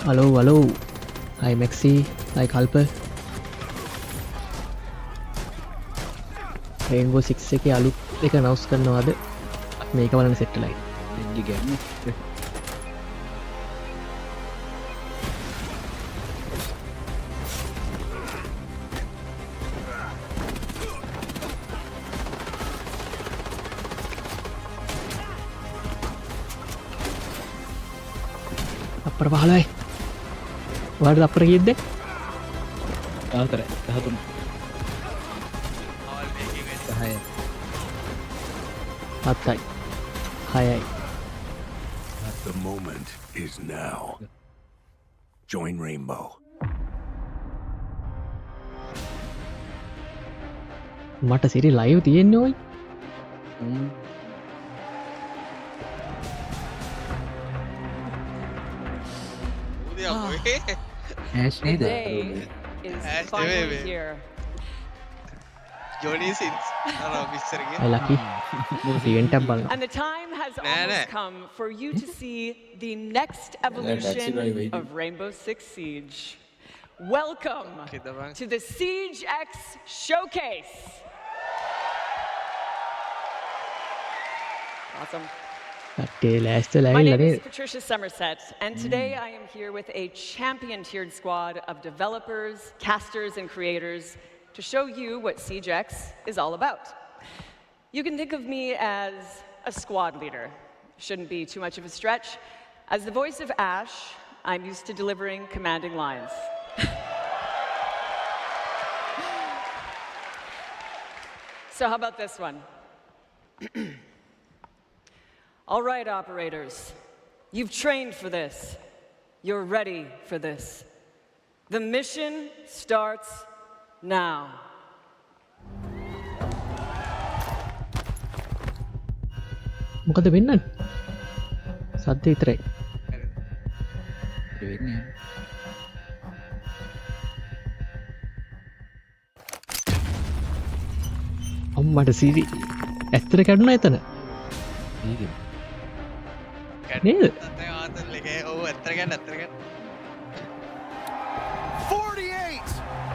Hello. Hi Maxi. Hi Kalpa. Rainbow Six එකේ අලුත් එක announce කරනවාද? මේක බලන්න set වෙලා ඉන්නේ. අපර 15යි. ඔයාලට අපර කීයද? 14යි. 13. හතයි. 6යි. The moment is now. Join Rainbow. මට සිරි ලයිව් තියෙන්නේ ඔයි. Ash Today is finally here. lucky. event එකක් බලන්න. And the time has almost come for you to see the next evolution of Rainbow Six Siege. Welcome to the Siege X Showcase. Awesome. My name is Patricia Somerset, and today I am here with a champion-tiered squad of developers, casters, and creators to show you what Siege X is all about. You can think of me as a squad leader. Shouldn't be too much of a stretch. As the voice of Ash, I'm used to delivering commanding lines. So how about this one? All right, operators, you've trained for this. You're ready for this. The mission starts now. මොකද වෙන්නන්නේ? සද්ද විතරයි. වෙන්නේ. අම්මට සිරි. ඇත්තට කැඩුණා එතන. නේද? 48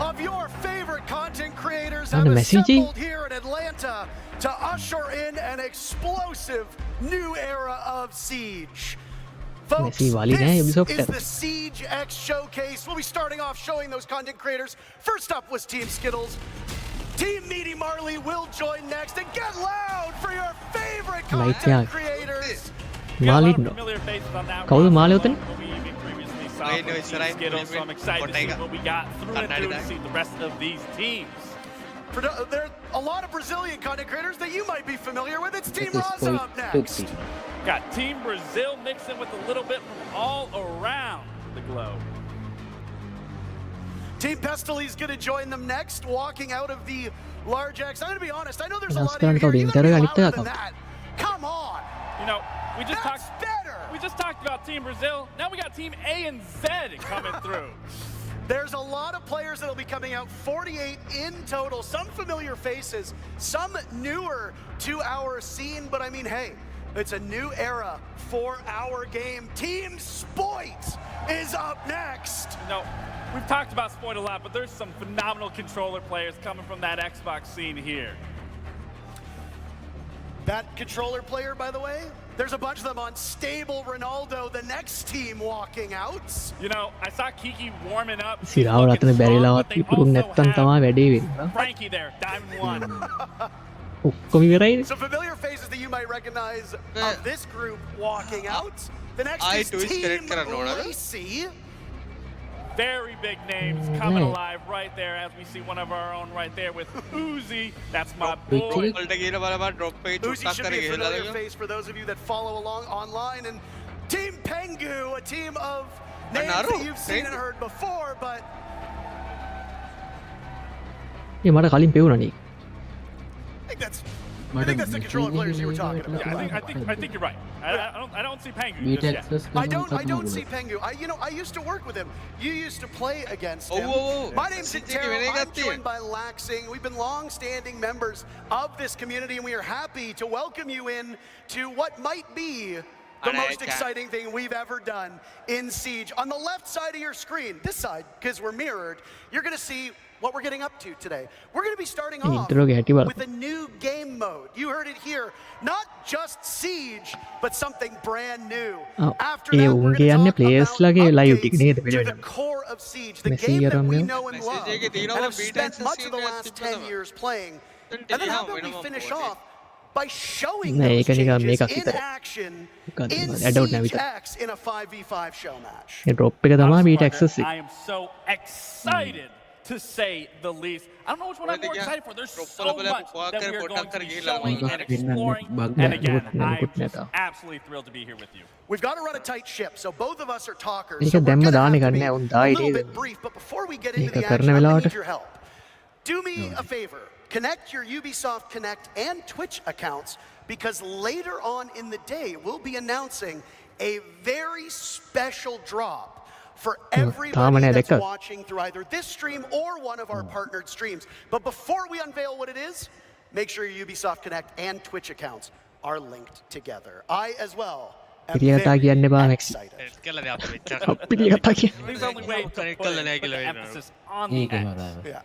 of your favorite content creators And have a message? assembled here in Atlanta to usher in an explosive new era of Siege. Folks, Messi वाली नहीं, this Ubisoft is है। the Siege X Showcase. We'll be starting off showing those content creators. First up was Team Skittles. Team Meaty Marley will join next, and get loud for your favorite content creators. Mali නෝ. කවුද මාලි උතන? Skittles, so I'm excited to see what we got through and through to see the rest of these teams. There are a lot of Brazilian content creators that you might be familiar with. It's Team Raza up next. Got Team Brazil mixing with a little bit from all around the globe. Team Pestily is going to join them next, walking out of the large X. I'm going to be honest, I know there's a lot of you here. You gotta be louder than that. Come on. You know, we just talked about Team Brazil. Now we got Team A and Z coming through. There's a lot of players that'll be coming out, 48 in total. Some familiar faces, some newer to our scene, but I mean, hey, it's a new era for our game. Team Spoit is up next. No, we've talked about Spoit a lot, but there's some phenomenal controller players coming from that Xbox scene here. That controller player, by the way, there's a bunch of them on Stable Ronaldo, the next team walking out. You know, I saw Kiki warming up. සිරාව රතන බැරිලාවත් ඉතුරු නැත්තම් තමයි වැඩේ වෙන්නේ. Frankie there, Diamond 1. ඔක්කොම ඉවරයි. Some familiar faces that you might recognize of this group walking out. The next is Team Lacey. Very big names coming alive right there as we see one of our own right there with Uzi. That's my boy. Uzi should be a familiar face for those of you that follow along online. And Team Pengu, a team of names that you've seen and heard before, but... ඒ මට කලින් පෙවුණනේ. I think that's the controller players you were talking about. Yeah, I think you're right. I don't see Pengu just yet. I don't see Pengu. I used to work with him. You used to play against him. My name's Intero. I'm joined by Laxing. We've been long-standing members of this community, and we are happy to welcome you in to what might be the most exciting thing we've ever done in Siege. On the left side of your screen, this side, because we're mirrored, you're going to see what we're getting up to today. We're going to be starting off with a new game mode. You heard it here. Not just Siege, but something brand new. After that, we're going to talk about updates to the core of Siege, the game that we know and love, and have spent much of the last 10 years playing. And then how about we finish off by showing those changes in action in Siege X in a 5v5 show match. I am so excited to say the least. I don't know which one I'm more excited for. There's so much that we are going to be showing and exploring. And again, I'm just absolutely thrilled to be here with you. We've got to run a tight ship, so both of us are talkers. So we're going to have to be a little bit brief, but before we get into the action, I need your help. Do me a favor. Connect your Ubisoft Connect and Twitch accounts, because later on in the day, we'll be announcing a very special drop for everybody that's watching through either this stream or one of our partnered streams. But before we unveil what it is, make sure your Ubisoft Connect and Twitch accounts are linked together. I as well am very excited. Please only wait to put the emphasis on the X. Yeah.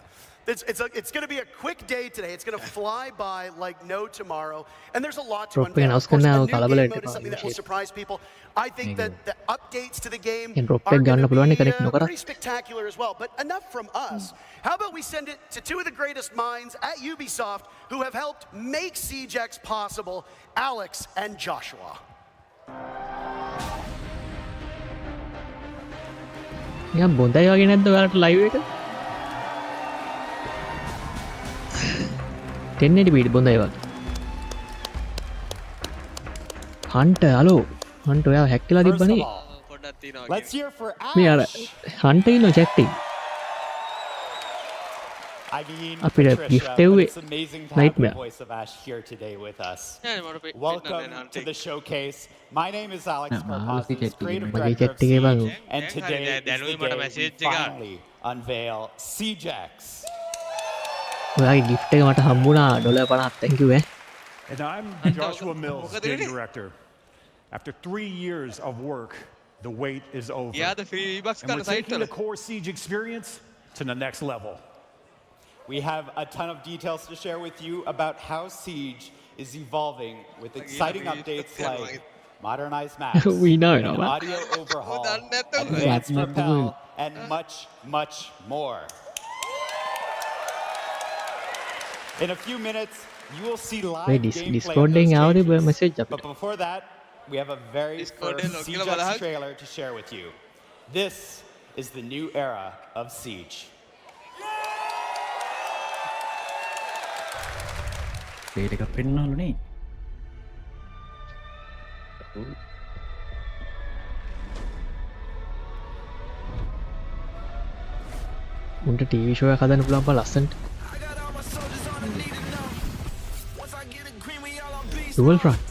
It's going to be a quick day today. It's going to fly by like no tomorrow. And there's a lot to unveil. Of course, a new game mode is something that will surprise people. I think that the updates to the game are going to be pretty spectacular as well. But enough from us. How about we send it to two of the greatest minds at Ubisoft who have helped make Siege X possible, Alex and Joshua. Yeah, බොඳයි වගේ නැද්ද ඔයාලට live එක? 1080p බොඳයි වගේ. Hunter hello. Hunter ඔයා හැක් කරලා තිබ්බනේ. Let's hear for Ash. මේ අර හන්ටර් ඉන්න chat එකේ. I mean, අපිට Patricia, gift but එව්වේ it's amazing to have the nightmare. voice of Ash here today with us. Welcome to the showcase. My name is Alex Karpazis, creative director of Siege, and today is the day we finally unveil Siege X. ඔයාගේ gift එක මට හම්බුණා $50. thank you And I'm Joshua Mills, game director. After 3 years of work, the wait is over. Yeah, the free V-Bucks And we're taking the core Siege experience to the next level. We have a ton of details to share with you about how Siege is evolving with exciting updates like modernized maps, We know, no, an man. audio overhaul, advanced rappel, and much, much more. In a few minutes, you will see live gameplay of Discord those එකෙන් ආවද changes. message අපිට? But before that, we have a very Discord first එකෙන් Siege log කියලා X බලන්න. trailer to share with you. This is the new era of Siege. පේට එකක් පෙන්වන්නනේ. උන්ට TV show එකක් හදන්න පුළුවන් බා ලස්සනට. Dual front.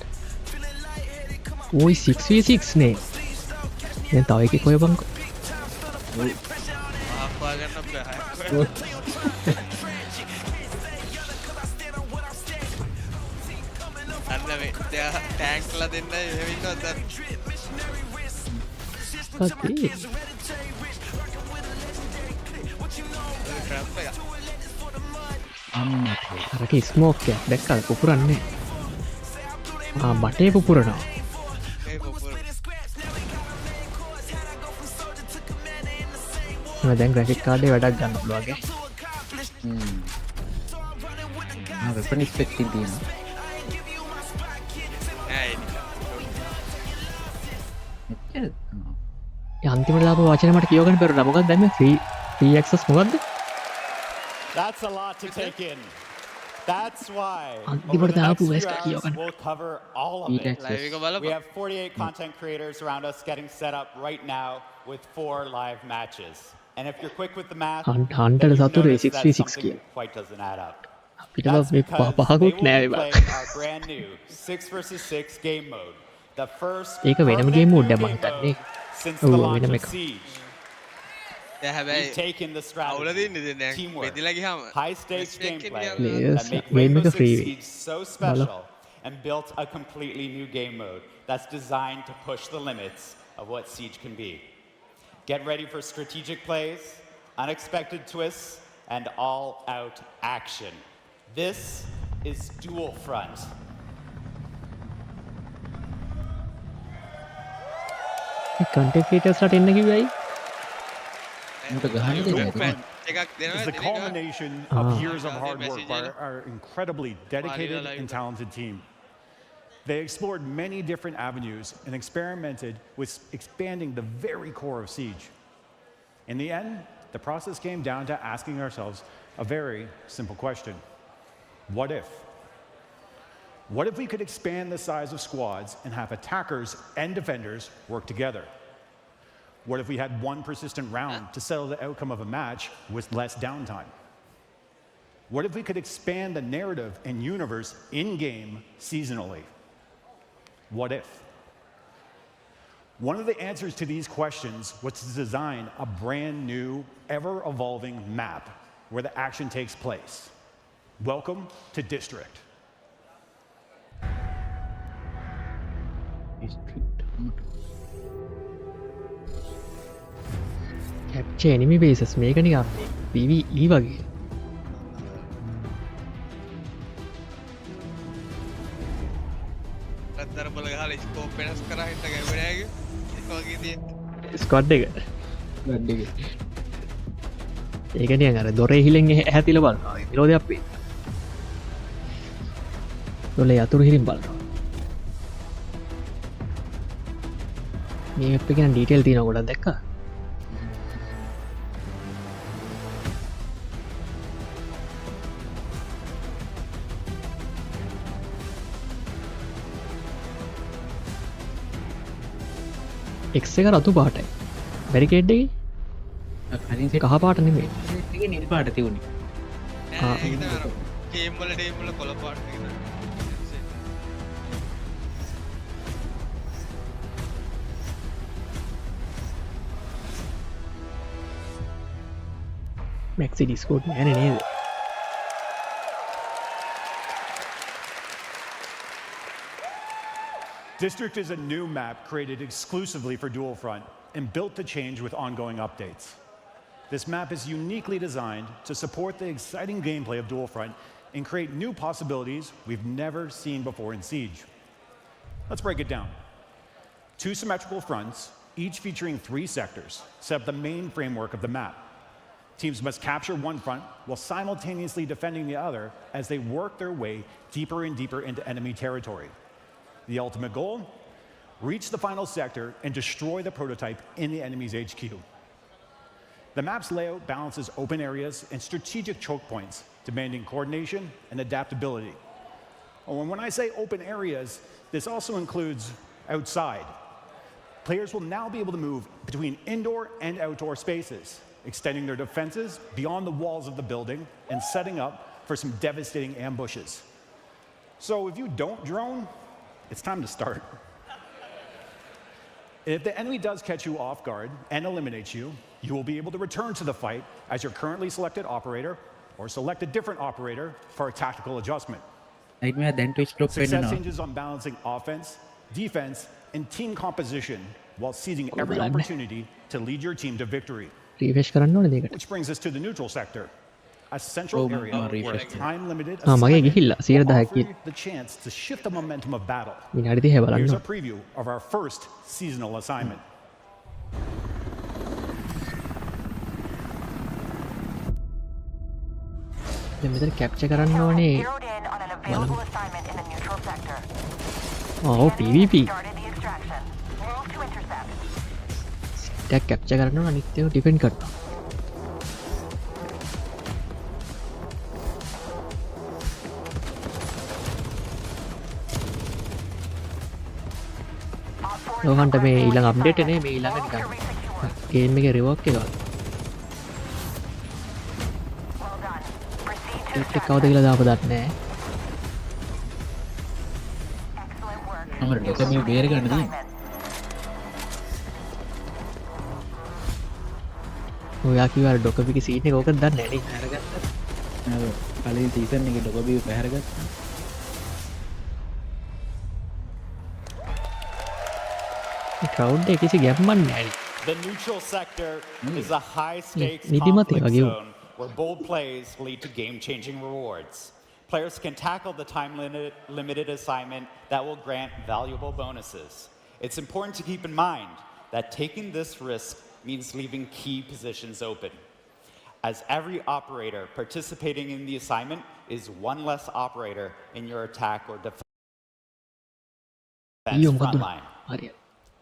ওই 6v6 නේ. දැන් තව එකෙක් හොයපන්කෝ. ආප්පා ගන්න බෑ. අන්න මේ ටැන්ක්ලා දෙන්න එහෙම ඉන්නවද දැන්? Okay. ට්‍රැප් එක. අරක ස්මෝක් එකක් දැක්කද පුපුරන්නේ. බටේ පුපුරනවා. මේ පොපුර. දැන් ග්‍රැෆික් කාඩ් එක වැඩක් ගන්න පුළුවන් වගේ. වෙපන් ස්පෙක්ස් තියෙනවා. අන්තිමට දාපු වචන මට කියව ගන්න බැරුණා. මොකක්ද දැන් මේ free access මොකද්ද? That's a lot to take in. That's why අන්තිමට over the next දාපු few වයස්ට කියව hours, ගන්න. we'll cover all of it. Live එක We බලපන්. have 48 content creators around us getting set up right now with 4 live matches. And if you're quick with the math, then hunter you සතුරු notice that 6v6 something කියන. quite doesn't add up. අපිට That's මේ because they will පහකුත් be නෑ playing our brand new 6 versus 6 game mode. The first ඒක වෙනම permanent game new mode game මම හිතන්නේ. mode since ඔව්, the launch වෙනම of එකක්. Siege. දැන් We've හැබැයි taken the අවුල strategy, දෙන්නේ දැන් දැන් teamwork, බෙදලා ගියාම high stakes Respect gameplay කියන්නේ Players that make game Rainbow එක Six free වෙයි. Siege so special and built a completely new game mode that's designed to push the limits of what Siege can be. Get ready for strategic plays, unexpected twists, and all-out action. This is Dual Front. content creators ලාට එන්න කිව්වයි is the culmination of years of hard work by our incredibly dedicated and talented team. They explored many different avenues and experimented with expanding the very core of Siege. In the end, the process came down to asking ourselves a very simple question. What if? What if we could expand the size of squads and have attackers and defenders work together? What if we had one persistent round to settle the outcome of a match with less downtime? What if we could expand the narrative and universe in-game seasonally? What if? One of the answers to these questions was to design a brand new, ever-evolving map where the action takes place. Welcome to District. capture enemy bases මේක නිකන් PvE වගේ අතර බල ගහලා scope වෙනස් කරා හිට කැමරාවේ ඒක වගේ තියෙන ස්ක්වඩ් එක ඒක නිකන් අර දොරේ හිලෙන් ඇහැතිලා බලනවා විරෝධයක් වෙන්න දොරේ යතුරු හිරින් බලනවා මේ මැප් එකේ නම් ඩීටේල් තියෙනවා ගොඩක් දැක්කා X එක රතු පාටයි බැරිකේඩ් එකේ කහ පාට නෙමෙයි ඒකේ නිල් පාට තියුනේ ගේම් වල කොළ පාට තියෙනවා මැක්සි ඩිස්කෝඩ් නෑනේ නේද District is a new map created exclusively for Dual Front and built to change with ongoing updates. This map is uniquely designed to support the exciting gameplay of Dual Front and create new possibilities we've never seen before in Siege. Let's break it down. 2 symmetrical fronts, each featuring 3 sectors, set up the main framework of the map. Teams must capture one front while simultaneously defending the other as they work their way deeper and deeper into enemy territory. The ultimate goal? Reach the final sector and destroy the prototype in the enemy's HQ. The map's layout balances open areas and strategic choke points, demanding coordination and adaptability. And when I say open areas, this also includes outside. Players will now be able to move between indoor and outdoor spaces, extending their defenses beyond the walls of the building and setting up for some devastating ambushes. So if you don't drone, it's time to start. If the enemy does catch you off guard and eliminates you, you will be able to return to the fight as your currently selected operator or select a different operator for a tactical adjustment. Success hinges on balancing offense, defense, and team composition while seizing every opportunity to lead your team to victory. Which brings us to the neutral sector. A central area where time-limited assignment will offer the chance to shift the momentum of battle. Here's a preview of our first seasonal assignment. මෙතන capture කරන්න ඕනේ බලමු PvP tag capture කරන්න ඕන අනිත් ඒවා depend කරනවා ඔයගන්ට මේ ඊළඟ අප්ඩේට් එනේ මේ ඊළඟ නිකන් ගේම් එකේ රිවර්ක් එකක් ඒක කවුද කියලා දාපු දන්නේ නැහැ අමර ඩොක මේ බේර ගන්න තියෙන්නේ ඔයා කිව්වා ඩොකබිගේ සීන් එක ඕකද දන්නේ නැහැ නේ පැහැරගත්තා කලින් සීසන් එකේ ඩොකබි පැහැරගත්තා ක්‍රවුඩ් එක කිසි ගැම්මක් නැහැ. The neutral sector is a high-stakes නිදිමත conflict වගේ zone where bold plays lead to game-changing rewards. Players can tackle the time-limited assignment that will grant valuable bonuses. It's important to keep in mind that taking this risk means leaving key positions open, as every operator participating in the assignment is one less operator in your attack or defense front line.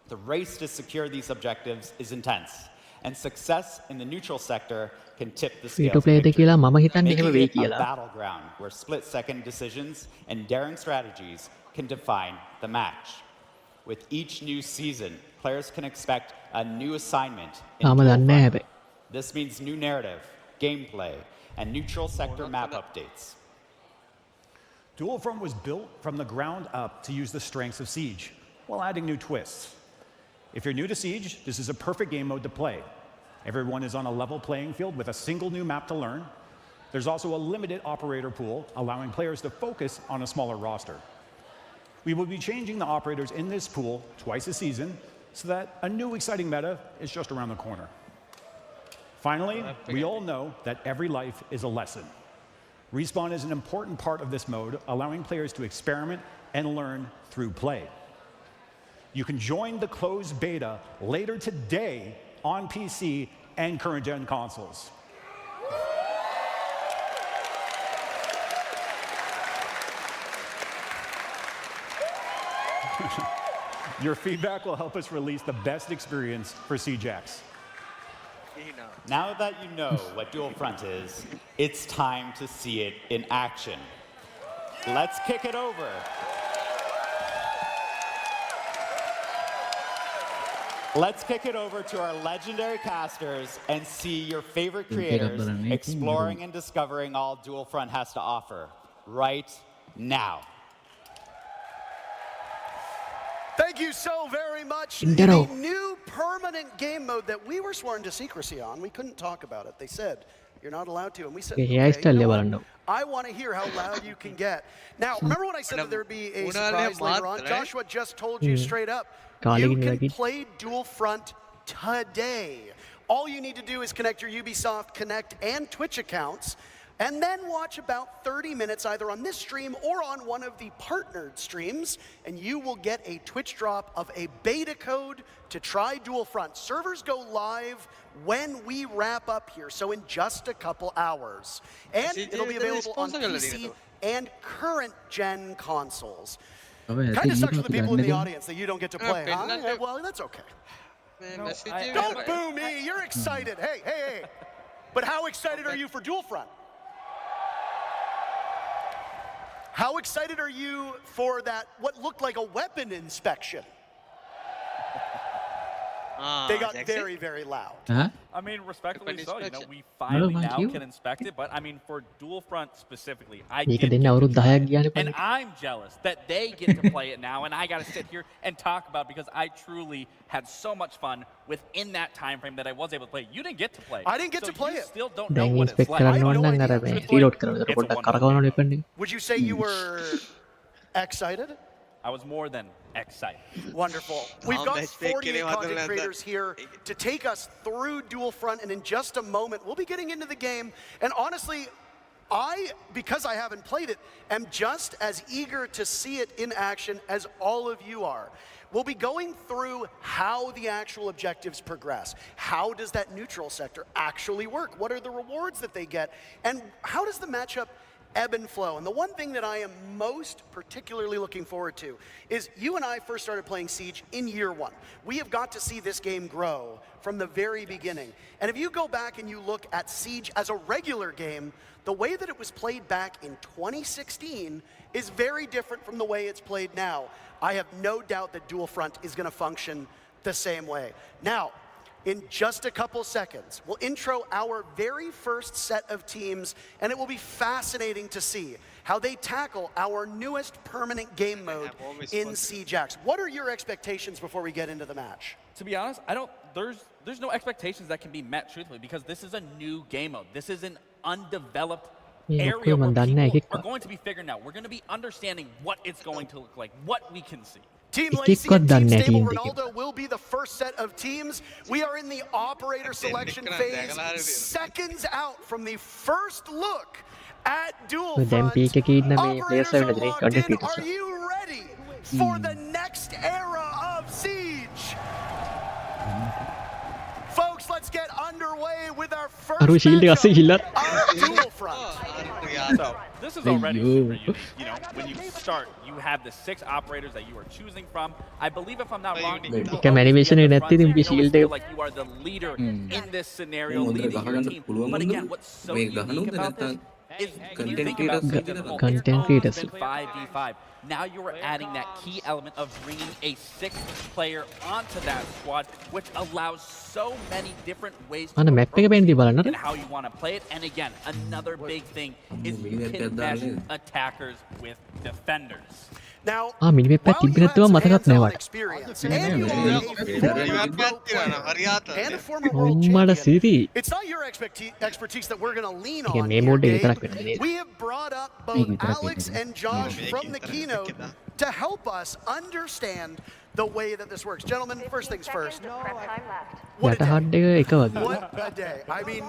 The race to secure these objectives is intense, and success in the neutral sector can tip the scales of victory, making it a battleground where split-second decisions and daring strategies can define the match. With each new season, players can expect a new assignment in Dual Front. This means new narrative, gameplay, and neutral sector map updates. Dual Front was built from the ground up to use the strengths of Siege, while adding new twists. If you're new to Siege, this is a perfect game mode to play. Everyone is on a level playing field with a single new map to learn. There's also a limited operator pool, allowing players to focus on a smaller roster. We will be changing the operators in this pool twice a season, so that a new exciting meta is just around the corner. Finally, we all know that every life is a lesson. Respawn is an important part of this mode, allowing players to experiment and learn through play. You can join the closed beta later today on PC and current-gen consoles. Your feedback will help us release the best experience for CJAX. Now that you know what Dual Front is, it's time to see it in action. Let's kick it over. Let's kick it over to our legendary casters and see your favorite creators exploring and discovering all Dual Front has to offer right now. Thank you so very much. The new permanent game mode that we were sworn to secrecy on, we couldn't talk about it. They said, you're not allowed to. And we said, okay, you know what? I want to hear how loud you can get. Now, remember when I said that there'd be a surprise later on? Joshua just told you straight up, you can play Dual Front today. All you need to do is connect your Ubisoft Connect and Twitch accounts, and then watch about 30 minutes either on this stream or on one of the partnered streams, and you will get a Twitch drop of a beta code to try Dual Front. Servers go live when we wrap up here, so in just a couple hours. And it'll be available on PC and current-gen consoles. Kind of sucks for the people in the audience that you don't get to play, huh? Yeah, well, that's okay. Don't boo me, you're excited. Hey, hey, hey. But how excited are you for Dual Front? How excited are you for that, what looked like a weapon inspection? They got very, very loud. I mean, respectfully so, you know, we finally now can inspect it, but I mean, for Dual Front specifically, I get and I'm jealous that they get to play it now, and I got to sit here and talk about it because I truly had so much fun within that time frame that I was able to play. You didn't get to play it. I didn't get to play it. Still don't know what it's like. Would you say you were excited? I was more than excited. Wonderful. We've got 48 content creators here to take us through Dual Front, and in just a moment, we'll be getting into the game. And honestly, because I haven't played it, am just as eager to see it in action as all of you are. We'll be going through how the actual objectives progress. How does that neutral sector actually work? What are the rewards that they get? And how does the matchup ebb and flow? And the one thing that I am most particularly looking forward to is you and I first started playing Siege in year one. We have got to see this game grow from the very beginning. And if you go back and you look at Siege as a regular game, the way that it was played back in 2016 is very different from the way it's played now. I have no doubt that Dual Front is going to function the same way. Now, in just a couple seconds, we'll intro our very first set of teams, and it will be fascinating to see how they tackle our newest permanent game mode in CJAX. What are your expectations before we get into the match? To be honest, there's no expectations that can be met truthfully because this is a new game mode. This is an undeveloped area where people are going to be figuring out. We're going to be understanding what it's going to look like, what we can see. Team Lacey එකෙක්වත් and Team දන්නේ නැහැ Stable team දෙකේ. Ronaldo will be the first set of teams. We are in the operator selection phase, seconds out from the first look at Dual දැන් Front. Peak එකේ ඉන්න මේ Operators players are වෙනද locked content in. Creators. Are you ready for the next era of Siege? Folks, let's get underway with our first අරු shield එක අස්සේ ගිල්ලත්. of Dual Front. So this is already super unique. You know, when you start, you have the 6 operators that you are choosing from. I believe, if I'm not wrong, you will එකම animation always එක be නැත්නම් the ඉතින් front, so you shield always feel එක- like you are the leader in this scenario, leading your team. But again, what's so unique about this is when you think about Siege as a whole, Content it's always creators. been 5v5. Now you are adding that key element of bringing a 6th player onto that squad, which allows so many different ways to අන්න map එක approach පෙන්ටි it බලන්නට. and how you want to play it. And again, another big thing is you can mesh attackers with defenders. Now, මිනිමැප් එක while තිබ්බ you නැත්නම් have මතකත් hands-on නෑ මට. experience, and you are a former pro player and a former world ඔම්මඩ champion, Siri. it's not your expertise that we're going to lean Okay, on මේ here, mode එක Gabe. විතරක් වෙන්න නේද? We have brought up both Alex and Josh from the keynote to help us understand the way that this works. Gentlemen, first things first. What a යට day. Hard එක එක වගේ. What a day. I mean,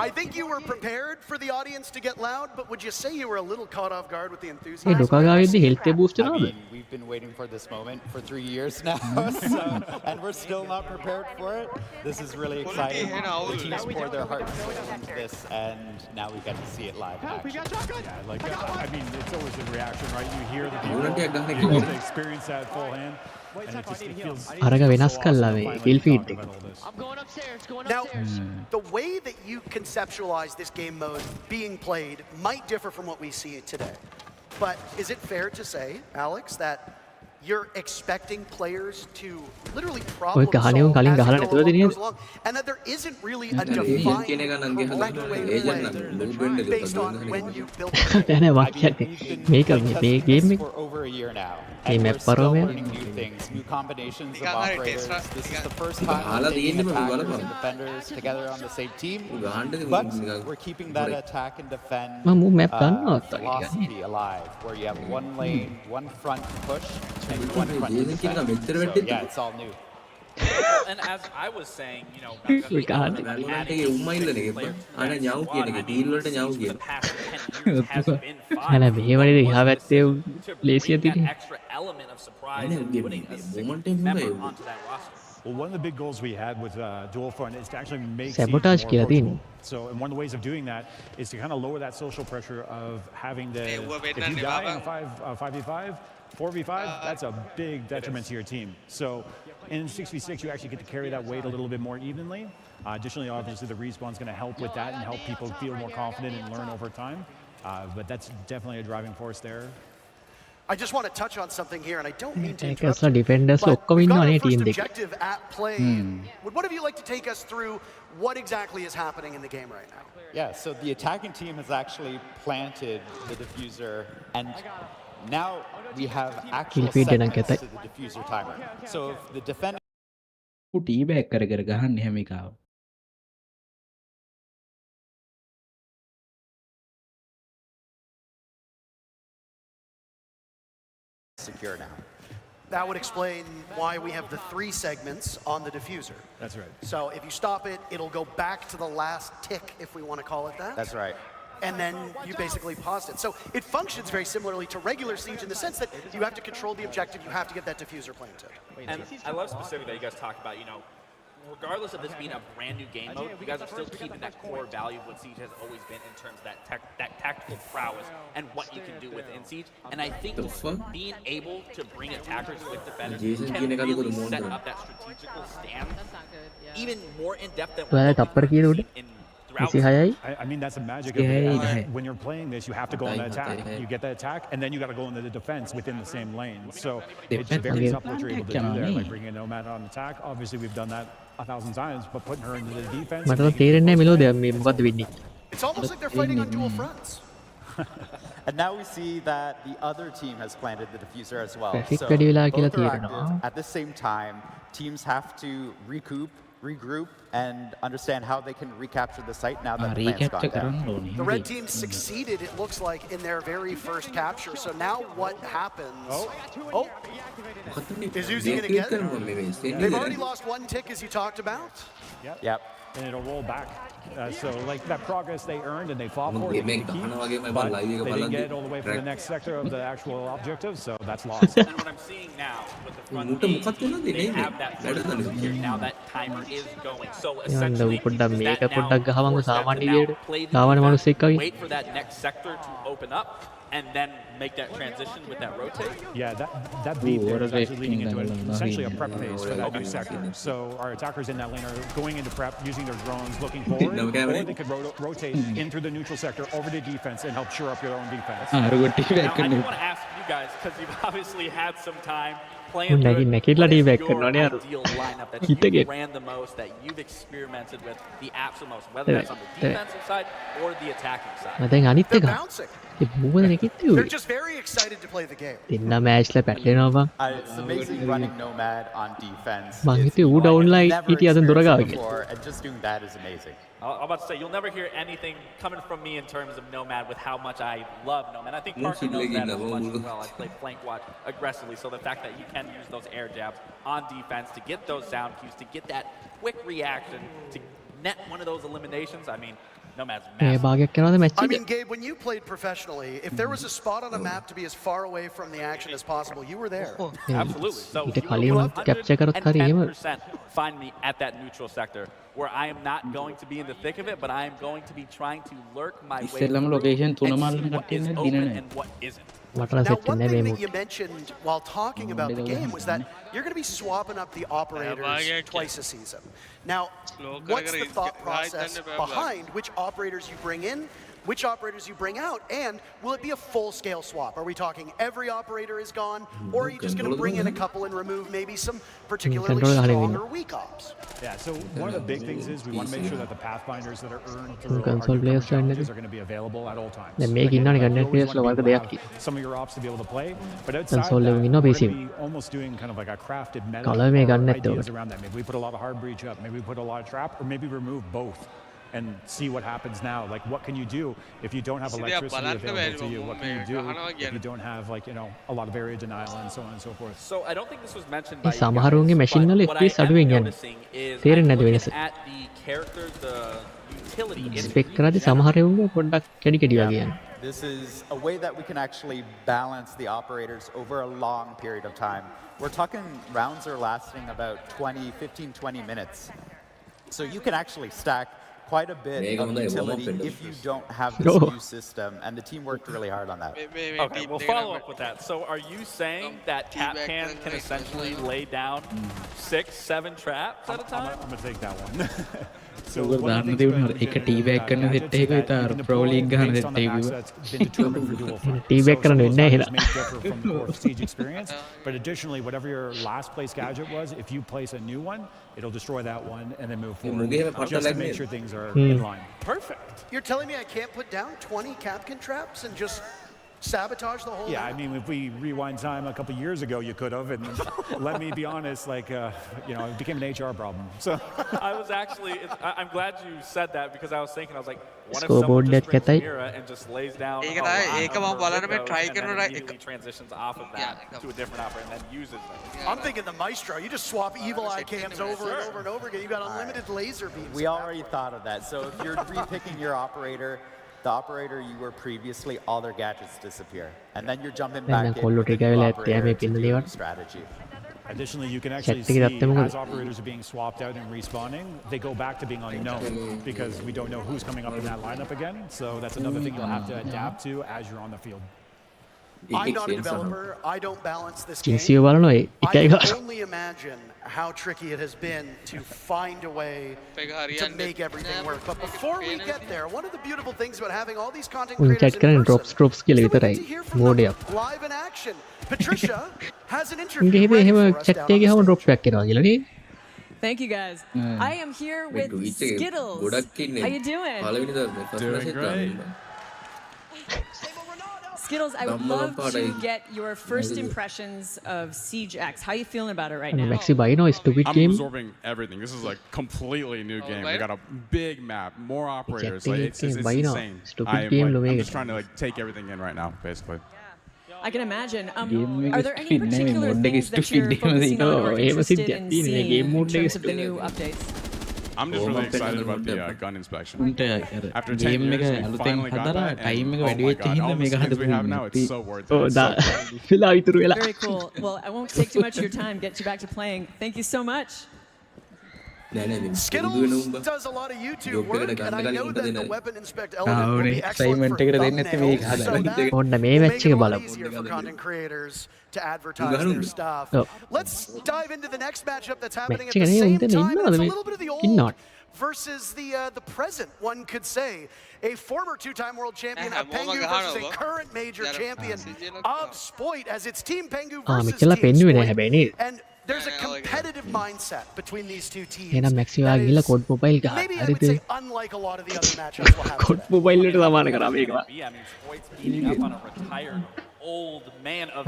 I think you were prepared for the audience to get loud, but would you say you were a little caught off guard with the ඒ enthusiasm? ඩොකා ගාවෙද්දි health එක boost I වෙනවද? mean, we've been waiting for this moment for 3 years now, so, and we're still not prepared for it. This is really exciting. The teams pour their hearts and soul into this, and now we get to see it live in action. Yeah, like, I mean, it's always a reaction, right? You hear the people, you get to experience that full hand, and it just it feels අරක වෙනස් කළා මේ kill feed එක. Now, the way that you conceptualize this game mode being played might differ from what we see today. But is it fair to say, Alex, that you're expecting players to literally problem ගහන්නේ solve උන් කලින් as ගහලා it නැතුවද නේද? goes along, and that there isn't really a defined correct way to play based on when you build the game? දැන් මම I mean, කියන්නේ we've been මේක playing මේ testing ගේම් this එක for over a year now, මේ and we're map still පරෝමය. learning new things, new combinations of operators. This is the first time ගහලා we're taking තියෙන්නේ attackers බලපන්. and defenders together on the same team, ගහන්න but නිකන් we're keeping that attack and defend මම මූ map ගන්නවා තාම philosophy alive, where you have one lane, one front push, and one front දේශන් කියන defend. මෙච්චර So වැටෙද්දි yeah, it's all new. And as I was saying, you know, We got it. වැල්ලන්ට ඒ උම්මා ඉල්ලන එක අර ñව් කියන එක ටීල් වලට ñව් for කියන the past 10 years has been අර fun. මේ වගේ ඉහා පැත්තේ To ලේසිය bring that තියෙන්නේ. extra element of surprise Yeah, and yeah, putting a yeah, sixth moment in member there. onto that roster. Well, one of the big goals we had with Dual Front is to actually make Siege Sabotage more කියලා approachable. තියෙන්නේ. So, and one of the ways of doing that is to kind of lower that social pressure of having to, Hey, we're if you waiting die on in a 5v5, 4v5, that's a big detriment to your team. So, in 6v6, you actually get to carry that weight a little bit more evenly. Additionally, obviously, the respawn is going to help with that and help people feel more confident and learn over time. But that's definitely a driving force there. I just want to touch on something here, and I don't mean to Attackers interrupt ලා you, defenders ලා but ඔක්කොම we've got ඉන්නවනේ our first team දෙකේ. objective at play. Would one of you like to take us through what exactly is happening in the game right now? Yeah, so the attacking team has actually planted the diffuser, and now we have actual feed දෙන්න seconds කැතයි. to the diffuser timer. So if the defender T back කර කර ගහන්නේ හැම එකව secure now. That would explain why we have the 3 segments on the diffuser. That's right. So if you stop it, it'll go back to the last tick, if we want to call it that. That's right. And then you basically paused it. So it functions very similarly to regular Siege in the sense that you have to control the objective, you have to get that diffuser planted. And I love specifically that you guys talk about, you know, regardless of this being a brand new game mode, you guys are still keeping that core value of what Siege has always been in terms of that tactical prowess and what you can do within Siege. And I think being able to bring attackers with defenders Jason can කියන එකද really කොහොමද set monitor up that strategical stand even more in depth than ඔයාලා තප්පර කීයද උඩ? in throughout. 26යි. I mean, that's the magic of Yeah, it. yeah. When you're playing this, you have to go on the attack. You get the attack, and then you got to go into the defense within the same lane. So it varies up what you're able to do there. Like bringing a Nomad on attack. Obviously, we've done that 1,000 times, but putting her into the defense. මට නම් තේරෙන්නේ නැහැ මෙලෝ දැන් මේ මොකද්ද වෙන්නේ. It's almost like they're fighting on dual fronts. And now we see that the other team has planted the diffuser as well. Traffic So වැඩි වෙලා කියලා both are තේරෙනවා. active at the same time. Teams have to recoup, regroup and understand how they can recapture the site now that the plan's recapture gone down. කරන්න ඕනේ. The red team succeeded, it looks like, in their very first capture. So now what happens? Oh, is Uzi going to get it? They've already lost one tick, as you talked about. Yep. And it'll roll back. So like that progress they earned and they fought for it, they keep, but they didn't get it all the way for the next sector of the actual objective, so that's lost. And what I'm seeing now with the front team, they have that here. Now that timer is going. So essentially, is that now play the defense, wait for that next sector to open up, and then make that transition with that rotate? Yeah, that beat there is actually leading into essentially a prep phase for that new sector. So our attackers in that lane are going into prep, using their drones, looking forward, or they could rotate in through the neutral sector over to defense and help shore up your own defense. Now, I do want to ask you guys, because you've obviously had some time playing through it, what is your ideal lineup that you ran the most, that you've experimented with the absolute most, whether that's on the defensive side or the attacking side? They're bouncing. They're just very excited to play the game. It's amazing running Nomad on defense. Bang, It's itu like udah I've online, never itu yang experienced dorang it agak. before, and just doing that is amazing. I'm about to say, you'll never hear anything coming from me in terms of Nomad with how much I love Nomad. I think Parker knows that as much as well. I played flank watch aggressively, so the fact that you can use those air jabs on defense to get those sound cues, to get that quick reaction, to net one of those eliminations, I mean, Nomad's massive. I mean, Gabe, when you played professionally, if there was a spot on a map to be as far away from the action as possible, you were there. Absolutely. So ඊට you කලින් will capture කරොත් හරි එහෙම 110% find me at that neutral sector where I am not going to be in the thick of it, but I am going to be trying to lurk my way ඉස්සෙල්ලම through location and තුනම see අල්ලන what is කට්ටිය open දිනන. and what isn't. Now, one thing that you mentioned while talking about the game was that you're going to be swapping up the operators twice a season. Now, what's the thought process behind which operators you bring in, which operators you bring out, and will it be a full-scale swap? Are we talking every operator is gone, or are you just going to bring in a couple and remove maybe some particularly strong or weak ops? Yeah, so one of the big things is we want to make sure that the pathfinders that are earned through our console newcomer players challenges are going to be available at all times. දැන් මේක ඉන්නවනේ Like, content you always creators ලා wanna be වර්ග able to දෙකක් have some of your ops to be able to play, but outside console that, එකකින් we're ඉන්නවා going PC to be almost doing kind of like a crafted meta colour මේ or ගන්න නැත්තේ ideas ඔකට. around that. Maybe we put a lot of hard breach up, maybe we put a lot of trap, or maybe remove both and see what happens now. Like, what can you do if you don't have electricity available to you? What can you do if you don't have, like, you know, a lot of area denial and so on and so forth? So I don't think this was mentioned by මේ you guys, සමහරුන්ගේ machine වල but what I FPS අඩුවෙන් am යනවා. noticing is තේරෙන්නේ I'm නැති looking වෙනස. at the characters, the utility in spec කරද්දී සමහරුන්ගේ පොඩ්ඩක් කැඩි කැඩි වගේ යනවා. This is a way that we can actually balance the operators over a long period of time. We're talking rounds are lasting about 15-20 minutes. So you can actually stack quite a bit of utility if you don't have this new system, and the team worked really hard on that. Okay, we'll follow up with that. So are you saying that Capcan can essentially lay down 6-7 traps at a time? I'm going to take that one. So දාන්න තිබුණා එක T bag කරන set එක විතර pro league ගන්න set එක කිව්වා. T bag කරන්න වෙන්නේ නැහැ එහෙනම්. From the core siege experience, but additionally, whatever your last place gadget was, if you place a new one, it'll destroy that one and then move forward, just to make sure things are in line. Perfect. You're telling me I can't put down 20 Capcan traps and just sabotage the whole Yeah, map? I mean, if we rewind time a couple years ago, you could have, and let me be honest, like, you know, it became an HR problem. So I was actually, I'm glad you said that because I was thinking, I was like, what if Scoreboard someone just that brings කැතයි. Mira and just lays down a ඒක lot තමයි ඒක මම of බලන්න මේ windows try and then කරනවා immediately transitions off of that to a different operator and then uses them. I'm thinking the Maestro. You just swap evil eye cams over and over and over again. You got unlimited laser beams. We already thought of that. So if you're repicking your operator, the operator you were previously, all their gadgets disappear. And then you're jumping back in කොල්ලෝ with a ටික new වෙලා operator ඇත්තේ මේ to පින්න do දේවල්. strategy. additionally, you can actually Chat see එකේ ගත්තේ මොකද? as operators are being swapped out and respawning, they go back to being unknown because we don't know who's coming up in that lineup again. So that's another thing you'll have to adapt to as you're on the field. I'm not a developer. I don't balance this කිසිය game. බලනවා I එකයි can ගාලා. only imagine how tricky it has been to find a way to make everything work. But before we get there, one of the beautiful things about having all these content chat creators in කරන්නේ person drops කියලා is that we විතරයි. get to hear from mode them එකක්. live in action. Patricia has an උන්ගේ interview හිතේ ready එහෙම for us chat down on එකේ හැම stage. drop එකක් එනවා කියලා නේ. Thank you guys. I am here with Skittles. How you doing? Doing great. Skittles, I would love to get your first impressions of Siege X. How are you feeling about it right now? Maxi Bino stupid I'm game. absorbing everything. This is like completely new game. We got a big map, more operators. Like it's insane. I'm just trying to like take everything in right now, basically. I can imagine. Are there any particular things that you're focusing on or interested in seeing in terms of the new updates? I'm just really excited about the gun inspection. After 10 years, we finally got that. And, oh my God, all the skins we have now, it's so worth it. It's so good. Very cool. Well, I won't take too much of your time. Get you back to playing. Thank you so much. Skittles does a lot of YouTube work, and I know that the weapon inspect element will be excellent for thumbnails, so that will make it a lot easier for content creators to advertise their stuff. Let's dive into the next matchup that's happening at the same time. It's a little bit of the old versus the present, one could say. A former two-time world champion of Pengu versus a current major champion of Spoit, as it's Team Pengu versus Team Spoit. And there's a competitive mindset between these two teams. Maybe I would say unlike a lot of the other matchups we'll have today. Spoit's beating up on a retired old man of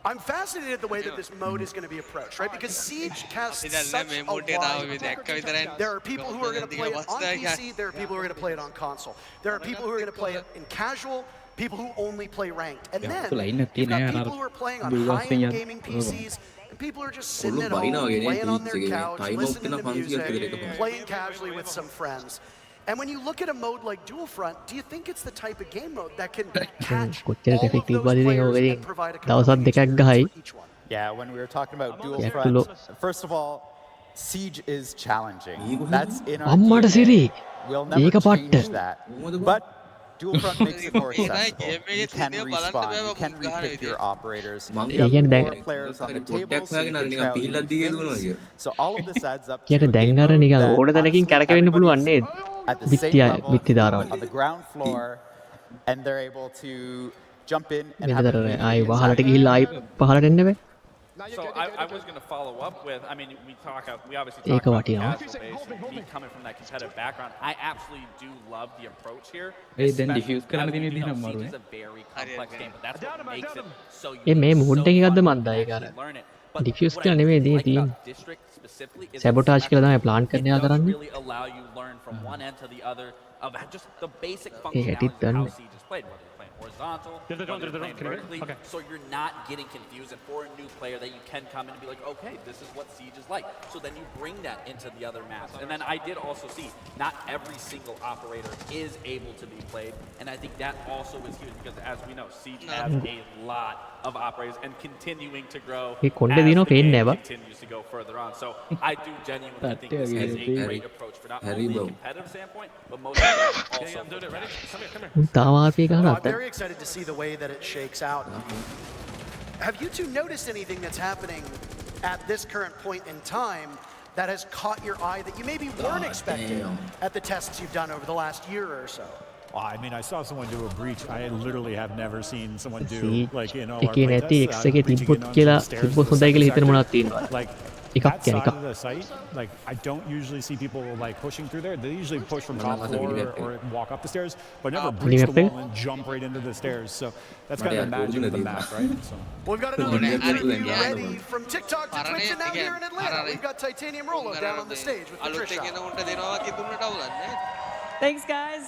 I'm fascinated at the way that this mode is going to be approached, right? Because Siege casts such a wide spectrum. There are people who are going to play it on PC, there are people who are going to play it on console. There are people who are going to play it in casual, people who only play ranked. And then you've got people who are playing on high-end gaming PCs, and people who are just sitting at home, laying on their couch, listening to music, playing casually with some friends. And when you look at a mode like Dual Front, do you think it's the type of game mode that can catch all of those players and provide a compelling experience for each one? Yeah, when we were talking about Dual Front, first of all, Siege is challenging. That's in our DNA. We'll never change that. But Dual Front makes it more accessible. You can respawn, you can repick your operators. You have more players on the table, so you can travel things. So all of this adds up to a game mode that honestly, at the same level on the ground floor, and they're able to jump in and have So I was going to follow up with, I mean, we obviously talk about the casual base, and me coming from that competitive background, I absolutely do love the approach here. Siege is a very complex game, but that's what makes it so unique. Learn it. But Diffuse what I like about District specifically is sabotage කියලා තමයි plan it කරන්න does කරන්නේ. really allow you learn from one end to the other of just the basic functionalities of how Siege is played, whether you're playing horizontal, whether you're playing vertically, so you're not getting confused. And for a new player, that you can come in and be like, okay, this is what Siege is like. So then you bring that into the other maps. And then I did also see not every single operator is able to be played, and I think that also is huge because, as we know, Siege has a lot of operators and continuing to grow as the game continues to go further on. So I do genuinely think this is a great approach for not only a competitive standpoint, but most also. I'm very excited to see the way that it shakes out. Have you two noticed anything that's happening at this current point in time that has caught your eye that you maybe weren't expecting at the tests you've done over the last year or so? I mean, I saw someone do a breach. I literally have never seen someone do, like, you know, our එකේ නැති playtests, X එකේ තිබ්බොත් කියලා තිබ්බොත් හොඳයි කියලා හිතන මොනවද තියෙනවද? like එකක් that කියන්නේ side එකක්. of the site, like I don't usually see people like pushing through there. They usually push from top floor or walk up the stairs, but never breach the wall and jump right into the stairs. So that's kind of the magic of the map, right? So. Well, we've got another preview ready from TikTok to Twitch and now here in Atlanta. We've got Titanium Rolo down on the stage with Patricia. Thanks, guys.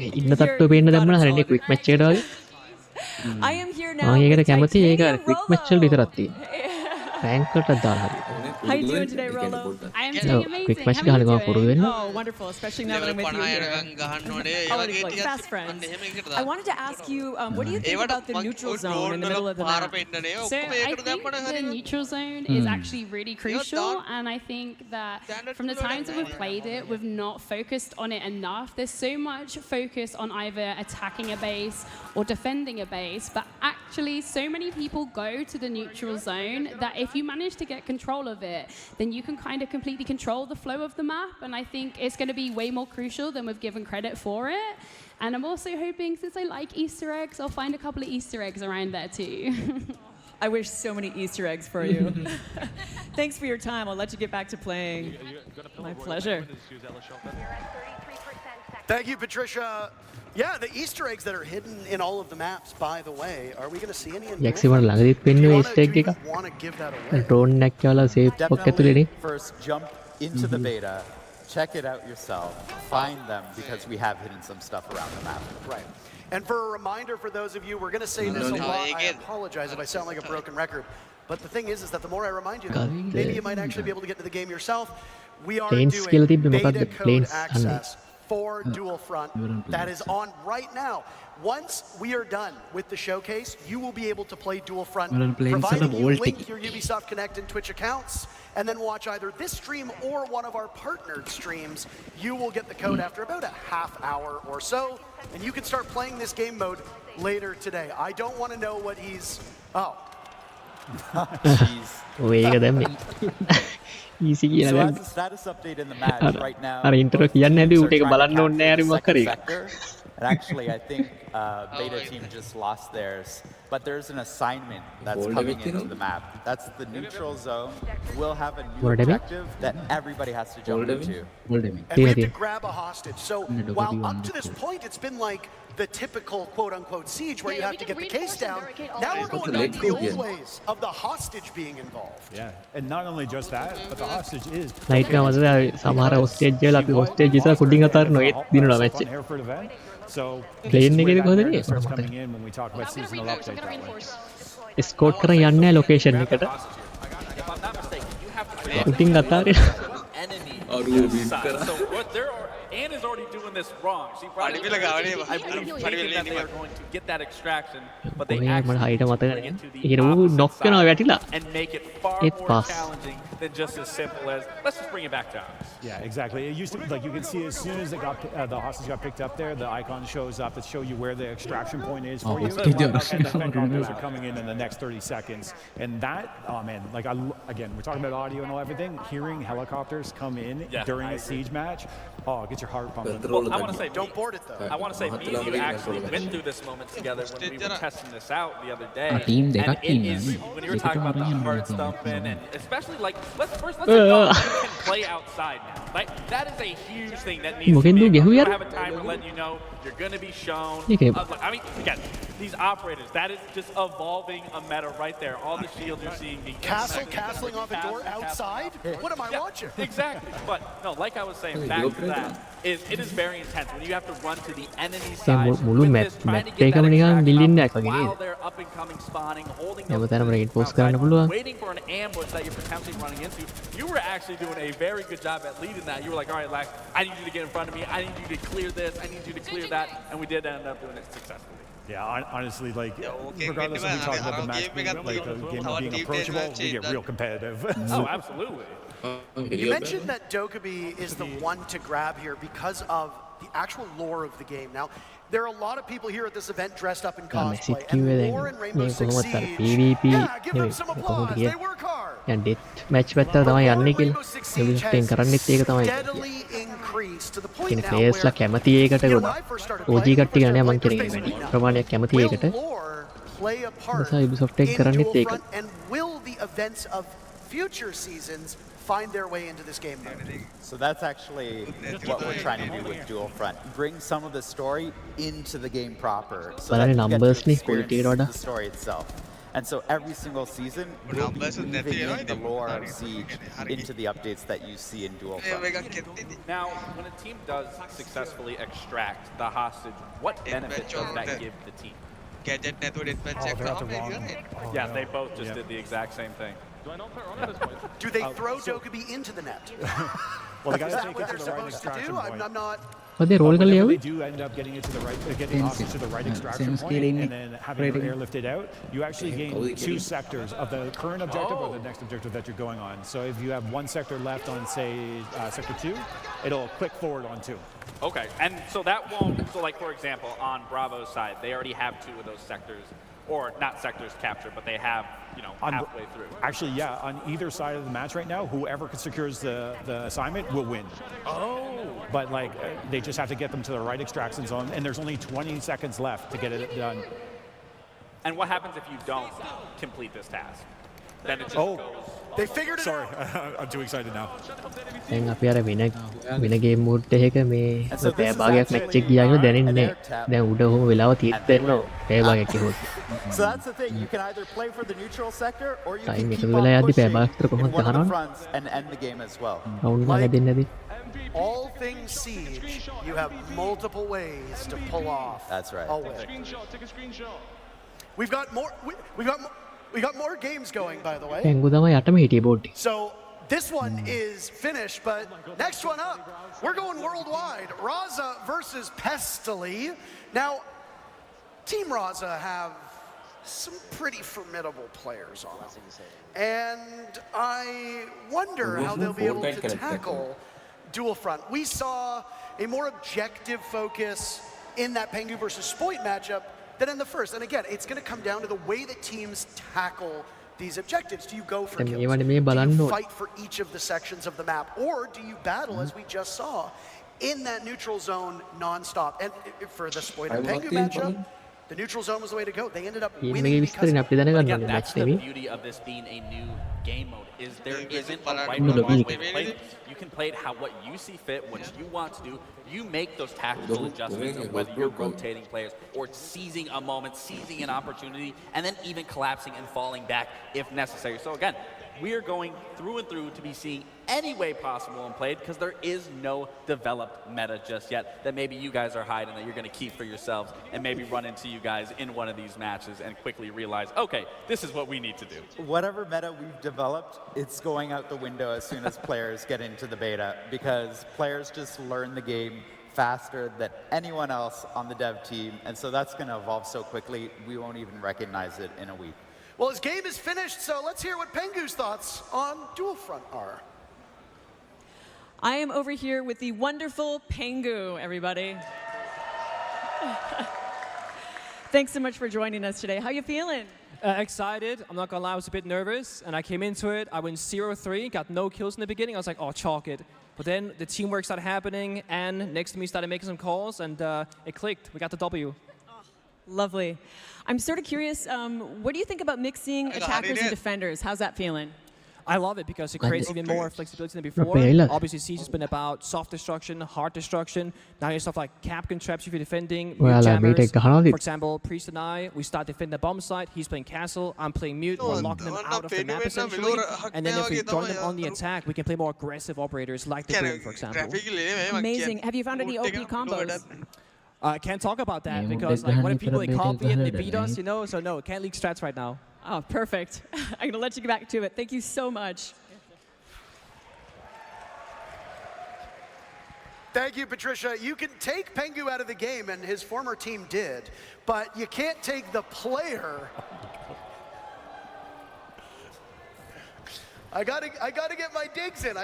ඉන්න තට්ටුව පේන්න දැම්මම හරිනේ quick match එකට වගේ. I am here now. මම ඒකට with කැමති ඒක Titanium ක්වික් මැච් වලට විතරක් තියෙනවා. රෑන්ක් වලට දාලා හරි. How you doing today, Rolo? I am doing amazing. quick match How are you ගහලා පුරුදු වෙන්න. Oh, wonderful, especially now that I'm with you here. Already like fast friends. I wanted to ask you, what do you think about the neutral zone in the middle of the map? So I think the neutral zone is actually really crucial, and I think that from the times that we've played it, we've not focused on it enough. There's so much focus on either attacking a base or defending a base, but actually so many people go to the neutral zone that if you manage to get control of it, then you can kind of completely control the flow of the map, and I think it's going to be way more crucial than we've given credit for it. And I'm also hoping, since I like Easter eggs, I'll find a couple of Easter eggs around there too. I wish so many Easter eggs for you. Thanks for your time. I'll let you get back to playing. My pleasure. Thank you, Patricia. Yeah, the Easter eggs that are hidden in all of the maps, by the way, are we going to see any in යක්ෂි වල ළඟදිත් Do you පෙන්නුවේ want Easter egg to එකක්. want to give that away? Drone එකක් කියලා safe එකක් ඇතුලේනේ. First, jump into the beta, check it out yourself, find them because we have hidden some stuff around the map. Right. And for a reminder for those of you, we're going to say this a lot. I apologize if I sound like a broken record. But the thing is that the more I remind you, maybe you might actually be able to get to the game yourself. We are Planes doing කියලා තිබ්බේ beta මොකක්ද? code Planes access for Dual Front. That is on right now. Once we are done with the showcase, you will be able to play Dual Front, providing you link your Ubisoft Connect and Twitch accounts, and then watch either this stream or one of our partnered streams. You will get the code after about a half hour or so, and you can start playing this game mode later today. I don't want to know what he's... Oh. ඔය ඒක දැම්මේ. Easy කියලා So as දැම්මේ. a status update in the match right now, අර intro කියන්න හැදී ඌට ඒක බලන්න ඕනේ නෑ හරි මොකක් හරි. And actually, I think Beta team just lost theirs. But there's an assignment that's coming into the map. That's the neutral zone. We'll have a new objective that everybody has to jump into. And we have to grab a hostage. So while up to this point, it's been like the typical quote-unquote siege where you have to get the case down. Now we're going back to the old ways of the hostage being involved. Yeah, and not only just that, but the hostage is... night එක මතද සමහර hostage වල අපි hostage ඉස්සර කුඩින් අතාරිනවා ඒත් දිනුනා match එක. So plane එකේ කොහෙද ගියේ? ස්කෝට් කරන් යන්නේ නැහැ ලොකේෂන් එකට. කුඩින් අතාරිනවා. So what they're Anne is already doing this wrong. She probably I believe thinking that they are going to get that extraction, but they actually bring it to the and make it far more challenging than just as simple as let's just bring it back down. Yeah, exactly. It used to like you can see as soon as it got the hostage got picked up there, the icon shows up to show you where the extraction point is for you. And the helicopters are coming in the next 30 seconds, and that man, like again, we're talking about audio and all everything. Hearing helicopters come in during a siege match, get your heart pumping. Well, I want to say, don't board it though. I want to say, me and you actually went through this moment together when we were testing this out the other day. And it is when you were talking about the heart thumping, and especially like let's acknowledge you can play outside now. Like that is a huge thing that needs to be. We're gonna have a timer letting you know you're gonna be shown. I mean, again, these operators, that is just evolving a meta right there. All the shields you're seeing being castling off a door outside. What am I watching? Exactly. But no, like I was saying, back to that. It is very intense when you have to run to the enemy side මුළු with map this, trying to map get එකම that නිකන් building එකක් extraction වගේ while නේද? they're up and coming spawning, holding හැමතැනම those reinforce කරන්න පුළුවන්. waiting for an ambush that you're potentially running into. You were actually doing a very good job at leading that. You were like, all right, Lax, I need you to get in front of me. I need you to clear this. I need you to clear that. And we did end up doing it successfully. Yeah, honestly, like regardless of we talk about the match being like the game being approachable, we get real competitive. Oh, absolutely. You mentioned that Dokkaebi is the one to grab here because of the actual lore of the game. Now, there are a lot of people here at this event dressed up in cosplay, and lore in Rainbow Six Siege. Yeah, give them some applause. They work hard. දැන් death match පැත්තට තමයි යන්නේ කියලා. ඒකෙන් කරන්නේත් ඒක තමයි. Steadily increased to the point කියන්නේ now ප්ලේයර්ස්ලා කැමති ඒකට when ගොඩක්. I first started OG playing, කට්ටිය නෑ මං there කියන්නේ was වැඩි basically ප්‍රමාණයක් කැමති will ඒකට. lore play a part නිසා Ubisoft එක in කරන්නේත් Dual ඒක. Front, and will the events of future seasons find their way into this game mode? So that's actually what we're trying to do with Dual Front. Bring some of the story into the game proper so that you get to experience the story itself. And so every single season, we'll be weaving in the lore of Siege into the updates that you see in Dual Front. Now, when a team does successfully extract the hostage, what benefit does that give the team? Yeah, they both just did the exact same thing. Do they throw Dokkaebi into the net? Well, they Is gotta that take what it to they're the right supposed to extraction do? point. I'm not... ඔතේ roll කරලා They යවුවේ? do end up getting it to the right, getting hostage to the right extraction point, and then having it airlifted out. You actually gain 2 sectors of the current objective or the next objective that you're going on. So if you have 1 sector left on, say, sector 2, it'll click forward on 2. Okay, and so that won't, so like for example, on Bravo's side, they already have 2 of those sectors, or not sectors captured, but they have, halfway through. Actually, yeah, on either side of the match right now, whoever secures the assignment will win. Oh. But like, they just have to get them to the right extraction zone, and there's only 20 seconds left to get it done. And what happens if you don't complete this task? Then it just goes. They figured it Sorry, out. I'm too excited now. දැන් අපි අර වෙන game mode එකක මේ පැය භාගයක් match එක ගියා කියලා දැනෙන්නේ නැහැ. දැන් උඩ ඔහොම වෙලාව තියෙත් වෙනවා පැය භාගයක් කිව්වොත්. So that's the thing. You can either play for the neutral sector or you Time can එකතු keep වෙලා on යද්දි පැය pushing භාගයක් විතර in කොහොමද one of the ගහනවනේ. fronts and end the game as well. Round එක ලැබෙන්නේ නැති. All things Siege, you have multiple ways to pull off. That's right. A win. We've got more. We got more games going, by the way. පැංගු තමයි යටම හිටියේ board එක. So this one is finished, but next one up, we're going worldwide. Raza versus Pestily. Now, Team Raza have some pretty formidable players on it. And I wonder how they'll be able to tackle Dual Front. We saw a more objective focus in that Pengu versus Spoit matchup than in the first. And again, it's going to come down to the way that teams tackle these objectives. Do you go for kills? Do you fight for each of the sections of the map? Or do you battle, as we just saw, in that neutral zone non-stop? And for the Spoit and Pengu matchup, the neutral zone was the way to go. They ended up winning because of it. Again, that's the beauty of this being a new game mode, is there isn't a right or wrong way to play it. You can play it what you see fit, what you want to do. You make those tactical adjustments of whether you're rotating players or seizing a moment, seizing an opportunity, and then even collapsing and falling back if necessary. So again, we are going through and through to be seeing any way possible and played, because there is no developed meta just yet that maybe you guys are hiding that you're going to keep for yourselves and maybe run into you guys in one of these matches and quickly realize, okay, this is what we need to do. Whatever meta we've developed, it's going out the window as soon as players get into the beta, because players just learn the game faster than anyone else on the dev team, and so that's going to evolve so quickly we won't even recognize it in a week. Well, his game is finished, so let's hear what Pengu's thoughts on Dual Front are. I am over here with the wonderful Pengu, everybody. Thanks so much for joining us today. How you feeling? Excited. I'm not gonna lie, I was a bit nervous, and I came into it. I went 0-3, got no kills in the beginning. I was like, oh, chalk it. But then the teamwork started happening, and next to me started making some calls, and it clicked. We got the W. Lovely. I'm sort of curious, what do you think about mixing attackers and defenders? How's that feeling? I love it because it creates even more flexibility than before. Obviously, Siege has been about soft destruction, hard destruction. Now you have stuff like Capcan traps if you're defending, mute jammers. For example, Priest and I, we start defending the bomb site. He's playing castle. I'm playing mute. We're locking them out of the map essentially. And then if we join them on the attack, we can play more aggressive operators like the Grim, for example. Amazing. Have you found any OP combos? I can't talk about that because like, what if people they copy it, they beat us, you know? So no, can't leak strats right now. Oh, perfect. I'm going to let you get back to it. Thank you so much. Thank you, Patricia. You can take Pengu out of the game, and his former team did, but you can't take the player. I gotta get my digs in.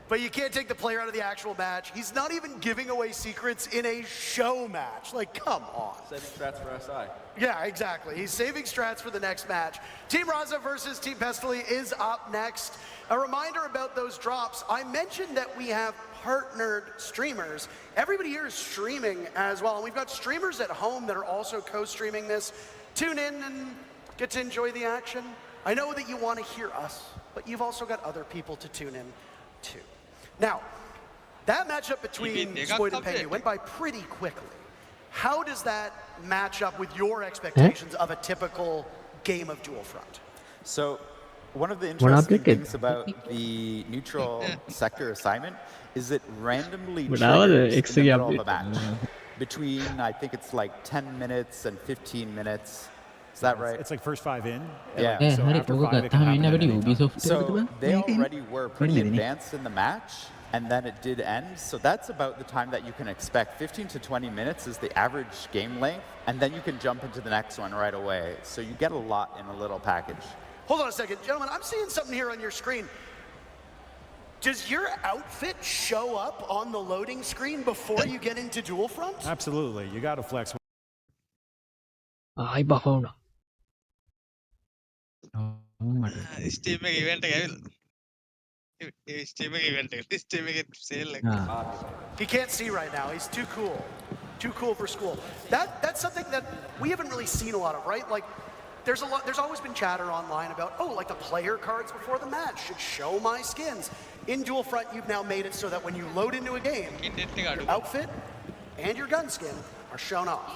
But you can't take the player out of the actual match. He's not even giving away secrets in a show match. Like, come on. Saving strats for SI. Yeah, exactly. He's saving strats for the next match. Team Raza versus Team Pestily is up next. A reminder about those drops. I mentioned that we have partnered streamers. Everybody here is streaming as well. And we've got streamers at home that are also co-streaming this. Tune in and get to enjoy the action. I know that you want to hear us, but you've also got other people to tune in too. Now, that matchup between Spoit and Pengu went by pretty quickly. How does that match up with your expectations of a typical game of Dual Front? So, one of the interesting things about the neutral sector assignment is it randomly triggers in the middle of a match. Between, I think it's like 10 minutes and 15 minutes. Is that right? It's like first 5 in. Yeah. So after 5, it can happen. So they already were pretty advanced in the match, and then it did end. So that's about the time that you can expect. 15 to 20 minutes is the average game length, and then you can jump into the next one right away. So you get a lot in a little package. Hold on a second. Gentlemen, I'm seeing something here on your screen. Does your outfit show up on the loading screen before you get into Dual Front? Absolutely. You got to flex. ආයි බහ වුණා. Steam එක event එක ඇවිල්ලා. Steam එක event එක. Steam එක sale එක. He can't see right now. He's too cool. too cool for school. That's something that we haven't really seen a lot of, right? Like, there's always been chatter online about, oh, like the player cards before the match should show my skins. In Dual Front, you've now made it so that when you load into a game, your outfit and your gun skin are shown off.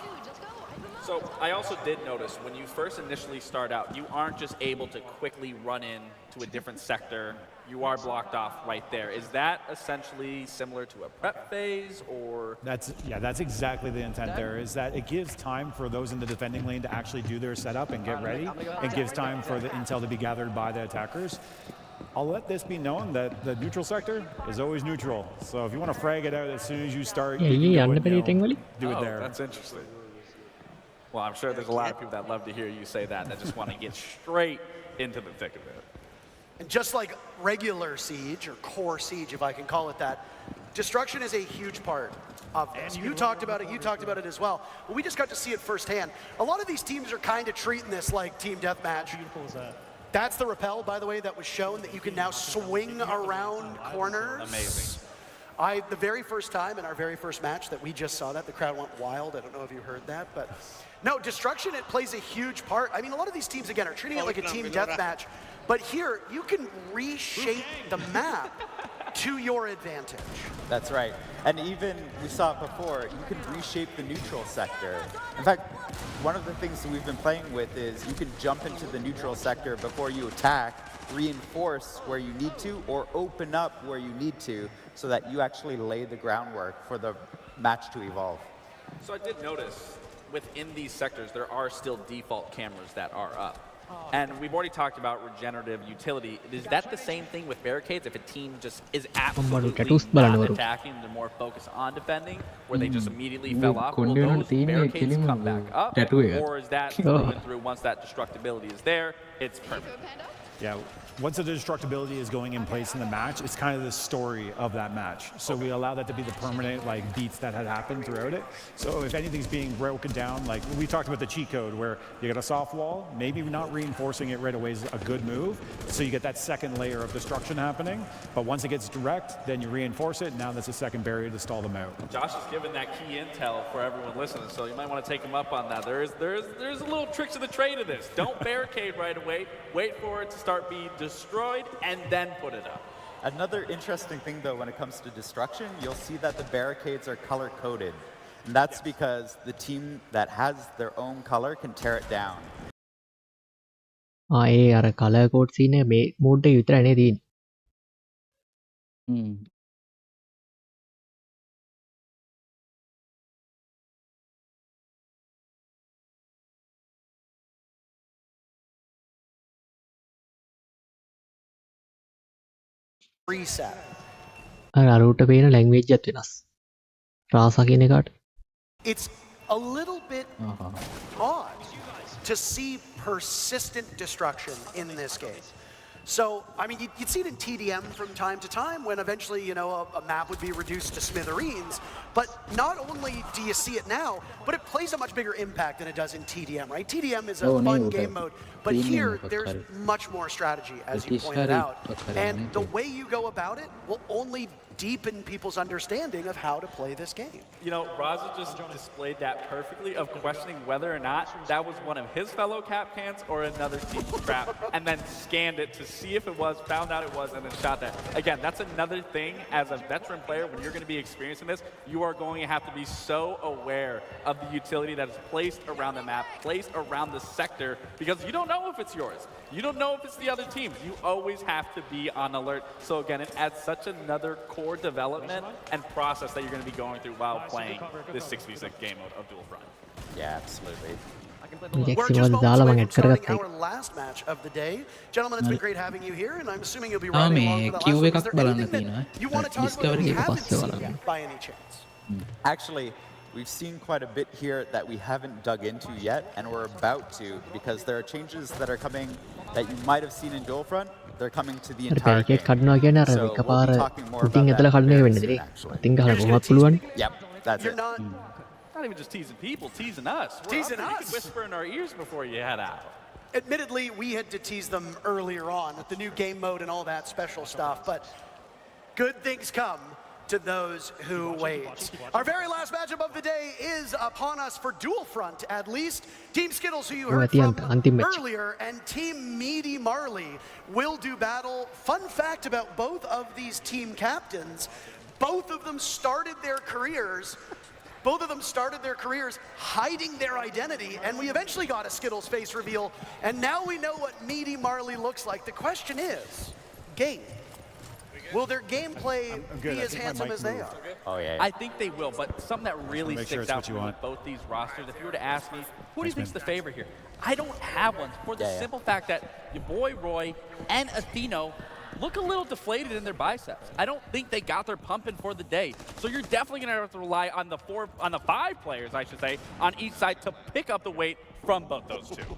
So I also did notice when you first initially start out, you aren't just able to quickly run in to a different sector. You are blocked off right there. Is that essentially similar to a prep phase, or? That's exactly the intent there, is that it gives time for those in the defending lane to actually do their setup and get ready. It gives time for the intel to be gathered by the attackers. I'll let this be known that the neutral sector is always neutral. So if you want to frag it out as soon as you start, you can do it there. That's interesting. Well, I'm sure there's a lot of people that love to hear you say that just want to get straight into the thick of it. And just like regular Siege, or core Siege, if I can call it that, destruction is a huge part of this. You talked about it as well. Well, we just got to see it firsthand. A lot of these teams are kind of treating this like team deathmatch. Beautiful as that. That's the rappel, by the way, that was shown, that you can now swing around corners. Amazing. The very first time in our very first match that we just saw that, the crowd went wild. I don't know if you heard that, but no, destruction, it plays a huge part. I mean, a lot of these teams, again, are treating it like a team deathmatch, but here, you can reshape the map to your advantage. That's right. And even, we saw it before, you can reshape the neutral sector. In fact, one of the things that we've been playing with is you can jump into the neutral sector before you attack, reinforce where you need to, or open up where you need to, so that you actually lay the groundwork for the match to evolve. So I did notice within these sectors, there are still default cameras that are up. And we've already talked about regenerative utility. Is that the same thing with barricades? If a team just is absolutely not attacking, they're more focused on defending, where they just immediately fell off, will those barricades come back up? Or is that through once that destructibility is there, it's perfect? Yeah, once the destructibility is going in place in the match, it's kind of the story of that match. So we allow that to be the permanent beats that had happened throughout it. So if anything's being broken down, like we talked about the cheat code where you get a soft wall, maybe not reinforcing it right away is a good move. So you get that second layer of destruction happening. But once it gets direct, then you reinforce it. Now that's a second barrier to stall them out. Josh is giving that key intel for everyone listening, so you might want to take him up on that. There's a little tricks of the trade of this. Don't barricade right away. Wait for it to start being destroyed and then put it up. Another interesting thing, though, when it comes to destruction, you'll see that the barricades are color-coded. And that's because the team that has their own color can tear it down. ඒ අර colour code සීනේ මේ mood එක විතරයි නේ තියෙන්නේ. Reset. අර අරුට පේන language එකත් වෙනස්. රාසා කියන එකට. It's a little bit odd to see persistent destruction in this game. So, I mean, you'd see it in TDM from time to time when eventually, you know, a map would be reduced to smithereens. But not only do you see it now, but it plays a much bigger impact than it does in TDM, right? TDM is a fun game mode, but here there's much more strategy, as you pointed out. And the way you go about it will only deepen people's understanding of how to play this game. You know, Raza just displayed that perfectly of questioning whether or not that was one of his fellow cap cans or another team's trap, and then scanned it to see if it was, found out it was, and then shot that. Again, that's another thing as a veteran player, when you're going to be experiencing this, you are going to have to be so aware of the utility that is placed around the map, placed around the sector, because you don't know if it's yours. You don't know if it's the other team's. You always have to be on alert. So again, it adds such another core development and process that you're going to be going through while playing this 6v6 game of Dual Front. Yeah, absolutely. We're just moments away from starting our last match of the day. Gentlemen, it's been great having you here, and I'm assuming you'll be riding along for the last one. Is there anything that you want to talk about that we haven't seen yet, by any chance? Actually, we've seen quite a bit here that we haven't dug into yet, and we're about to, because there are changes that are coming that you might have seen in Dual Front. They're coming to the entire game. කඩනවා කියන්නේ අර එකපාර කුටින් ඇතුළ කඩන එක වෙන්නේ නේ. අතින් ගහලා කොහොමවත් පුළුවන්. Yep, that's it. Not even just teasing people, teasing us. Teasing us. You could whisper in our ears before you head out. Admittedly, we had to tease them earlier on with the new game mode and all that special stuff, but good things come to those who wait. Our very last matchup of the day is upon us for Dual Front, at least. Team Skittles, who you heard from earlier, and Team Meaty Marley will do battle. Fun fact about both of these team captains, both of them started their careers hiding their identity, and we eventually got a Skittles face reveal, and now we know what Meaty Marley looks like. The question is, game. Will their gameplay be as handsome as they are? Oh, yeah. I think they will, but something that really sticks out to me with both these rosters, if you were to ask me, who do you think's the favorite here? I don't have one, for the simple fact that your boy Roy and Atheno look a little deflated in their biceps. I don't think they got their pumping for the day. So you're definitely going to have to rely on the 5 players, I should say, on each side to pick up the weight from both those two.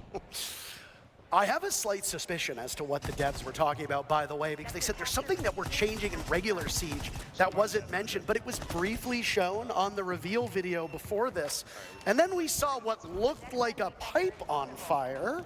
I have a slight suspicion as to what the devs were talking about, by the way, because they said there's something that we're changing in regular Siege that wasn't mentioned, but it was briefly shown on the reveal video before this. And then we saw what looked like a pipe on fire,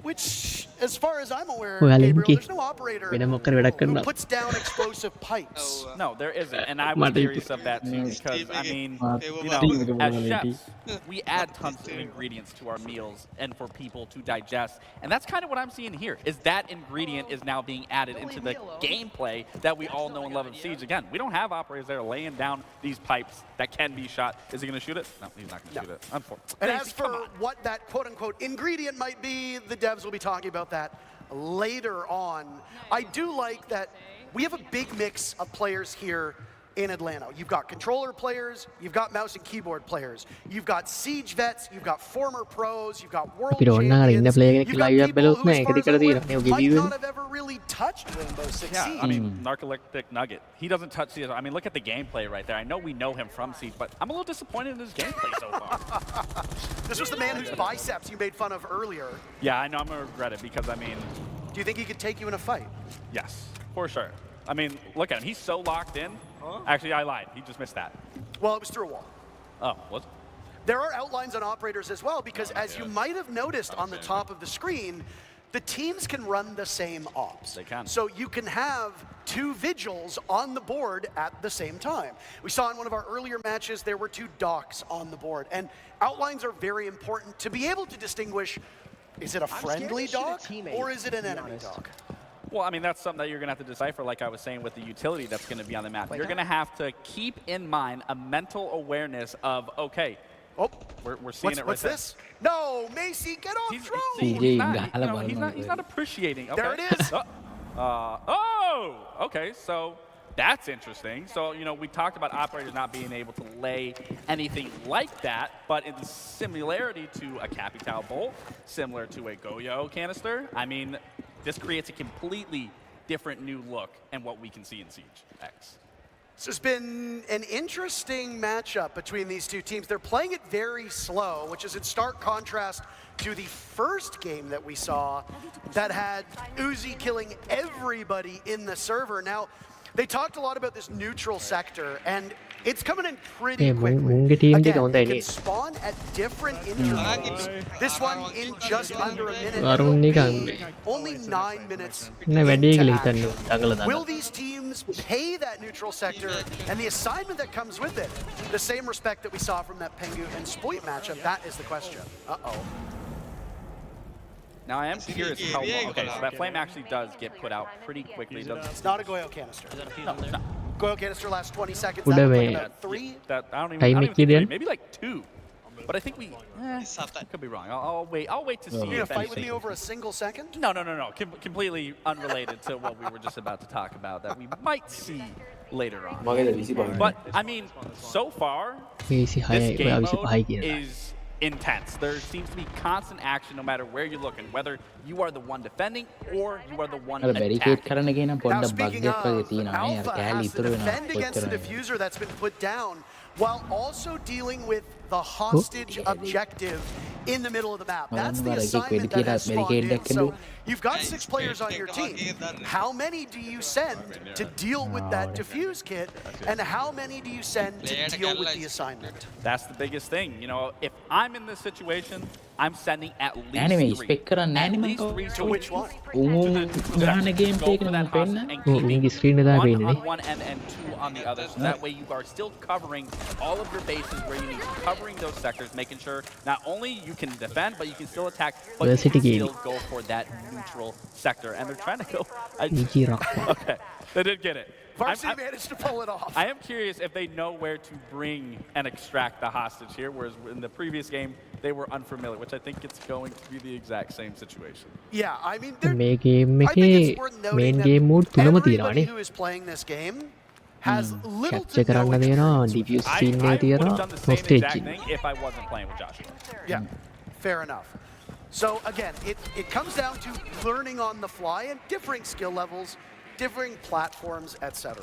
which, as far as I'm aware, Gabriel, there's no operator who puts down explosive pipes. No, there isn't, and I was curious of that too, because, I mean, you know, as chefs, we add tons of ingredients to our meals and for people to digest, and that's kind of what I'm seeing here, is that ingredient is now being added into the gameplay that we all know and love in Siege. Again, we don't have operators that are laying down these pipes that can be shot. Is he going to shoot it? No, he's not going to shoot it. Unfortunately. And as for what that quote-unquote ingredient might be, the devs will be talking about that later on. I do like that we have a big mix of players here in Atlanta. You've got controller players, you've got mouse and keyboard players, you've got Siege vets, you've got former pros, you've got world champions, you've got people who, as far as I'm aware, might not have ever really touched Rainbow Six Siege. I mean, Narcoleptic Nugget, he doesn't touch Siege. I mean, look at the gameplay right there. I know we know him from Siege, but I'm a little disappointed in his gameplay so far. This was the man whose biceps you made fun of earlier. Yeah, I know I'm going to regret it because, I mean... Do you think he could take you in a fight? Yes, for sure. I mean, look at him. He's so locked in. Actually, I lied. He just missed that. Well, it was through a wall. Oh, was it? There are outlines on operators as well, because as you might have noticed on the top of the screen, the teams can run the same ops. They can. So you can have 2 vigils on the board at the same time. We saw in one of our earlier matches, there were 2 docks on the board. And outlines are very important to be able to distinguish, is it a friendly dock or is it an enemy dock? Well, I mean, that's something that you're going to have to decipher, like I was saying, with the utility that's going to be on the map. You're going to have to keep in mind a mental awareness of, okay, we're seeing it right What's there. this? No, Macy, get off drone! He's not appreciating. Okay. There it is. Okay, so that's interesting. So, you know, we talked about operators not being able to lay anything like that, but in similarity to a Capital Bolt, similar to a Goyo canister, I mean, this creates a completely different new look and what we can see in Siege X. This has been an interesting matchup between these two teams. They're playing it very slow, which is in stark contrast to the first game that we saw that had Uzi killing everybody in the server. Now, they talked a lot about this neutral sector, and it's coming in pretty quickly. Again, it can spawn at different intervals. This one in just under a minute. Only 9 minutes. Will these teams pay that neutral sector and the assignment that comes with it the same respect that we saw from that Pengu and Spoit matchup? That is the question. Uh-oh. Now, I am curious how long. Okay, so that flame actually does get put out pretty quickly. It's not a Goyo canister. No. Goyo canister lasts 20 seconds. That like about 3? I don't even think 3. Maybe like 2. But I think we could be wrong. I'll wait to see. You're gonna fight with me over a single second? No. Completely unrelated to what we were just about to talk about that we might see later on. But I mean, so far, this game mode is intense. There seems to be constant action no matter where you're looking, whether you are the one defending or you are the one attacking. Now, speaking of, Alpha has to defend against the diffuser that's been put down while also dealing with the hostage objective in the middle of the map. That's the assignment that has spawned in. So you've got 6 players on your team. How many do you send to deal with that diffuse kit, and how many do you send to deal with the assignment? That's the biggest thing. You know, if I'm in this situation, I'm sending at least anime three. spec කරන්න At anime least three To which one? ගහන game Go එක for that නම් පෙන්න hostage and keeping උන්ගේ screen එක තමයි one පේන්නේ on one end and two on the other. So that way you are still covering all of your bases where you need to, covering those sectors, making sure not only you can defend, but you can still attack, but you City can game. still go for that neutral sector. And they're trying to go. Niji rock. Okay, they did get it. Varsity managed to pull it off. I am curious if they know where to bring and extract the hostage here, whereas in the previous game, they were unfamiliar, which I think it's going to be the exact same situation. Yeah, I mean, මේ game I think එකේ it's worth noting main that game mode තුනම everybody තියෙනවානේ who is playing this game has little capture to no කරන්න තියෙනවා experience with ඩිෆියුස් I scene එකේ would have තියෙනවා done the same hostage exact thing if I wasn't playing with Joshua. Yeah, fair enough. So again, it comes down to learning on the fly and differing skill levels, differing platforms, etc.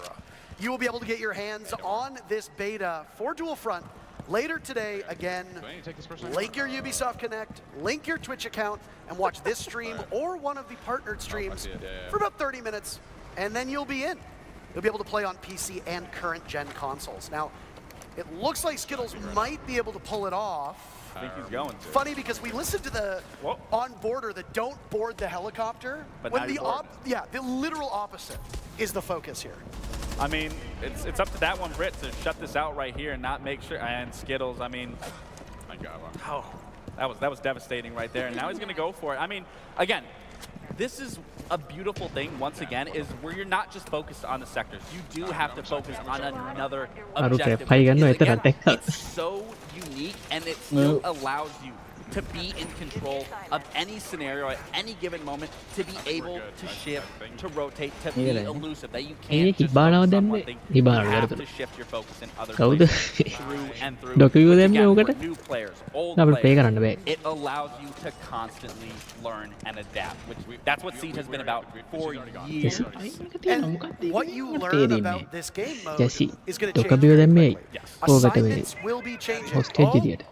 You will be able to get your hands on this beta for Dual Front later today. Again, link your Ubisoft Connect, link your Twitch account, and watch this stream or one of the partnered streams for about 30 minutes, and then you'll be in. You'll be able to play on PC and current gen consoles. Now, it looks like Skittles might be able to pull it off. I think he's going to. Funny because we listened to the on-boarder that don't board the helicopter. But when now the you board. yeah, the literal opposite is the focus here. I mean, it's up to that one Brit to shut this out right here and not make sure. And Skittles, I mean, my God, wow. That was devastating right there. And now he's going to go for it. I mean, again, this is a beautiful thing, once again, is where you're not just focused on the sectors. You do have to focus on another objective. It's so unique, and it still allows you to be in control of any scenario at any given moment, to be able to shift, to rotate, to be elusive. That you can't just focus on one thing. You have to shift your focus in other places through and through. Which again, for new players, old players, it allows you to constantly learn and adapt. That's what Siege has been about for years. And what you learn about this game mode is going to change ඩොකබියෝ very දැම්මේ quickly. ඕකට මේ Assignments will be changing. Hostage එළියට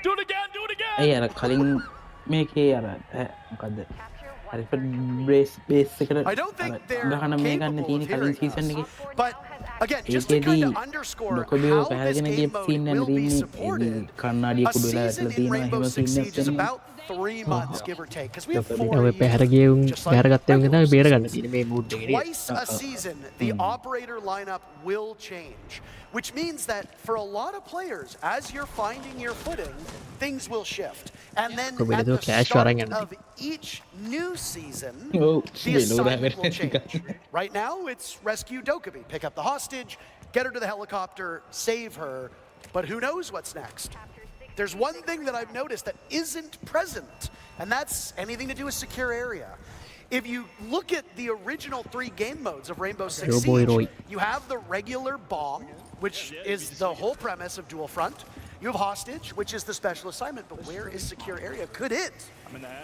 Do it again, do it again! ඇයි අර කලින් මේකේ අර මොකක්ද හරිෆට් බේස් එකට I don't think they're ගහන මේ ගන්න capable තියෙන of කලින් hearing සීසන් us. එකේ But again, just to kind of underscore ඩොකබියෝ how this පැහැගෙන game ගිය mode සීන් will be යන supported, කන්නාඩිය a කුඩු වෙලා season වැටලා in තියෙනවා Rainbow එහෙම Six සීන් Siege is එකක් about 3 months, give or take, because we have 4 ඔය පැහැරගියවුන් පැහැරගත්තවුන් තමයි බේරගන්න තියෙන මේ මූඩ් එකේ Twice a season, the operator lineup will change, which means that for a lot of players, as you're finding your footing, things will shift. And then at the start of each new season, the assignment will change. Right now, it's rescue Dokkaebi, pick up the hostage, get her to the helicopter, save her, but who knows what's next? There's one thing that I've noticed that isn't present, and that's anything to do with secure area. If you look at the original 3 game modes of Rainbow Six Siege, you have the regular bomb, which is the whole premise of Dual Front. You have hostage, which is the special assignment, but where is secure area? Could it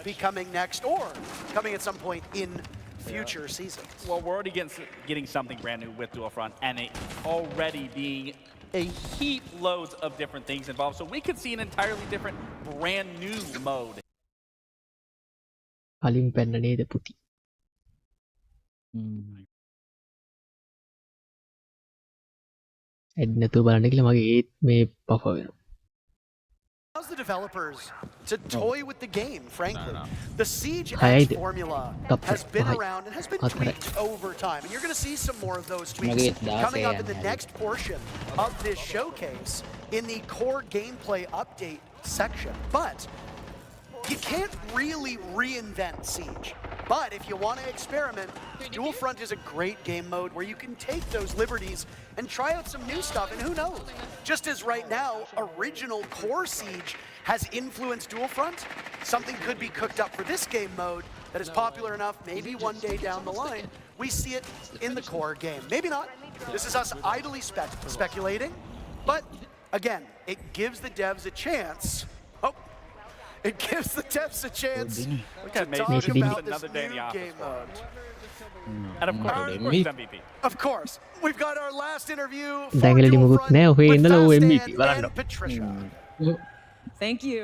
be coming next or coming at some point in future seasons? Well, we're already getting something brand new with Dual Front, and it already being a heap loads of different things involved. So we could see an entirely different brand new mode. කලින් පැන්න නේද පුති add නැතුව බලන්න කියලා මගේ ඒත් මේ පෆ වෙනවා Allows the developers to toy with the game, frankly. The Siege Hi, X formula has been around and has been tweaked over time. And you're going to see some more of those tweaks coming up in the next portion of this showcase in the core gameplay update section. But you can't really reinvent Siege. But if you want to experiment, Dual Front is a great game mode where you can take those liberties and try out some new stuff, and who knows? Just as right now, original core Siege has influenced Dual Front, something could be cooked up for this game mode that is popular enough, maybe one day down the line, we see it in the core game. Maybe not. This is us idly speculating, but again, it gives the devs a chance. It gives the devs a chance to talk about this new game mode. And of course, MVP. Of course, we've got our last interview for දැඟලි Dual මුකුත් Front නෑ ඔහේ with ඉඳලා Fast MVP Dan බලන්න and Patricia. Thank you.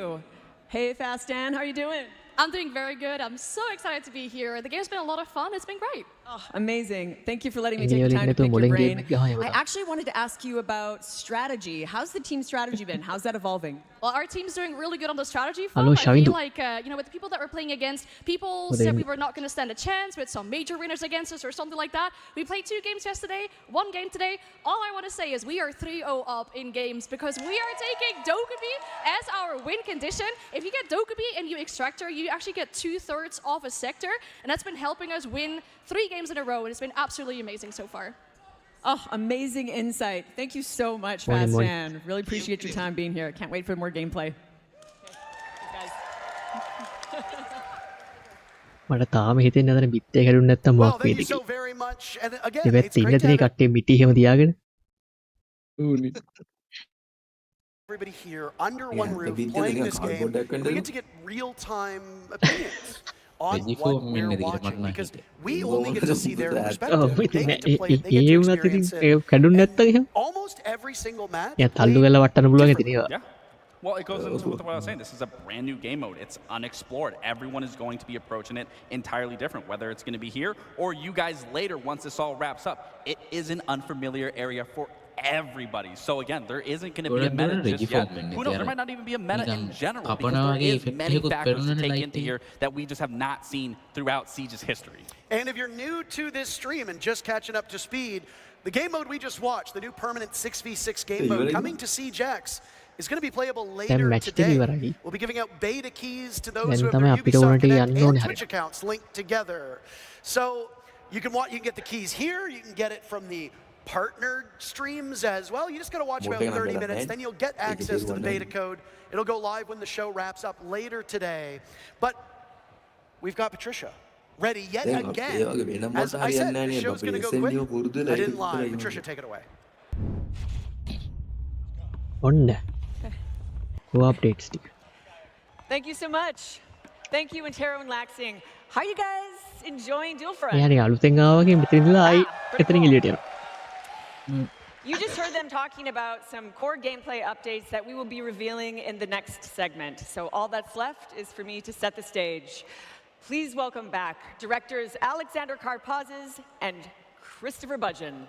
Hey, Fast Dan, how are you doing? I'm doing very good. I'm so excited to be here. The game's been a lot of fun. It's been great. Oh, amazing. Thank you for letting me take the time to pick your brain. I actually wanted to ask you about strategy. How's the team strategy been? How's that evolving? Well, our team's doing really good on the strategy front. I feel like, with the people that we're playing against, people said we were not going to stand a chance with some major winners against us or something like that. We played 2 games yesterday, 1 game today. All I want to say is we are 3-0 up in games because we are taking Dokkaebi as our win condition. If you get Dokkaebi and you extract her, you actually get 2/3 off a sector, and that's been helping us win 3 games in a row, and it's been absolutely amazing so far. Oh, amazing insight. Thank you so much, Fastan. Really appreciate your time being here. Can't wait for more gameplay. මට තාම හිතෙන්නේ අතන බිත්තේ කැඩුනේ නැත්තම් මොකක් Well, thank වේද you so කියලා. very much. And again, දෙපැත්තේ it's ඉන්න great to තේ have කට්ටිය මිටි එහෙම තියාගෙන. everybody here under one roof playing this game. We get to get real-time opinions on what we're watching because we only get to see their perspective. They get to play it, they get to experience it. කැඩුනේ නැත්තම් එහෙම. Almost every single match. යා තල්ලු කරලා වටන්න පුළුවන් ඉතින් ඒවා. Yeah. Well, it goes into what I was saying. This is a brand new game mode. It's unexplored. Everyone is going to be approaching it entirely different, whether it's going to be here or you guys later once this all wraps up. It is an unfamiliar area for everybody. So again, there isn't going to be a meta just yet. Who knows? There might not even be a meta in general because there is many factors to take into here that we just have not seen throughout Siege's history. And if you're new to this stream and just catching up to speed, the game mode we just watched, the new permanent 6v6 game mode coming to Siege X, is going to be playable later today. We'll be giving out beta keys to those who have their Ubisoft Connect and Twitch accounts linked together. So you can get the keys here, you can get it from the partnered streams as well. You just got to watch about 30 minutes, then you'll get access to the beta code. It'll go live when the show wraps up later today. But we've got Patricia ready yet again. As I said, the show's going to go quick. I didn't lie. Patricia, take it away. ඔන්න. Go updates. Thank you so much. Thank you, Intero and Laxing. How are you guys enjoying Dual Front? එයා නිකන් අලුතෙන් ආවා වගේ මෙතන ඉඳලා ආයි එතනින් එළියට යනවා. You just heard them talking about some core gameplay updates that we will be revealing in the next segment. So all that's left is for me to set the stage. Please welcome back directors Alexander Karpazes and Christopher Budgeon.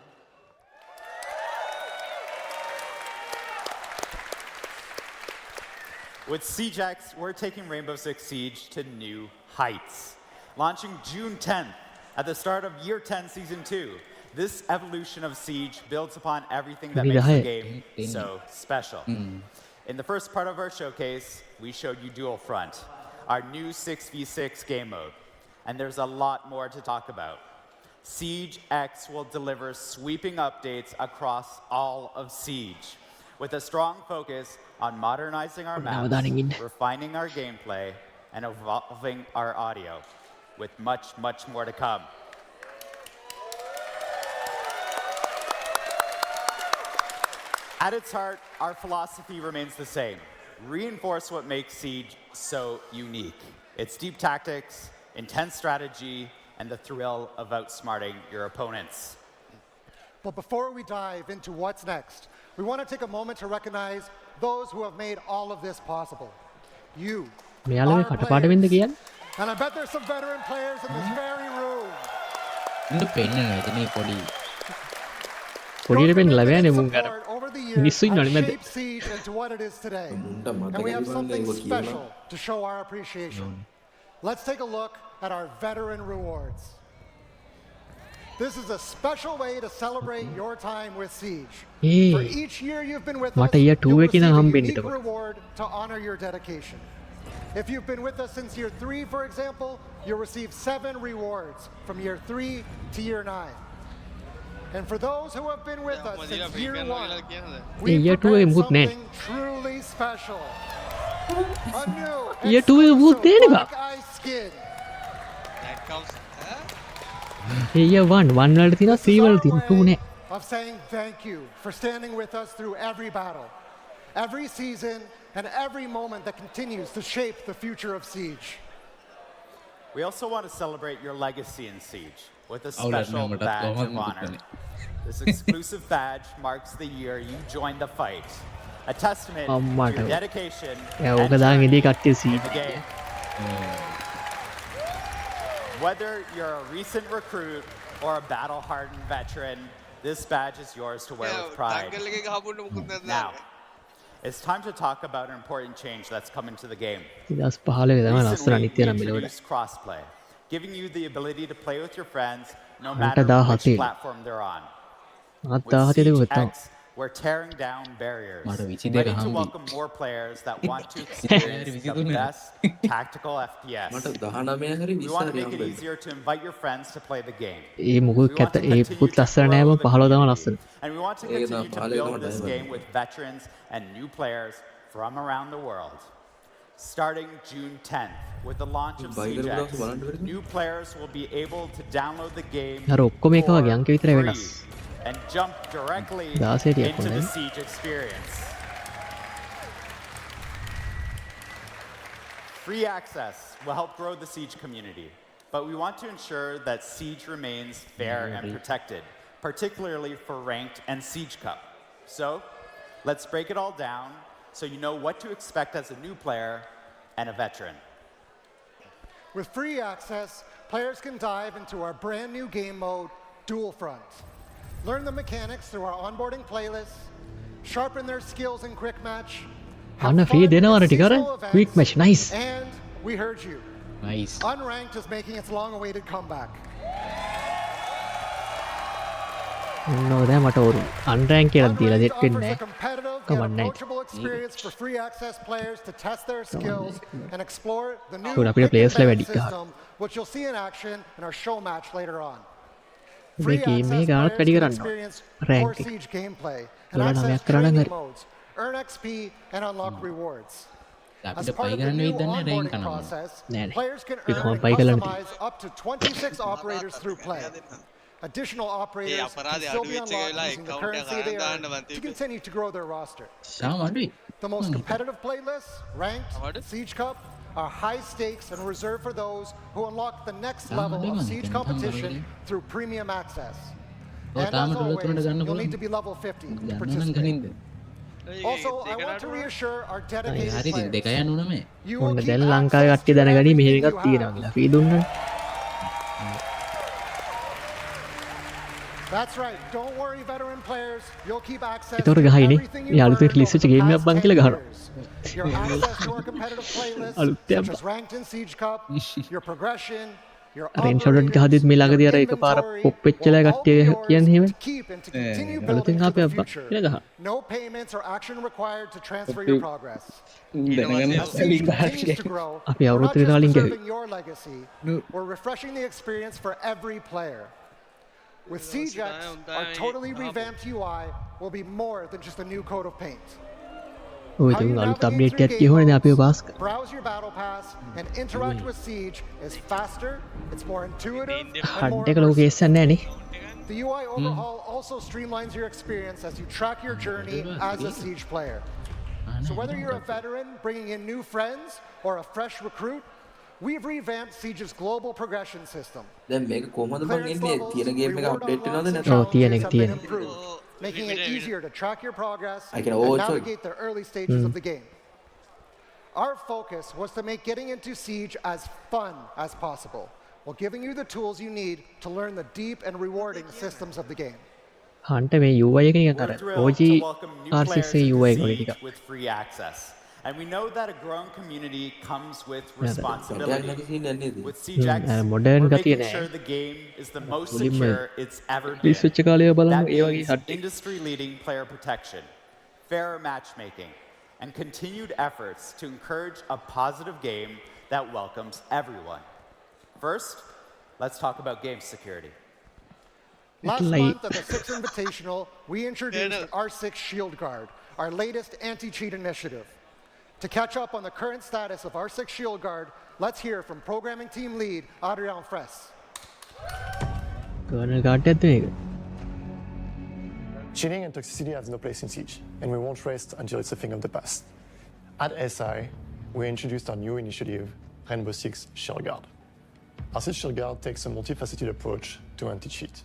With Siege X, we're taking Rainbow Six Siege to new heights. Launching June 10th at the start of Year 10 Season 2, this evolution of Siege builds upon everything that makes the game so special. In the first part of our showcase, we showed you Dual Front, our new 6v6 game mode. And there's a lot more to talk about. Siege X will deliver sweeping updates across all of Siege, with a strong focus on modernizing our maps, refining our gameplay, and evolving our audio, with much, much more to come. At its heart, our philosophy remains the same. Reinforce what makes Siege so unique. Its deep tactics, intense strategy, and the thrill of outsmarting your opponents. But before we dive into what's next, we want to take a moment to recognize those who have made all of this possible. You. මෙයාලගේ කටපාඩ වෙන්න කියන්නේ. And I bet there's some veteran players in this very room. ඉන්න පෙන්නනවා එතනේ පොඩි. පොඩියට පෙන්නලා බෑනේ මුං අර. මිනිස්සු ඉන්නවනේ මැද. Siege into what it is today. And we have something special to show our appreciation. Let's take a look at our veteran rewards. This is a special way to celebrate your time with Siege. For each year you've been with us, you'll receive a unique reward to honor your dedication. If you've been with us since year 3, for example, you'll receive 7 rewards from year 3 to year 9. And for those who have been with us since year 1, we've prepared something truly special. A new exclusive black eye skin. Year 1 වලට තියෙනවා 3 වලට තියෙනවා 2 නෑ. Of saying thank you for standing with us through every battle, every season, and every moment that continues to shape the future of Siege. We also want to celebrate your legacy in Siege with a special badge of honor. This exclusive badge marks the year you joined the fight, a testament to your dedication and the game. Whether you're a recent recruit or a battle-hardened veteran, this badge is yours to wear with pride. Now, it's time to talk about an important change that's come into the game. Recently, we introduced crossplay, giving you the ability to play with your friends no matter which platform they're on. With Siege X, we're tearing down barriers, ready to welcome more players that want to experience the best tactical FPS. We want to make it easier to invite your friends to play the game. We want to continue to grow the community, and we want to continue to build this game with veterans and new players from around the world. Starting June 10th, with the launch of Siege X, new players will be able to download the game for free and jump directly into the Siege experience. Free access will help grow the Siege community, but we want to ensure that Siege remains fair and protected, particularly for Ranked and Siege Cup. So, let's break it all down so you know what to expect as a new player and a veteran. With free access, players can dive into our brand new game mode, Dual Front. Learn the mechanics through our onboarding playlist, sharpen their skills in quick match, quick match, nice. And we heard you. Nice. Unranked is making its long-awaited comeback. No, දැන් මට ඕරු unrank කියලා දීලා දෙත් Unranked වෙන්නේ offers a නැහැ. competitive Come yet on, nice. approachable experience for free access players to test their skills and explore the new So, අපිට players pick and වැඩි ban system, which you'll see in action in our show match later on. මේ Free game access එක ගානක් players වැඩි can කරන්න experience rank core එක. Siege gameplay and Dola access 9ක් කරා නම් training හරි. modes, earn XP and unlock rewards. As අපිට part පයි of the කරන්න new වෙයිද නැහැ rank onboarding කරනවා. process, නෑ නෑ. players can ඒක earn කොහොම and පයි කරන්න customize up to 26 operators through play. Additional operators can still be unlocked using the currency they earn to continue to grow their roster. The most competitive playlists, Ranked, Siege Cup, are high stakes and reserved for those who unlock the next level of Siege competition through premium access. And as always, you'll need to be level 50 to participate. Also, I want to reassure our dedicated players. You will ඔන්න keep දැන් ලංකාවේ access කට්ටිය to දැනගනි මෙහෙම everything එකක් you තියෙනවා have. කියලා. Fee දුන්නා. That's right. Don't worry, veteran players. You'll keep access ඒතකොට to ගහයිනේ. everything මේ you've අලුතෙන් earned රිලීස් over වෙච්ච the ගේම් එකක් past බං 10 කියලා ගහනවා. years. Your access to our competitive playlists, අලුතෙන් such as Ranked and Siege Cup, your progression, your රෙන්ෂොට් ගහද්දිත් මේ ළඟදී අර එකපාර පොප් වෙච්ච ලා කට්ටිය කියන්නේ එහෙම. අලුතෙන් ආපේ අබ්බා කියලා ගහ. No payments or action required to transfer your progress. දැනගන්න As Siege continues to grow, අපි we're not අවුරුද්දකට just කලින් preserving your legacy, we're refreshing the experience for every player. With Siege X, our totally revamped UI will be more than just a new coat of paint. ඔය How you තුන් අලුත් navigate update through එකක් game කියවනේ අපිව modes, pass කරා. browse your battle pass, and interact with Siege is faster, it's more intuitive, and more hard එක ලෝකේ ඉස්සන්නේ නැහැ නේ. The UI overhaul also streamlines your experience as you track your journey as a Siege player. So whether you're a veteran bringing in new friends or a fresh recruit, we've revamped Siege's global progression system. දැන් මේක කොහොමද බං එන්නේ තියෙන game එක update වෙනවද නැත්නම් ඔව් තියෙන එක තියෙන. Making it easier to track your progress I can and also- navigate the early stages of the game. Our focus was to make getting into Siege as fun as possible, while giving you the tools you need to learn the deep and rewarding systems of the game. හන්ට මේ UI එක නිකන් අර We're thrilled OG to welcome new R6 players UI into එක වගේ Siege ටිකක්. with free access. And we know that a growing community comes with Yeah, that- responsibility. With Siege X, modern we're ගතිය making නෑ. sure the game is the most මුලින්ම secure it's ever release been. වෙච්ච කාලේ බලමු That ඒ වගේ means hard එක. industry-leading player protection, fairer matchmaking, and continued efforts to encourage a positive game that welcomes everyone. First, let's talk about game security. Last Like- month at the Six Invitational, we introduced R6 Shield Guard, our latest anti-cheat initiative. To catch up on the current status of R6 Shield Guard, let's hear from programming team lead Adrian Fress. Colonel card එකක්ද මේක? Cheating and toxicity have no place in Siege, and we won't rest until it's a thing of the past. At SI, we introduced our new initiative, Rainbow Six Shield Guard. Our Six Shield Guard takes a multifaceted approach to anti-cheat.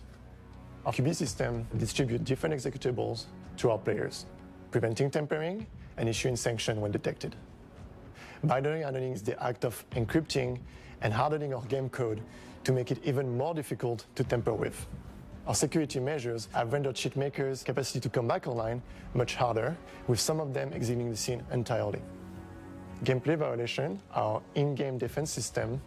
Our QB system distributes different executables to our players, preventing tampering and issuing sanction when detected. Binary hardening is the act of encrypting and hardening our game code to make it even more difficult to tamper with. Our security measures have rendered cheat makers' capacity to come back online much harder, with some of them exiting the scene entirely. Gameplay Violation, our in-game defense system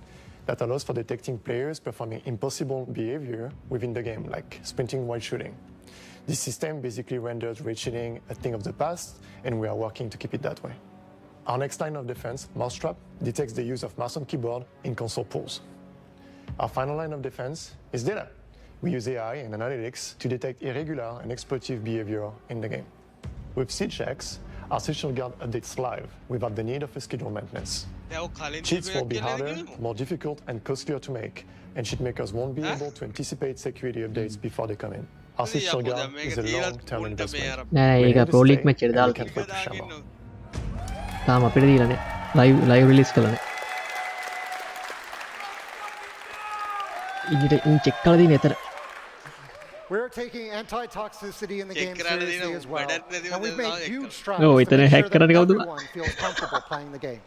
that allows for detecting players performing impossible behavior within the game, like sprinting while shooting. This system basically renders raid cheating a thing of the past, and we are working to keep it that way. Our next line of defense, Mousetrap, detects the use of mouse and keyboard in console pools. Our final line of defense is data. We use AI and analytics to detect irregular and exploitative behavior in the game. With SiegeX, our Siege Guard updates live without the need of a scheduled maintenance. Cheats will be harder, more difficult, and costlier to make, and cheat makers won't be able to anticipate security updates before they come in. Our Siege Guard is a long-term investment. නෑ ඒක pro league match එකට දාලා can't wait to share more. තාම අපිට දීලා නෑ live release කළා නෑ ඉතින් චෙක් කරලා දින එතන We're taking anti-toxicity in the game seriously as well, and we've made huge strides Oh, to itane make hack sure that කරන්න කවුද? everyone feels comfortable playing the game.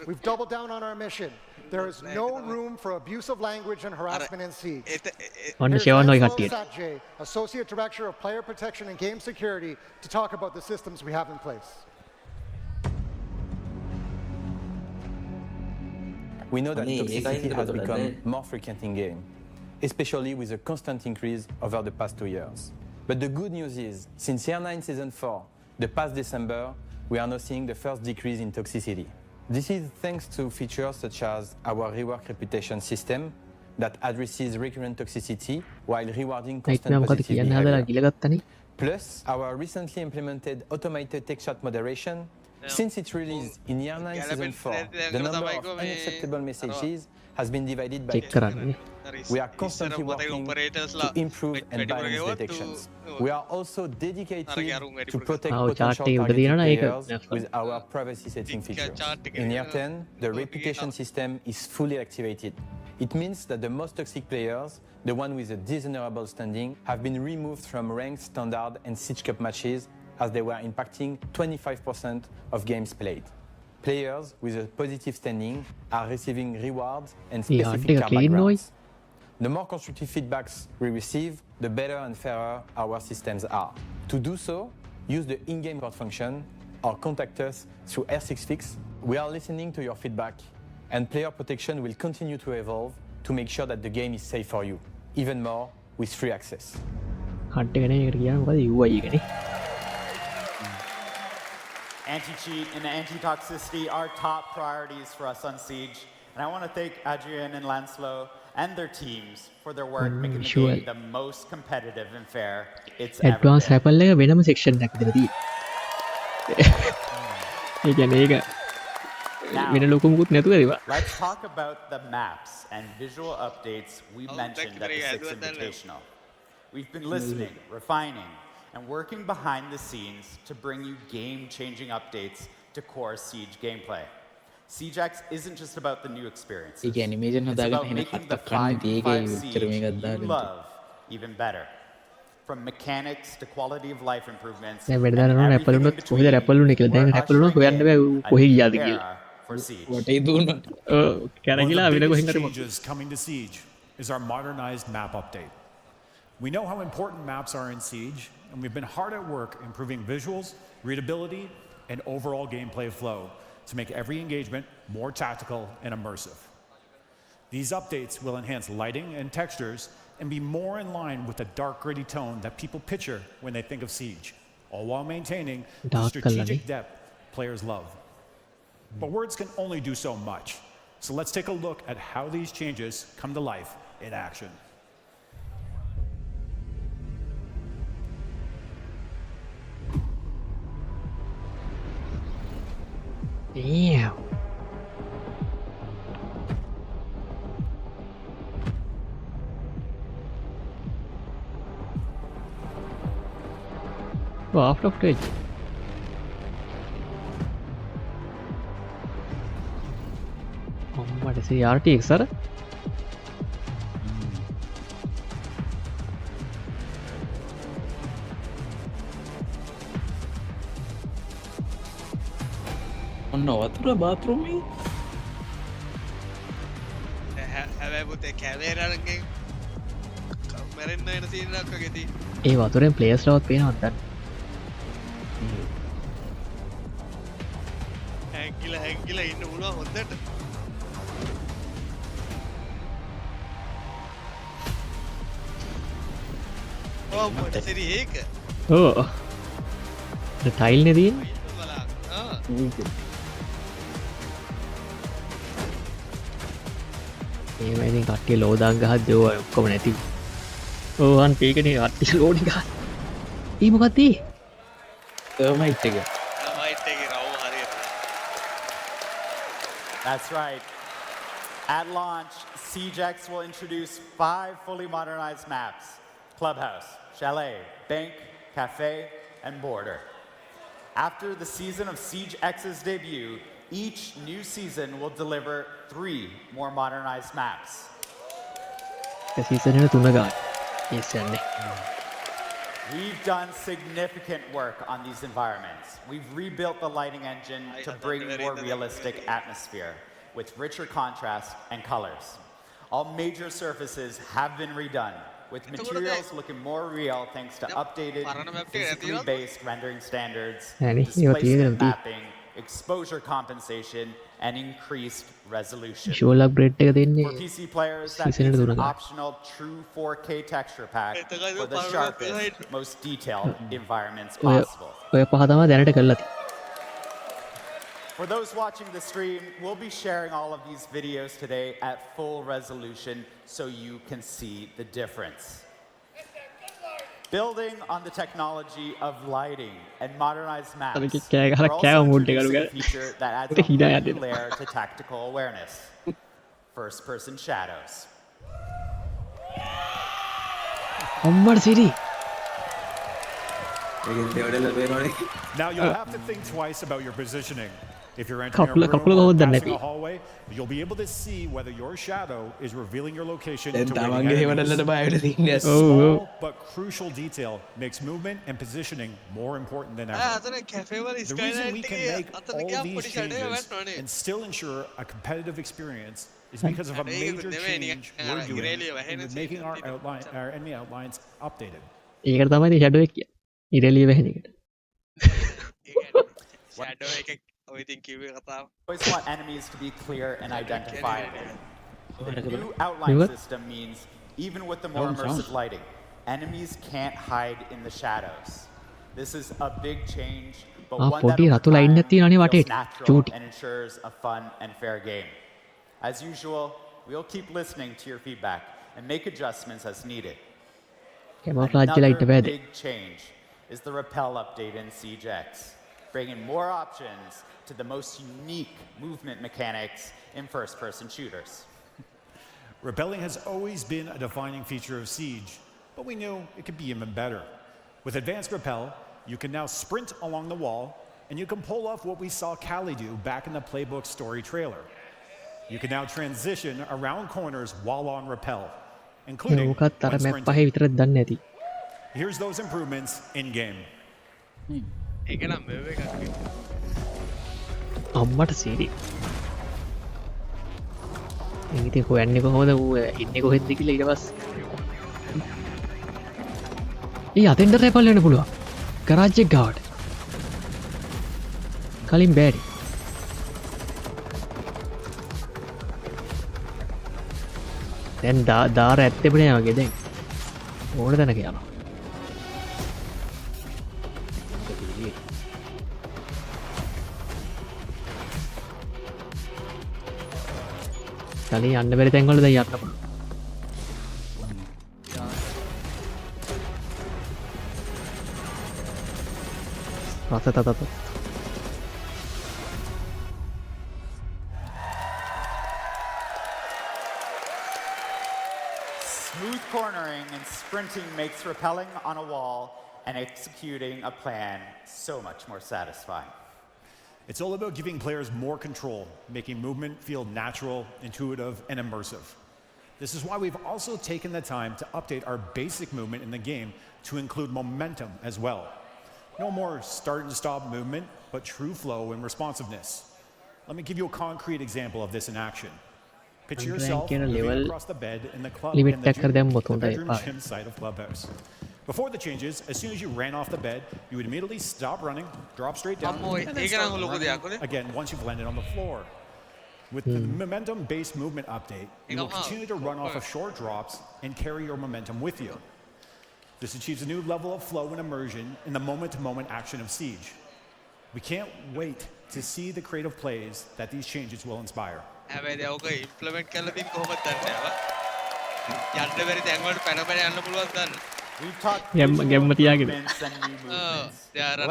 We've doubled down on our mission. There is no room for abusive language and harassment in Siege. ඔන්න Here's ෂෙවන් ඔය Lanslo කට්ටියට Satjay, Associate Director of Player Protection and Game Security, to talk about the systems we have in place. We know that toxicity has become more frequent in game, especially with a constant increase over the past 2 years. But the good news is, since Year 9 Season 4, the past December, we are now seeing the first decrease in toxicity. This is thanks to features such as our rework reputation system that addresses recurrent toxicity while rewarding constant positive behavior. Plus, our recently implemented automated text chat moderation. Since its release in Year 9 Season 4, the number of unacceptable messages has been divided by 2. We are constantly working to improve and balance detections. We are also dedicated to protect potential targeted players with our privacy setting features. In Year 10, the reputation system is fully activated. It means that the most toxic players, the ones with a dishonorable standing, have been removed from ranked, standard, and Siege Cup matches as they were impacting 25% of games played. Players with a positive standing are receiving rewards and specific care backgrounds. The more constructive feedbacks we receive, the better and fairer our systems are. To do so, use the in-game report function or contact us through R6Fix. We are listening to your feedback, and player protection will continue to evolve to make sure that the game is safe for you, even more with free access. Anti-cheat and anti-toxicity are top priorities for us on Siege. And I want to thank Adrian and Lancelot and their teams for their work making the game the most competitive and fair it's ever advanced been. Apple එක වෙනම section එකක් විතර තියෙනවා. ඒ කියන්නේ ඒක වෙන ලොකු මුකුත් නැතුව ඒවා. Let's talk about the maps and visual updates we mentioned at the 6 Invitational. We've been listening, refining, and working behind the scenes to bring you game-changing updates to core Siege gameplay. SiegeX isn't just about the new experiences. It's about making the 5v5 Siege you love even better. From mechanics to quality of life improvements, and everything in between, we're ushering in a new era for Siege. One of the biggest changes coming to Siege is our modernized map update. We know how important maps are in Siege, and we've been hard at work improving visuals, readability, and overall gameplay flow to make every engagement more tactical and immersive. These updates will enhance lighting and textures and be more in line with the dark, gritty tone that people picture when they think of Siege, all while maintaining the strategic depth players love. But words can only do so much. So let's take a look at how these changes come to life in action. Damn. Oh, after stage. Oh, what is the RTX, sir? ඔන්න වතුර bathroom හැබැයි පුතේ කැමරාවෙන් මැරෙන්න එන scene එකක් වගේ තියෙන. ඒ වතුරෙන් players ලවත් පේනවද දැන්? හැංගිලා ඉන්න පුළුවන් හොඳට. ඔව් මොකද සරි ඒක. ඕ. ටයිල් නේ තියෙන්නේ. ඒවා ඉතින් කට්ටිය ලෝදාන් ගහද්දී ඒවා ඔක්කොම නැති. ඕවන් පීකනේ කට්ටිය ලෝඩි ගහන. ඊ මොකක්ද ඊ? තර්මයිට් එක. තර්මයිට් එකේ රවුම හරියට. That's right. At launch, CJX will introduce 5 fully modernized maps: Clubhouse, Chalet, Bank, Cafe, and Border. After the season of Siege X's debut, each new season will deliver 3 more modernized maps. The season එක 3 ගන්න. Yes යන්නේ. We've done significant work on these environments. We've rebuilt the lighting engine to bring more realistic atmosphere with richer contrast and colors. All major surfaces have been redone, with materials looking more real thanks to updated, physically based rendering standards, displacement mapping, exposure compensation, and increased resolution. Visual upgrade එක දෙන්නේ For PC players, that means an optional true 4K texture pack for the sharpest, most detailed environments possible. ඔය පහ තමයි දැනට කරලා තියෙන්නේ. For those watching the stream, we'll be sharing all of these videos today at full resolution so you can see the difference. Building on the technology of lighting and modernized maps, we're also introducing a feature that adds a new layer to tactical awareness: first-person shadows. අම්මඩ Siri. Now you'll have to think twice about your positioning. If you're entering a room or passing a hallway, you'll be able to see whether your shadow is revealing your location to waiting enemies. This small but crucial detail makes movement and positioning more important than ever. The reason we can make all these changes and still ensure a competitive experience is because of a major change we're doing in making our enemy outlines updated. ඒකට තමයි shadow එක කියන්නේ. ඉරෙලිය වෙන එකට. Shadow එක ඔය ඉතින් කිව්වේ කතාව. Always want enemies to be clear and identifiable. The new outline system means even with the more immersive lighting, enemies can't hide in the shadows. This is a big change, but one that feels natural and ensures a fun and fair game. As usual, we'll keep listening to your feedback and make adjustments as needed. Another big change is the Repel update in Siege X, bringing more options to the most unique movement mechanics in first-person shooters. Repelling has always been a defining feature of Siege, but we knew it could be even better. With advanced Repel, you can now sprint along the wall, and you can pull off what we saw Callie do back in the Playbook story trailer. You can now transition around corners while on Repel, including when sprinting. Here's those improvements in-game. අම්මට සීරි. ඉතින් හොයන්නේ කොහොමද ඌ ඉන්නේ කොහෙද කියලා ඊට පස්සේ. අතෙන්ට රැපල් වෙන්න පුළුවන්. ගරාජ් එක ගාවට. කලින් බෑරි. දැන් දාර ඇත්තෙම නෑ වගේ දැන්. ඕන තැනක යනවා. කලින් යන්න බැරි තැන්වල දැන් යන්න පුළුවන්. Smooth cornering and sprinting makes rappelling on a wall and executing a plan so much more satisfying. It's all about giving players more control, making movement feel natural, intuitive, and immersive. This is why we've also taken the time to update our basic movement in the game to include momentum as well. No more start and stop movement, but true flow and responsiveness. Let me give you a concrete example of this in action. Picture yourself moving across the bed in the club limit in the එක දැම්මොත් bedroom හොඳයි. gym side of Clubhouse. Before the changes, as soon as you ran off the bed, you would immediately stop running, drop straight down, and then start running again once you've landed on the floor. With the momentum-based movement update, you will continue to run off of short drops and carry your momentum with you. This achieves a new level of flow and immersion in the moment-to-moment action of Siege. We can't wait to see the creative plays that these changes will inspire. හැබැයි ඔක implement කරලා තියෙන්නේ කොහොමද දන්නේ ආවා යන්න බැරි තැන් වලට පැන පැන යන්න පුළුවන් දන්න We've talked ගැම්ම තියාගෙන. movements and new movements.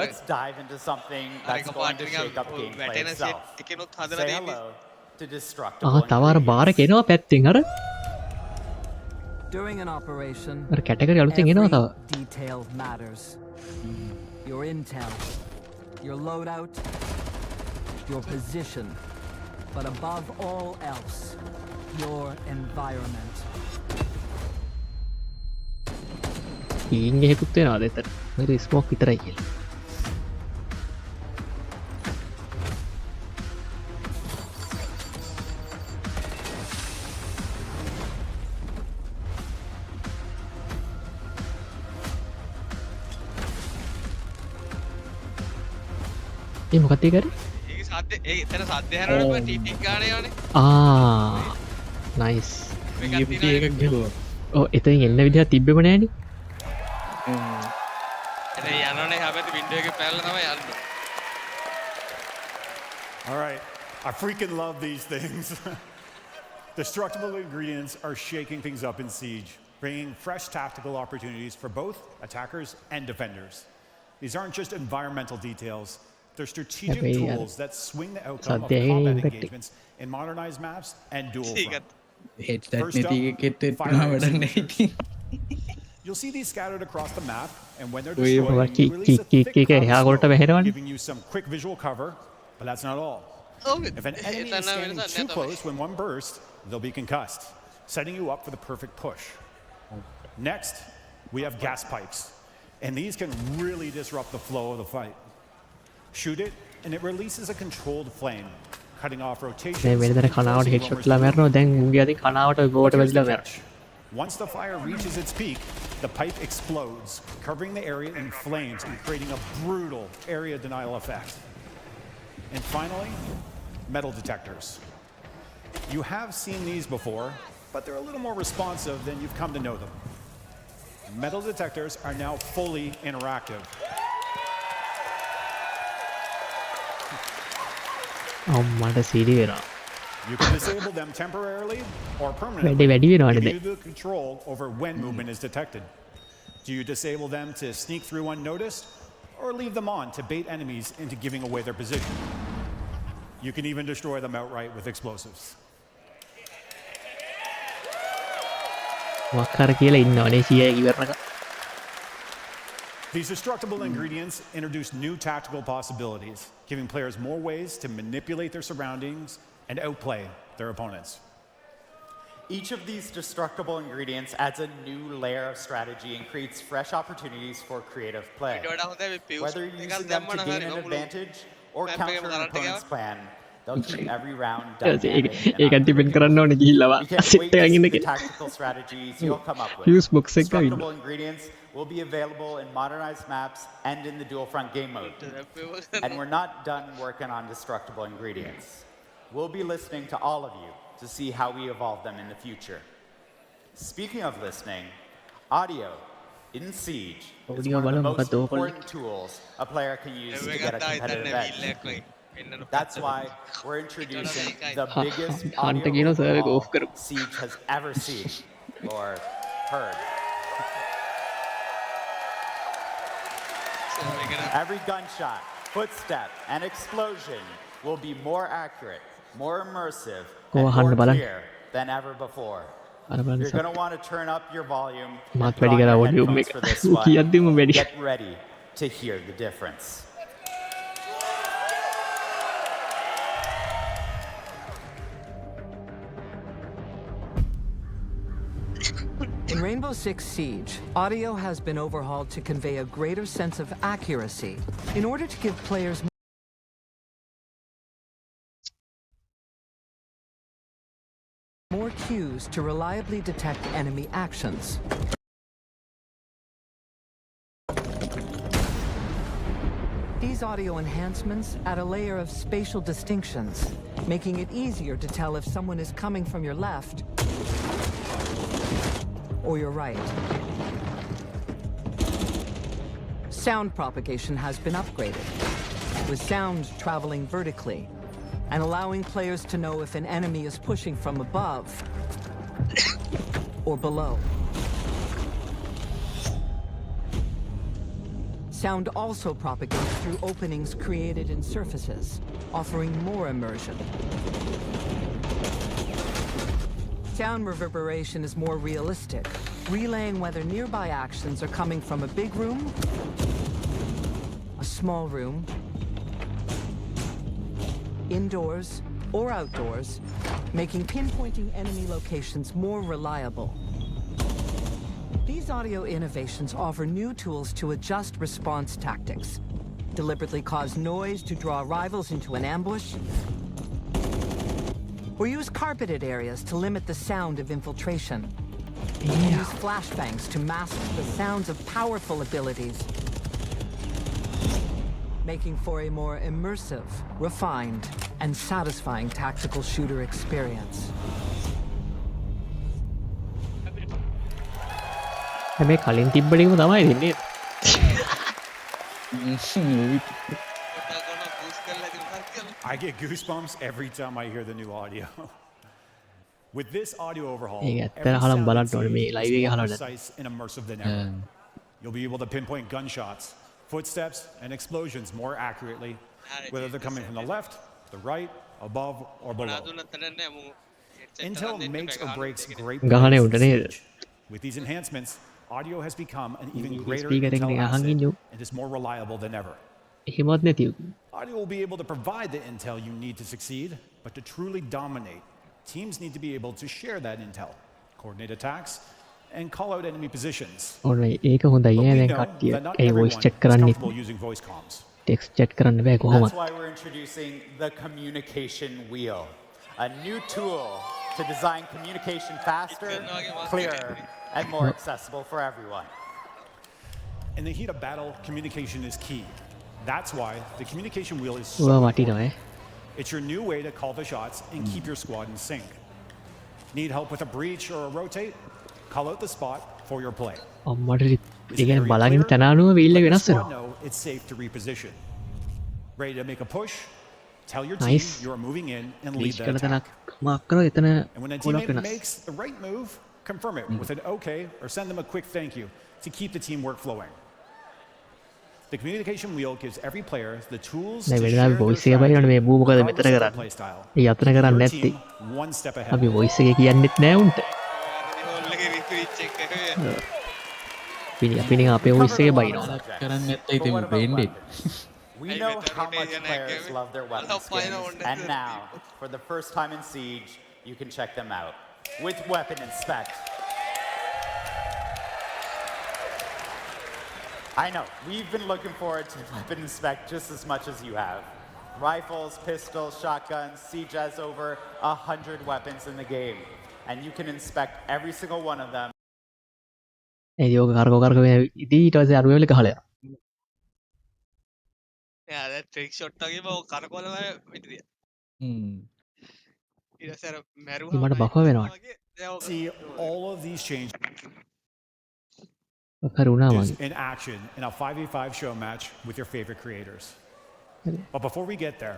Let's dive into something that's going to shake up gameplay itself. Say hello to Destructible තව අර බාරක එනවා පැත්තෙන් අර During an operation, අර කැටගරි අලුතෙන් එනවා තව. every detail matters. Your intel, your loadout, your position, but above all else, your environment. ඊන් එකකුත් වෙනවාද එතන. මේක ස්මෝක් විතරයි කියලා. ඒ මොකක්ද ඒ කරේ? ඒක සද්ද එතන සද්ද හැරෙනකොට ටික් ගාන යවනේ නයිස් EMP එකක් ගිහුවා ඔව් එතනින් එන්න විදිහක් තිබ්බෙම නෑනේ එතන යනෝනේ හැබැයි වින්ඩෝ එකේ පැනලා තමයි යන්නේ All right, I freaking love these things. Destructible ingredients are shaking things up in Siege, bringing fresh tactical opportunities for both attackers and defenders. These aren't just environmental details. They're strategic tools that swing the outcome of combat engagements in modernized maps and dual front. First up, fire You'll see these scattered across the map, and when they're destroyed, you release a thick cloud giving you some quick visual cover, but that's not all. If an enemy is standing too close when one bursts, they'll be concussed, setting you up for the perfect push. Next, we have gas pipes, and these can really disrupt the flow of the fight. Shoot it, and it releases a controlled flame, cutting off rotation. Once the fire reaches its peak, the pipe explodes, covering the area in flames and creating a brutal area denial effect. And finally, metal detectors. You have seen these before, but they're a little more responsive than you've come to know them. Metal detectors are now fully interactive. You can disable them temporarily or permanently, giving you the control over when movement is detected. Do you disable them to sneak through unnoticed, or leave them on to bait enemies into giving away their position? You can even destroy them outright with explosives. These destructible ingredients introduce new tactical possibilities, giving players more ways to manipulate their surroundings and outplay their opponents. Each of these destructible ingredients adds a new layer of strategy and creates fresh opportunities for creative play. Whether you're using them to gain an advantage or counter an opponent's plan, they'll keep every round dynamic and unpredictable. You can't wait to see the tactical strategies you'll come up with. Destructible ingredients will be available in modernized maps and in the dual front game mode. And we're not done working on destructible ingredients. We'll be listening to all of you to see how we evolve them in the future. Speaking of listening, audio in Siege is one of the most important tools a player can use to get a competitive edge. That's why we're introducing the biggest audio overhaul Siege has ever seen or heard. Every gunshot, footstep, and explosion will be more accurate, more immersive, and more clear than ever before. You're going to want to turn up your volume and put on your headphones for this one. Get ready to hear the difference. In Rainbow Six Siege, audio has been overhauled to convey a greater sense of accuracy in order to give players more cues to reliably detect enemy actions. These audio enhancements add a layer of spatial distinctions, making it easier to tell if someone is coming from your left or your right. Sound propagation has been upgraded, with sound traveling vertically and allowing players to know if an enemy is pushing from above or below. Sound also propagates through openings created in surfaces, offering more immersion. Sound reverberation is more realistic, relaying whether nearby actions are coming from a big room, a small room, indoors or outdoors, making pinpointing enemy locations more reliable. These audio innovations offer new tools to adjust response tactics, deliberately cause noise to draw rivals into an ambush, or use carpeted areas to limit the sound of infiltration. Use flashbangs to mask the sounds of powerful abilities, making for a more immersive, refined, and satisfying tactical shooter experience. හැබැයි කලින් තිබ්බඩීම තමයි දෙන්නේ. I get goosebumps every time I hear the new audio. With this audio overhaul, ඒක every ඇත්තට අහලම sound බලන්න and ඕනේ මේ scene is live එක more අහලා precise and immersive than ever. You'll be able to pinpoint gunshots, footsteps, and explosions more accurately, whether they're coming from the left, the right, above, or below. Intel makes or breaks great ගහනේ plays උඩ in නේද? Siege. With these enhancements, audio has become an even greater speaker එකකින් intel අහන් asset ඉන්නු. and is more reliable than ever. එහෙමත් නැතිව. Audio will be able to provide the intel you need to succeed, but to truly dominate, teams need to be able to share that intel, coordinate attacks, and call out enemy positions. ඔන්න ඒක හොඳයි But නේ we දැන් know කට්ටිය that not A voice everyone chat is කරන්නේ comfortable using voice comms. text chat කරන්න බෑ That's කොහොමද? why we're introducing the communication wheel, a new tool to design communication faster, clearer, and more accessible for everyone. In the heat of battle, communication is key. That's why the communication wheel is so ඔයා important. වටිනවා ඈ. It's your new way to call the shots and keep your squad in sync. Need help with a breach or a rotate? Call out the spot for your play. අම්මට ඒ Is the කියන්නේ area බලන් ඉන්න clear? තැන අනුව wheel එක Let your වෙනස් squad වෙනවා. know it's safe to reposition. Ready to make a push? Tell your Nice. team you're moving in and lead ලීච් the කරන attack. තැනක් මාක් කරලා එතන And when a ගොඩක් teammate වෙනස්. makes the right move, confirm it with an okay or send them a quick thank you to keep the teamwork flowing. The communication wheel gives every player the tools දැන් to වෙනදා share අපි their voice එක බලනකොට මේ බූ මොකද මෙතන regardless of their කරන්නේ? play style. ඒ අතන Keeping කරන්නේ your නැත්තේ. team one step ahead. අපි voice එකේ කියන්නෙත් නෑ උන්ට. අපි නිකන් අපේ voice එකේ බයිනවා. කරන්නේ නැත්නම් ඉතින් වෙන්නේ. We know how much players love their weapon skins, and now, for the first time in Siege, you can check them out with Weapon Inspect. I know, we've been looking forward to Weapon Inspect just as much as you have. Rifles, pistols, shotguns, Siege has over 100 weapons in the game, and you can inspect every single one of them. ඒ යෝග කරකෝ ඉදී ඊට පස්සේ අරුවේ වල ගහලා යනවා. එයා දැන් trick shot වගේම ඔය කරකවලම පිටිය. ඊට පස්සේ අර මැරුවා මට බෆ වෙනවා. See all of these changes කරුණා වගේ. in action in a 5v5 show match with your favorite creators. But before we get there,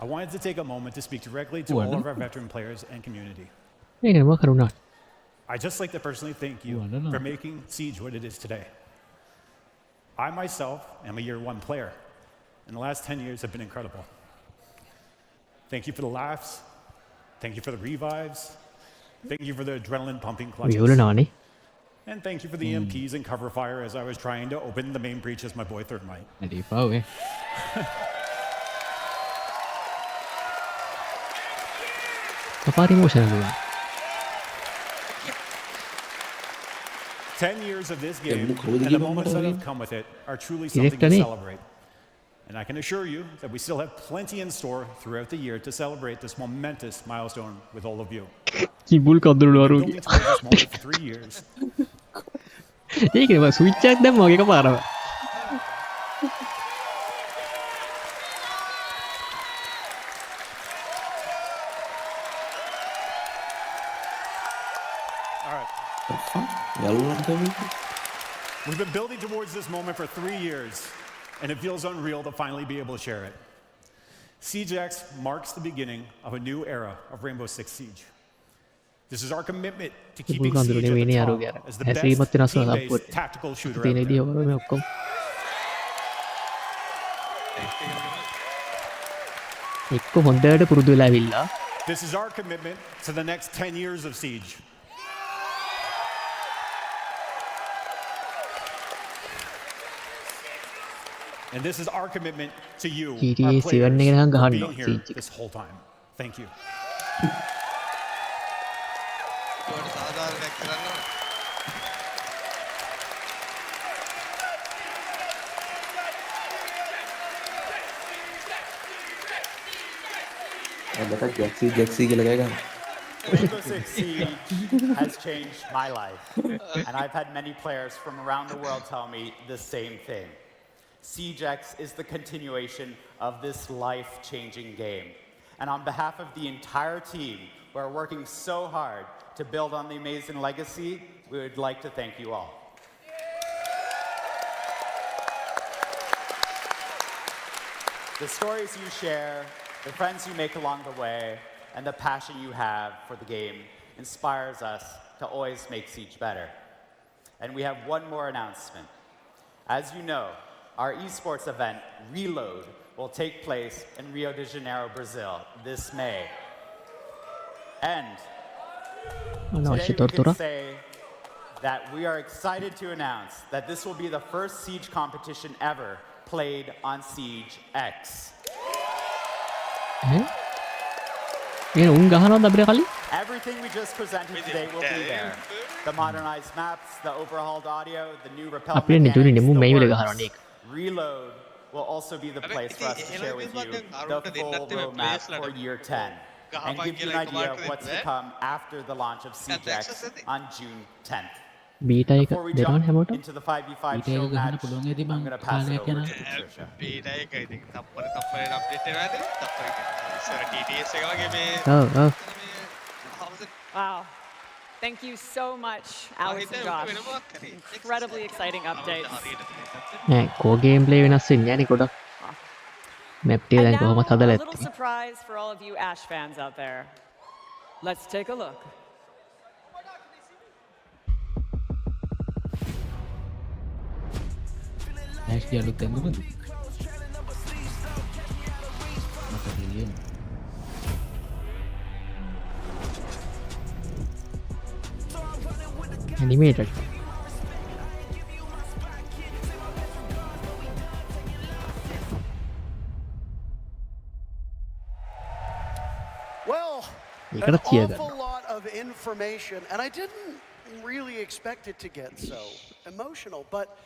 I wanted to take a moment to speak directly to all of our veteran players and community. මේක නේ කරුණා. I'd just like to personally thank you for making Siege what it is today. I myself am a year one player, and the last 10 years have been incredible. Thank you for the laughs. Thank you for the revives. Thank you for the adrenaline pumping clutches. විවුලනවානේ. And thank you for the EMPs and cover fire as I was trying to open the main breach as my boy Thermite. Ready for it. කපාට emotional වුණා. 10 years of this game and the moments that have come with it are truly something to celebrate. And I can assure you that we still have plenty in store throughout the year to celebrate this momentous milestone with all of you. කිඹුල් කඳුළු වරු Building towards this moment for 3 years. ඒක නේ switch එකක් දැම්මා වගේ එකපාරම. We've been building towards this moment for 3 years, and it feels unreal to finally be able to share it. Siege X marks the beginning of a new era of Rainbow Six Siege. This is our commitment to keeping Siege at the top as the best team-based tactical shooter out there. එක්ක හොඳට පුරුදු වෙලා ඇවිල්ලා. This is our commitment to the next 10 years of Siege. And this is our commitment to you, our players, for being here this whole time. Thank you. Rainbow Six Siege has changed my life, and I've had many players from around the world tell me the same thing. Siege X is the continuation of this life-changing game. And on behalf of the entire team, who are working so hard to build on the amazing legacy, we would like to thank you all. The stories you share, the friends you make along the way, and the passion you have for the game inspires us to always make Siege better. And we have one more announcement. As you know, our esports event, Reload, will take place in Rio de Janeiro, Brazil, this May. And today we can say that we are excited to announce that this will be the first Siege competition ever played on Siege X. Everything we just presented today will be there. The modernized maps, the overhauled audio, the new repel mechanics, the works. Reload will also be the place for us to share with you the full roadmap for year 10 and give you an idea of what's to come after the launch of Siege X on June 10th. Before we jump into the 5v5 show match, I'm going to pass it over to Patricia. Wow. Thank you so much, Alex and Josh. Incredibly exciting updates. කෝ game play වෙනස් වෙන්නේ නැහැ නේ ගොඩක්. Map එක දැන් කොහොමද හදලා A little surprise for all of you Ash fans out there. Let's take a look. Ash ගේ අලුත් ඇඳුමද? මට දෙලියන. Animated. Well, an awful lot of information, and I didn't really expect it to get so emotional, but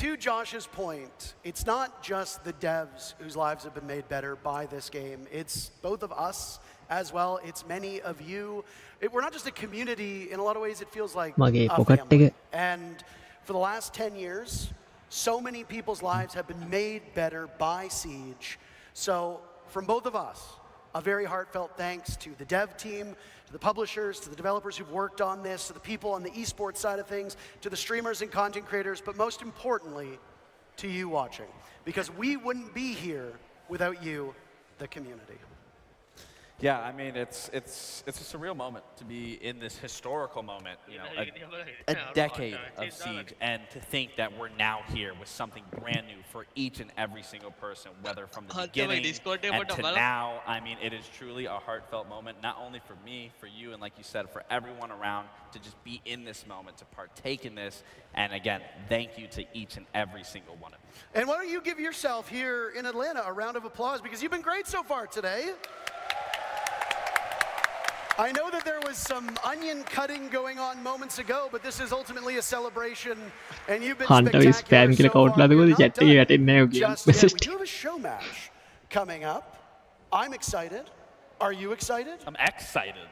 to Josh's point, it's not just the devs whose lives have been made better by this game. It's both of us as well. It's many of you. We're not just a community. In a lot of ways, it feels like a family. And for the last 10 years, so many people's lives have been made better by Siege. So from both of us, a very heartfelt thanks to the dev team, to the publishers, to the developers who've worked on this, to the people on the esports side of things, to the streamers and content creators, but most importantly, to you watching. Because we wouldn't be here without you, the community. Yeah, I mean, it's a surreal moment to be in this historical moment, you know, a decade of Siege, and to think that we're now here with something brand new for each and every single person, whether from the beginning and to now. I mean, it is truly a heartfelt moment, not only for me, for you, and like you said, for everyone around to just be in this moment, to partake in this. And again, thank you to each and every single one of you. And why don't you give yourself here in Atlanta a round of applause, because you've been great so far today. I know that there was some onion cutting going on moments ago, but this is ultimately a celebration, and you've been spectacular so far. We're not done just yet. We do have a show match coming up. I'm excited. Are you excited? I'm excited.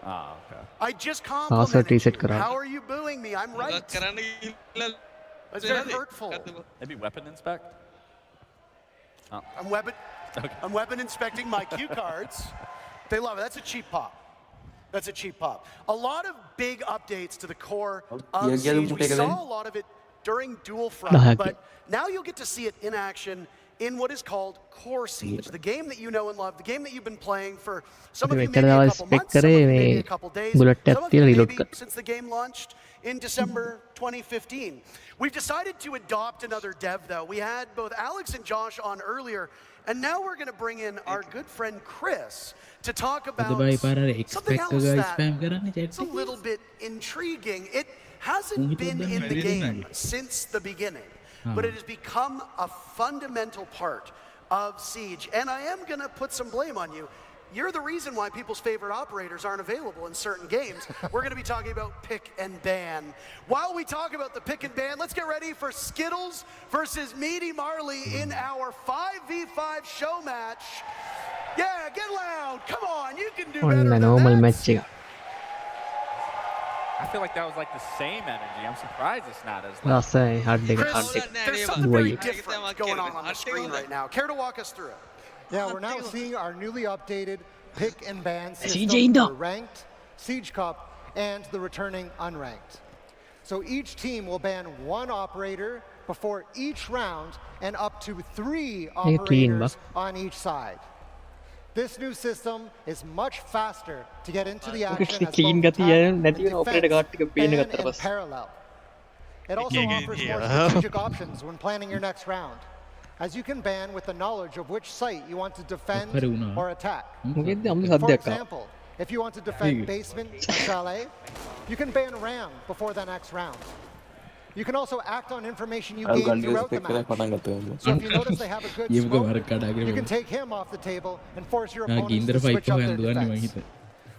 Okay. I just complimented you. How are you booing me? I'm right. That's very hurtful. Maybe weapon inspect? Oh. I'm weapon inspecting my cue cards. They love it. That's a cheap pop. That's a cheap pop. A lot of big updates to the core of Siege. We saw a lot of it during Dual Front, but now you'll get to see it in action in what is called Core Siege, the game that you know and love, the game that you've been playing for some of you maybe a couple months, some of you maybe a couple days, some of you maybe since the game launched in December 2015. We've decided to adopt another dev though. We had both Alex and Josh on earlier, and now we're going to bring in our good friend Chris to talk about something else that's a little bit intriguing. It hasn't been in the game since the beginning, but it has become a fundamental part of Siege. And I am going to put some blame on you. You're the reason why people's favorite operators aren't available in certain games. We're going to be talking about pick and ban. While we talk about the pick and ban, let's get ready for Skittles versus Meaty Marley in our 5v5 show match. Yeah, get loud. Come on, you can do better than that. I feel like that was like the same energy. I'm surprised it's not as loud. Chris, there's something very different going on the screen right now. Care to walk us through it? Yeah, we're now seeing our newly updated pick and ban system for ranked, Siege Cup, and the returning unranked. So each team will ban one operator before each round and up to 3 operators on each side. This new system is much faster to get into the action as both attack and defense ban in parallel. It also offers more strategic options when planning your next round, as you can ban with the knowledge of which site you want to defend or attack. For example, if you want to defend basement or chalet, you can ban Ram before the next round. You can also act on information you gain throughout the match. So if you notice they have a good smoke, you can take him off the table and force your opponents to switch up their defense.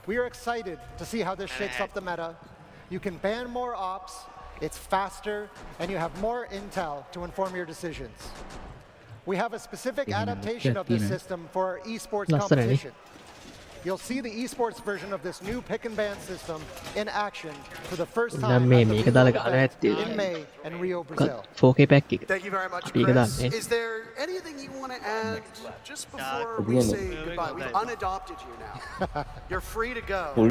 We are excited to see how this shakes up the meta. You can ban more ops, it's faster, and you have more intel to inform your decisions. We have a specific adaptation of this system for our esports competition. You'll see the esports version of this new pick and ban system in action for the first time at the event in May in Rio, Brazil. 4K pack. Thank you very much, Chris. Is there anything you want to add just before we say goodbye? We've unadopted you now. You're free to go. While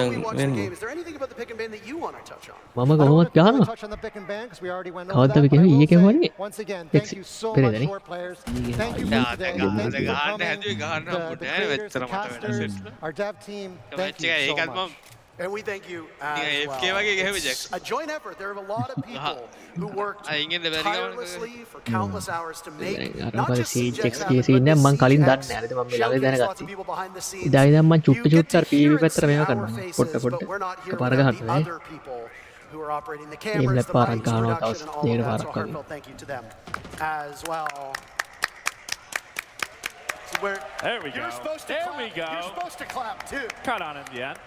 we watch the game, is there anything about the pick and ban that you want to touch on? I don't want to touch on the pick and ban because we already went over that. But I will say, once again, thank you so much for players. Thank you for today. Thank you for coming. The creators, the casters, our dev team, thank you so much. And we thank you as well. It's a joint effort. There are a lot of people who worked tirelessly for countless hours to make not just Siege lots of people behind the scenes. You get to hear and see our faces, but we're not here without the other people who are operating the cameras, the mics, production, and all of that. So heartfelt thank you to them as well. There we go. You're supposed to clap too. Caught on in the end.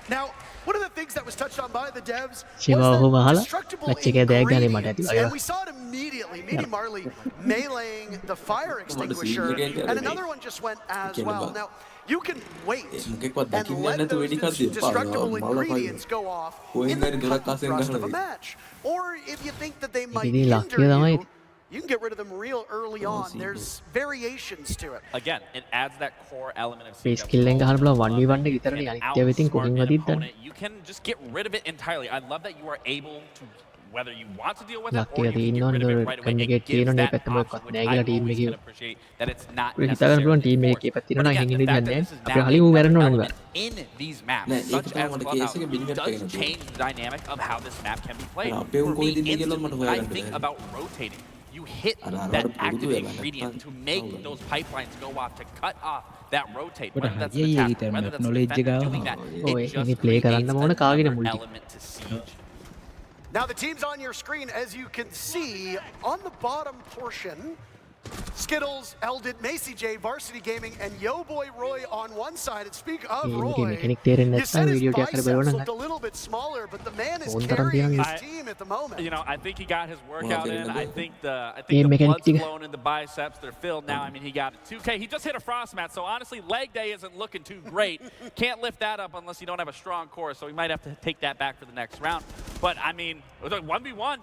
Now, one of the things that was touched on by the devs was Shiva the destructible ingredients, and we saw it immediately. Meaty Marley meleeing the fire extinguisher, and another one just went as well. Now, you can wait and let those destructible ingredients go off in the cut and thrust of a match. Or if you think that they might hinder you, you can get rid of them real early on. There's variations to it. Again, it adds that core element of Siege skill එක ගහන්න පුළුවන් 1v1 එක විතරනේ අනිත් ඒවා ඉතින් කොහෙන් වදිත් දන්නේ. You can just get rid of it entirely. I love that you are able to, whether you want to deal with it or you can get rid of it right away. It gives that option, which I always can appreciate, that it's not necessarily forced. But again, the fact that this is now in these maps, such as Clubhouse, does change the dynamic of how this map can be played. For me, instantly, I think about rotating. You hit that active ingredient to make those pipelines go off, to cut off that rotate, whether that's an attack, whether that's a defender doing that. It just creates another element to Siege. Now the team's on your screen, as you can see on the bottom portion. Skittles, Eldit, Macy J, Varsity Gaming, and Yo Boy Roy on one side. And speak of Roy, you said his biceps looked a little bit smaller, but the man is carrying his team at the moment. You know, I think he got his workout in. I think the blood's flowing in the biceps. They're filled now. I mean, he got it 2K. He just hit a frost mat, so honestly, leg day isn't looking too great. Can't lift that up unless you don't have a strong core, so we might have to take that back for the next round. But I mean, 1v1.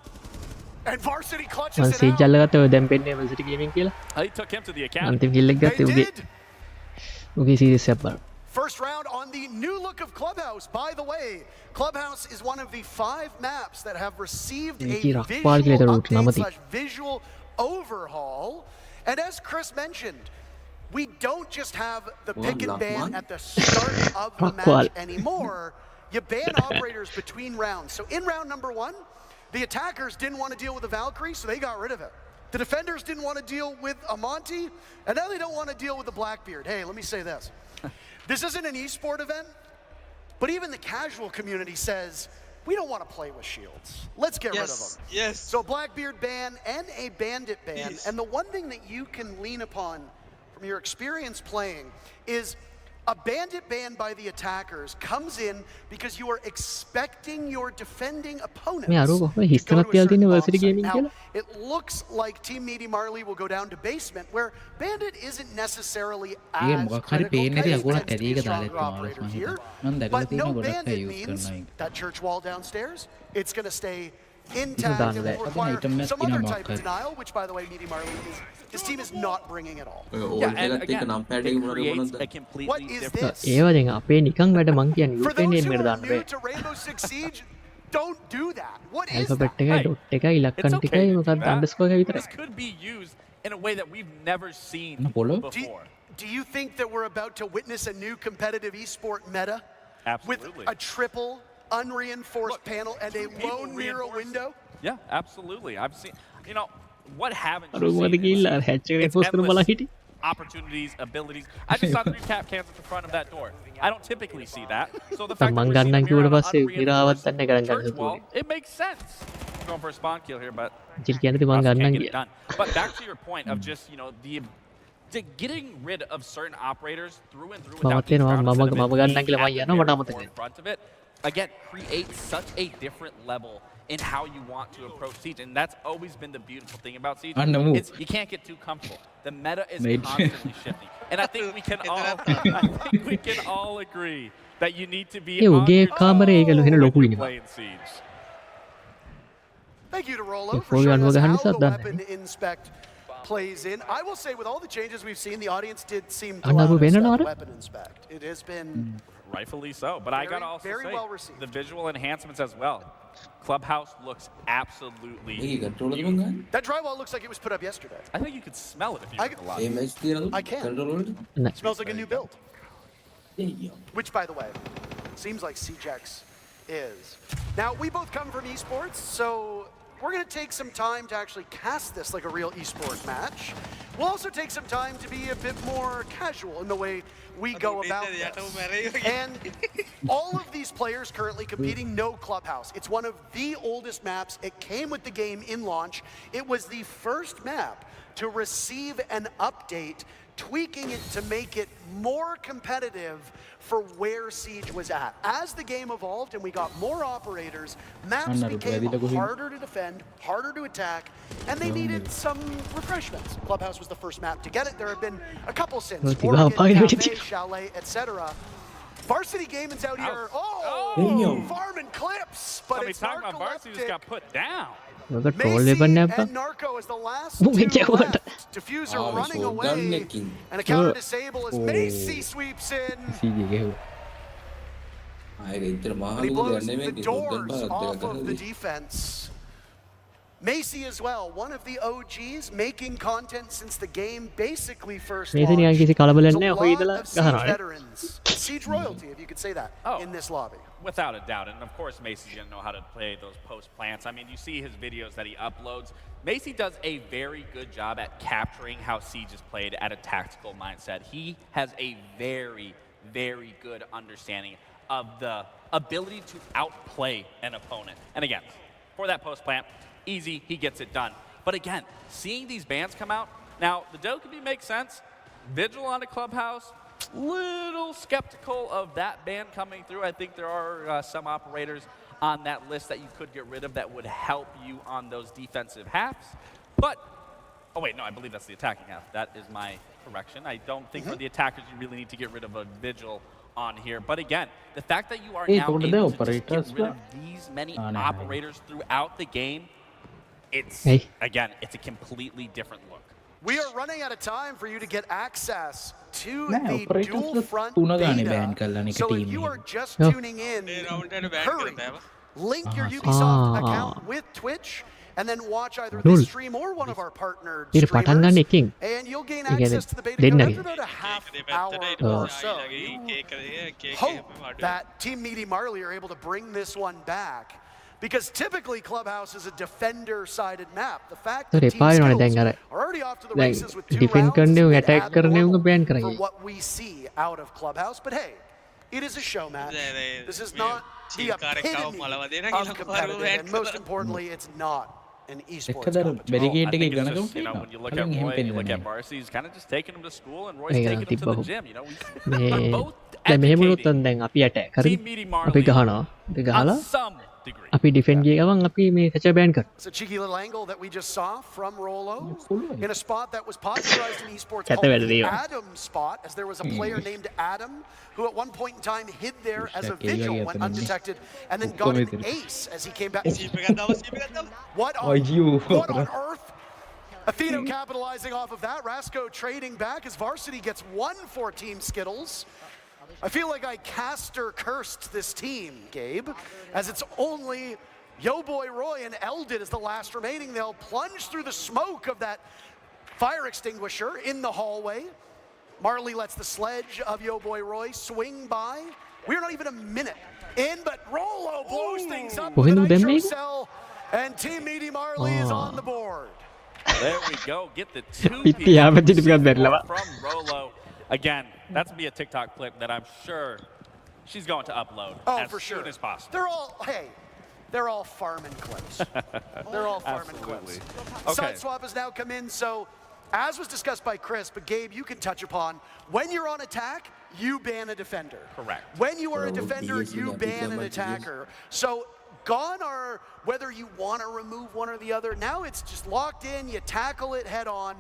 And Varsity clutches it siege out. අල්ලගත්ත ඔය දැන් පෙන්නේ Varsity Gaming කියලා. He took him to the academy. අන්තිම kill එක ගත්තේ උගේ series එක බලන්න. First round on the new look of Clubhouse. By the way, Clubhouse is one of the 5 maps that have received a visual update / visual overhaul. And as Chris mentioned, we don't just have the pick and ban at the start of the match anymore. You ban operators between rounds. So in round number 1, the attackers didn't want to deal with the Valkyrie, so they got rid of it. The defenders didn't want to deal with Amonte, and now they don't want to deal with the Blackbeard. Hey, let me say this. This isn't an esport event, but even the casual community says, we don't want to play with shields. Let's get rid of them. Yes. So Blackbeard ban and a Bandit ban. And the one thing that you can lean upon from your experience playing is a Bandit ban by the attackers comes in because you are expecting your defending opponents to go to a certain bomb site. Now, it looks like Team Meaty Marley will go down to basement, where Bandit isn't necessarily as critical. Be a stronger operator here, but no Bandit means that church wall downstairs, it's going to stay intact and will require some other type of denial, which, by the way, Meaty Marley his team is not bringing at all. Yeah, and again, it creates a completely different... ඒවා දැන් අපේ නිකන් වැඩ මං කියන්නේ For යුටේ those name who එකට are දාන්න new බෑ. to Rainbow Six Siege, don't do that. What is alphabet that? එකයි dot එකයි ඉලක්කම් ටිකයි මොකක්ද underscore එක විතරයි. This could be used in a way that we've never seen before. Do you think that we're about to witness a new competitive esport meta? Absolutely. With a triple unreinforced panel and a lone mirror window? Yeah, absolutely. I've seen, you know, what haven't අර you මොකද seen? කියලා hatch එක It's post කරන බලන් endless හිටි. opportunities, abilities. I just saw 3 cap cans at the front of that door. I don't typically see that. So the fact that මං we're seeing ගන්නම් a mirror කිව්වට on පස්සේ මිරාවත් unreinforced දන්නේ කරන් ගන්න church wall, හිතුවේ. it makes sense. Going for a spawn kill here, but ජිල් කියන්නේ මං Ross ගන්නම් can't get it කියලා. done. But back to your point of just, you know, getting rid of certain operators through and through without මමත් එනවා being මම proud of මම ගන්නම් කියලා මං at the යනවා මට very අමතක. forefront of it, again, creates such a different level in how you want to approach Siege, and that's always been the beautiful thing about Siege. It's, you can't get too comfortable. The meta is constantly shifting, and I think we can all agree that you need to be A on උගේ your කාමරේ ඒක ලොහින ලොකු toes ඉනවා. playing Siege. Thank you to Rollo Before for we showing us unlock how the the handset, weapon inspect plays in. I will say, with all the changes we've seen, the audience did seem to අන්න allow අර us වෙනනවා that අර. weapon inspect. It has been Rightfully so, but I gotta also very say well received. the visual enhancements as well. Clubhouse looks absolutely. That drywall looks like it was put up yesterday. I think you could smell it if you were alive. I can. It smells like a new build. Which, by the way, seems like CJX is. Now, we both come from esports, so we're going to take some time to actually cast this like a real esport match. We'll also take some time to be a bit more casual in the way we go about this. And all of these players currently competing, no Clubhouse. It's one of the oldest maps. It came with the game in launch. It was the first map to receive an update, tweaking it to make it more competitive for where Siege was at. As the game evolved and we got more operators, maps became harder to defend, harder to attack, and they needed some refreshments. Clubhouse was the first map to get it. There have been a couple since, Oregon, Cafe, Chalet, etc. Varsity Gaming's out here. Oh, farming clips, but Somebody it's talking about Varsity just got put down. ඔක troll weapon නැප්පා. and Narco is the last Moving two forward. left. Diffuser running away, and a counter disable as Macy sweeps in. සීජ ගෙහුවා. And he blows the doors off of the defense. Macy as well, one of the OGs, making content since the game basically first මේක නිකන් launched. කිසි කලබලයක් There's a නැහැ lot ඔය ඉඳලා of Siege ගහනවා. veterans, Siege royalty, if you could say that, in this lobby. Without a doubt, and of course Macy's gonna know how to play those post plants. I mean, you see his videos that he uploads. Macy does a very good job at capturing how Siege is played at a tactical mindset. He has a very, very good understanding of the ability to outplay an opponent. And again, for that post plant, easy, he gets it done. But again, seeing these bans come out, Now, the Dokkaebi makes sense. Vigil on a Clubhouse, little skeptical of that ban coming through. I think there are some operators on that list that you could get rid of that would help you on those defensive halves. But, oh wait, no, I believe that's the attacking half. That is my correction. I don't think for the attackers you really need to get rid of a Vigil on here. But again, the fact that you are now able to just get rid of these many operators throughout the game, it's, again, it's a completely different look. We are running out of time for you to get access to the dual front beta. So if you are just tuning in, hurry, link your Ubisoft account with Twitch, and then watch either this stream or one of our partnered streamers, and you'll gain access to the beta code after about a half hour or so. You hope that Team MrMRVLS are able to bring this one back. Because typically Clubhouse is a defender-sided map. The fact that Team Skittles are already off to the races with 2 rounds is abnormal for what we see out of Clubhouse. But hey, it is a show match. This is not the epitome of competitive, and most importantly, it's not an esports competition. You know, when you look at Roy and you look at Marcy, he's kind of just taking him to school, and Roy's taking him to the gym. You know, we're both advocating Team MrMRVLS on some degree. අපි defend ගිය ගමන් අපි මේ සචර් බෑන් කරා. It's a cheeky little angle that we just saw from Rolo in a spot that was popularized in esports කැත called වැඩ the තියෙනවා. Adam spot, as there was a player named Adam who at one point in time hid there as a vigil, went undetected, and then got an ace as he came back. What on earth? Atheno capitalizing off of that. Rasco trading back as Varsity gets 1 for Team Skittles. I feel like I caster cursed this team, Gabe, as it's only Yo Boy Roy and Eldid as the last remaining. They'll plunge through the smoke of that fire extinguisher in the hallway. Marley lets the sledge of Yo Boy Roy swing by. We're not even a minute in, but Rolo blows things up with a nitro cell, and Team MrMRVLS is on the board. There we go. Get the 2 people from Rolo. Again, that's be a TikTok clip that I'm sure she's going to upload as soon as possible. They're all, hey, they're all farming clips. They're all farming clips. Okay. Side swap has now come in, so as was discussed by Chris, but Gabe, you can touch upon, when you're on attack, you ban a defender. Correct. When you are a defender, you ban an attacker. So gone are whether you want to remove one or the other. Now it's just locked in, you tackle it head on.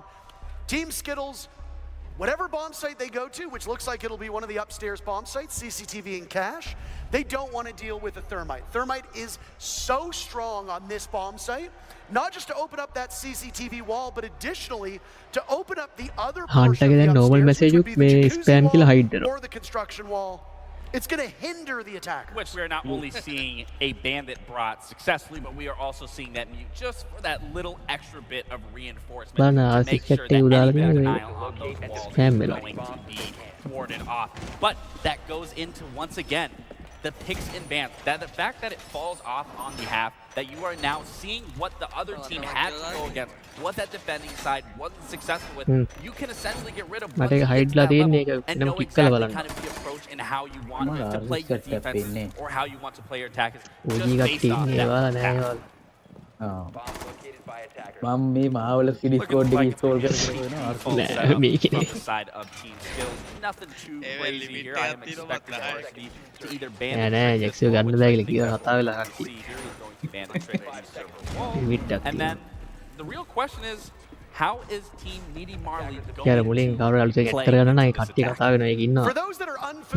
Team Skittles, whatever bomb site they go to, which looks like it'll be one of the upstairs bomb sites, CCTV and cache, they don't want to deal with the Thermite. Thermite is so strong on this bomb site, not just to open up that CCTV wall, but additionally to open up the other portion of the upstairs, which would be the jacuzzi wall or the construction wall. It's going to hinder the attack. Which we are not only seeing a bandit brought successfully, but we are also seeing that mute just for that little extra bit of reinforcement to make sure that any denial on those walls is going to be warded off. But that goes into, once again, the picks and bans. That the fact that it falls off on behalf, that you are now seeing what the other team had to go against, what that defending side wasn't successful with, you can essentially get rid of one to get to that level and know exactly kind of the approach and how you want to play your defense or how you want to play your attackers just based off that. මම මේ මාවලස් Discord එකේ install කරගෙන from the side of Team Skittles. Nothing too crazy here. I am expecting Varsity to either ban නෑ නෑ ජැක්සිය ගන්න බෑ කියලා කිව්වා කතා වෙලා see here is going to ban the trick on the server wall. And then the real question is, how is Team MrMRVLS going යාර මුලින් කවුරු අලුතෙන් ඇඩ් කරගන්න නම් ඒ කට්ටිය කතා වෙනවා ඒක ඉන්නවා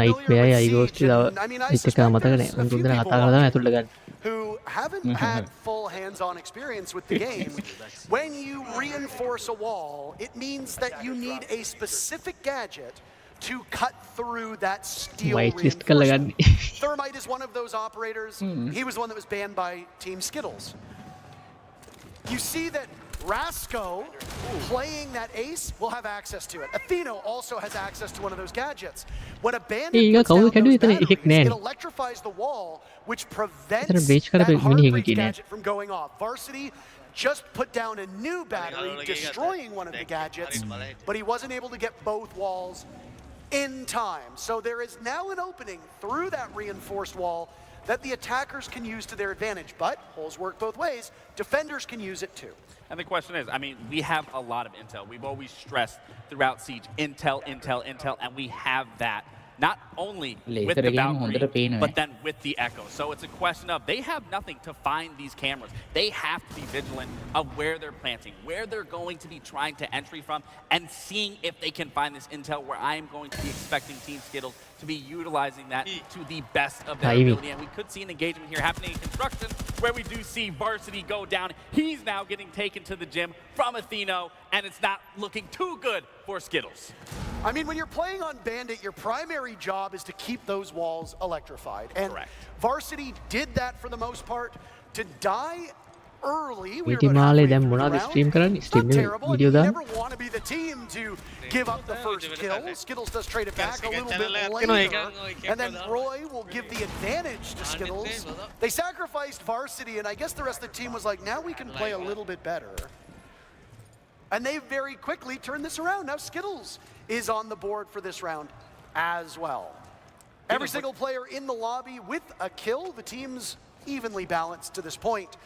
නයිට් මෙයයි අයිගෝස්ටි එක මතක නෑ උන් තුන්දෙනා කතා කරලා තමයි ඇතුළට ගන්න who haven't had full hands-on experience with the game, when you reinforce a wall, it means that you need a specific gadget to cut through that steel reinforcement. Thermite is one of those operators. He was the one that was banned by Team Skittles. You see that Rasco, playing that ace, will have access to it. Atheno also has access to one of those gadgets. When a bandit puts down those batteries, it electrifies the wall, which prevents that heartbreak gadget from going off. Varsity just put down a new battery, destroying one of the gadgets, but he wasn't able to get both walls in time. So there is now an opening through that reinforced wall that the attackers can use to their advantage. But holes work both ways. Defenders can use it too. And the question is, I mean, we have a lot of intel. We've always stressed throughout Siege, intel, and we have that. Not only with the Valkyrie, but then with the Echo. So it's a question of they have nothing to find these cameras. They have to be vigilant of where they're planting, where they're going to be trying to entry from, and seeing if they can find this intel where I am going to be expecting Team Skittles to be utilizing that to the best of their ability. And we could see an engagement here happening in construction where we do see Varsity go down. He's now getting taken to the gym from Atheno, and it's not looking too good for Skittles. I mean, when you're playing on Bandit, your primary job is to keep those walls electrified. And Varsity did that for the most part. To die early, we were about halfway through the round. Not terrible. I mean, you never want to be the team to give up the first kill. Skittles does trade it back a little bit later. And then Roy will give the advantage to Skittles. They sacrificed Varsity, and I guess the rest of the team was like, now we can play a little bit better. And they very quickly turned this around. Now Skittles is on the board for this round as well. Every single player in the lobby with a kill. The team's evenly balanced to this point.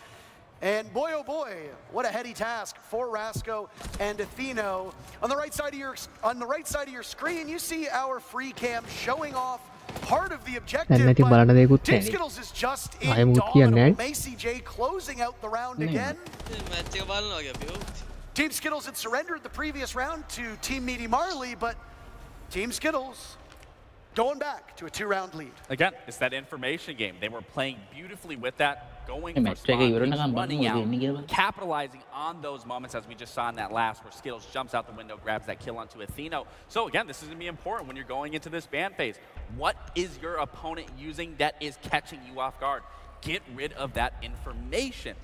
And boy, oh boy, what a heady task for Rasco and Atheno. On the right side of your screen, you see our free cam showing off part of the objective. But Team Skittles is just indomitable. Macy J closing out the round again. Team Skittles had surrendered the previous round to Team Meaty Marley, but Team Skittles going back to a 2-round lead. Again, it's that information game. They were playing beautifully with that, going for spawns, running out, capitalizing on those moments as we just saw in that last where Skittles jumps out the window, grabs that kill onto Atheno. So again, this is going to be important when you're going into this ban phase. What is your opponent using that is catching you off guard? Get rid of that information.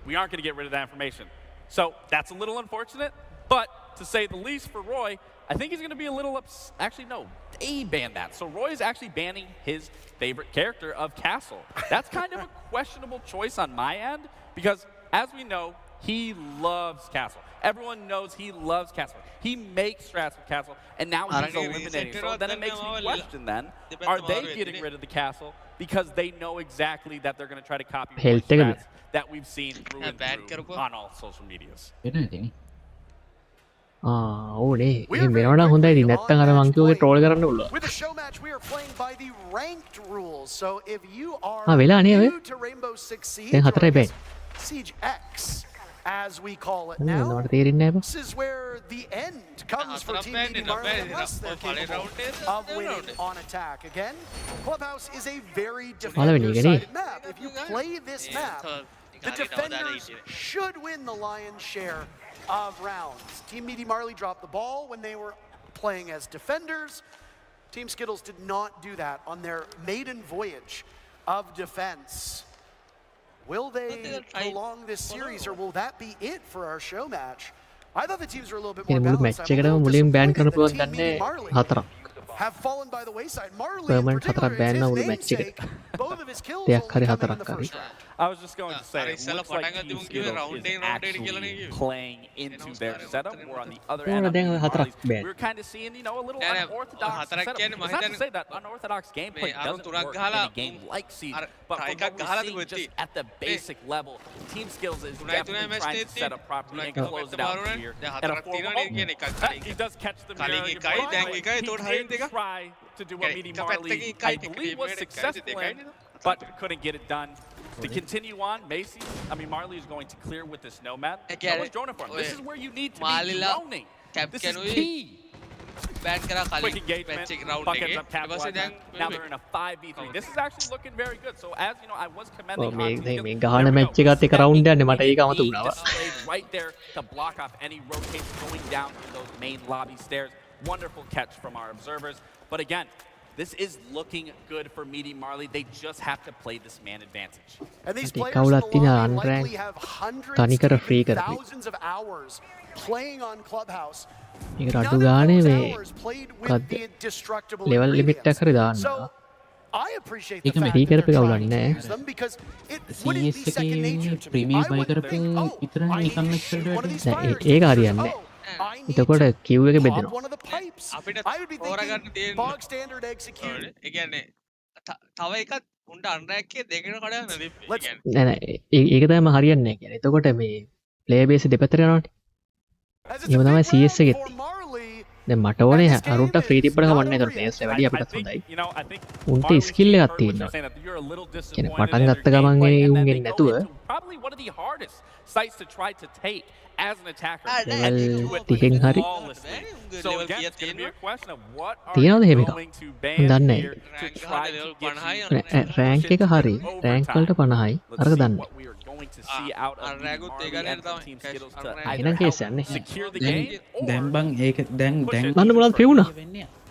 We aren't going to get rid of that information. So that's a little unfortunate, but to say the least for Roy, I think he's going to be a little actually, no, they banned that. So Roy is actually banning his favorite character of Castle. That's kind of a questionable choice on my end because, as we know, he loves Castle. Everyone knows he loves Castle. He makes strats with Castle, and now he's eliminating. So then it makes me question then, are they getting rid of the Castle because they know exactly that they're going to try to copy Roy's strats that we've seen through and through on all social medias? With the show match, we are playing by the ranked rules. So if you are new to Rainbow Six Siege, or Siege X, as we call it now, this is where the end comes for Team Meaty Marley unless they're capable of winning on attack. Again, Clubhouse is a very defender-sided map. If you play this map, the defenders should win the lion's share of rounds. Team Meaty Marley dropped the ball when they were playing as defenders. Team Skittles did not do that on their maiden voyage of defense. Will they prolong this series, or will that be it for our show match? I thought the teams were a little bit more balanced. I'm a little disappointed that Team Meaty Marley have fallen by the wayside. Marley in particular, it's his namesake. Both of his kills only come in the first round. I was just going to say, it looks like Team Skittles is actually playing into their setup. We're on the other end of the we're kind of seeing, you know, a little unorthodox setup. It's not to say that unorthodox gameplay doesn't work in a game like Siege, but from what we're seeing just at the basic level, Team Skittles is definitely trying to set up properly and close it out here. And he does catch the mirror. He did try to do what Meaty Marley, I believe, was successful in, but couldn't get it done. To continue on, Marley is going to clear with this Nomad. No one's droning for him. This is where you need to be droning. This is key. Quick engagement, buckets up, capitalizing. Now they're in a 5v3. This is actually looking very good. So as you know, I was commending displayed right there to block off any rotation going down to those main lobby stairs. Wonderful catch from our observers. But again, this is looking good for Meaty Marley. They just have to play this man advantage. And these players in the lobby likely have hundreds to thousands of hours playing on Clubhouse. None of those hours played with the indestructible ingredients. So I appreciate the fact that they're trying to use them because it wouldn't be second nature to me. I wouldn't think, oh, I need to shoot one of these fires. Oh, I need to pop one of the pipes. I would be thinking bog standard execute. උන්ට අන්රැක්කේ දෙකන කඩා නදී නෑ නෑ ඒක තමයි හරියන්නේ නැහැ කියන්නේ. එතකොට මේ ප්ලේයර් බේස් දෙපැත්තට යනවනේ. එහෙම තමයි CS එකෙත්. දැන් මට ඕනේ අරුන්ට ෆ්‍රී තිබ්බට කමන්නේ. ඒතර ප්ලේයර්ස් වැඩි අපිටත් හොඳයි. උන්ට ස්කිල් එකක් තියෙනවා. කියන්නේ පටන් ගත්ත ගමන් ඒ උන්ගෙන් නැතුව sites to try to take as an attacker. level 30න් හරි So again, it's going to be a question of what are තියනවද you එහෙම එකක්? going to මම ban දන්නේ here to try to get you rank එක හරි rank වලට 50යි අරක දන්නේ what we are going to see out of the Marley and some Team Skittles to එහෙනම් either කේස් help යන්නේ secure the game or දැන් බං ඒක දැන් මන්න මොනවද පෙවුණා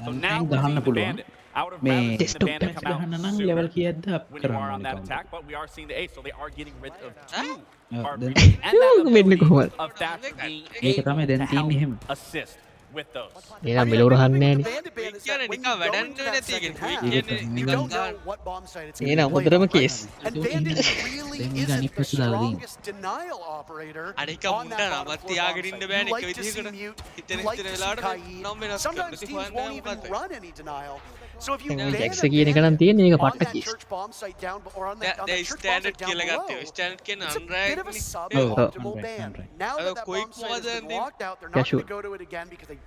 so now we're ගහන්න seeing the පුළුවන් bandit out of මේ bounds, the test bandit come out ගහන්න නම් sooner ලෙවල් කීයක්ද අප් when you are කරන්න on that ඕනේ attack, but we are seeing the ace, so they are getting rid of two දැන් heartbeats and that වෙන්නේ ability කොහොමද of Thatcher being ඒක තමයි දැන් able to තියෙන්නේ එහෙම help assist with those. එහෙනම් මෙලොව රහන්නේ නෑනේ කියන්නේ නිකන් වැඩන්නේ නැති එකනේ කුයික් කියන්නේ You නිකන් don't know what bomb site it's going එහෙනම් to be හොඳටම played on. Case And Bandit really දැන් මේක isn't අනිත් the පැත්ත දාලා දෙන්න strongest denial operator අනික on මුන්ට that නමත් bottom floor තියාගෙන bomb ඉන්න site. බෑනේ You එක like to see විදිහකට mute, හිතෙන you like හිතෙන to see වෙලාවට Kaid. නම් වෙනස් Sometimes කරන්න teams won't even මොකද run any denial. So if you දැන් ban ජැක්ස් a කියන එක නම් bandit තියෙන්නේ ඒක on පට්ට that case church bomb site down or on that දැන් church bomb standard site down කියලා below, ගත්තේ ස්ටෑන්ඩඩ් කියන it's a bit of a අන්රැක් suboptimal ban. Now that that quick bomb site has been මොකද locked out, they're not going Casual. to go to it again because they,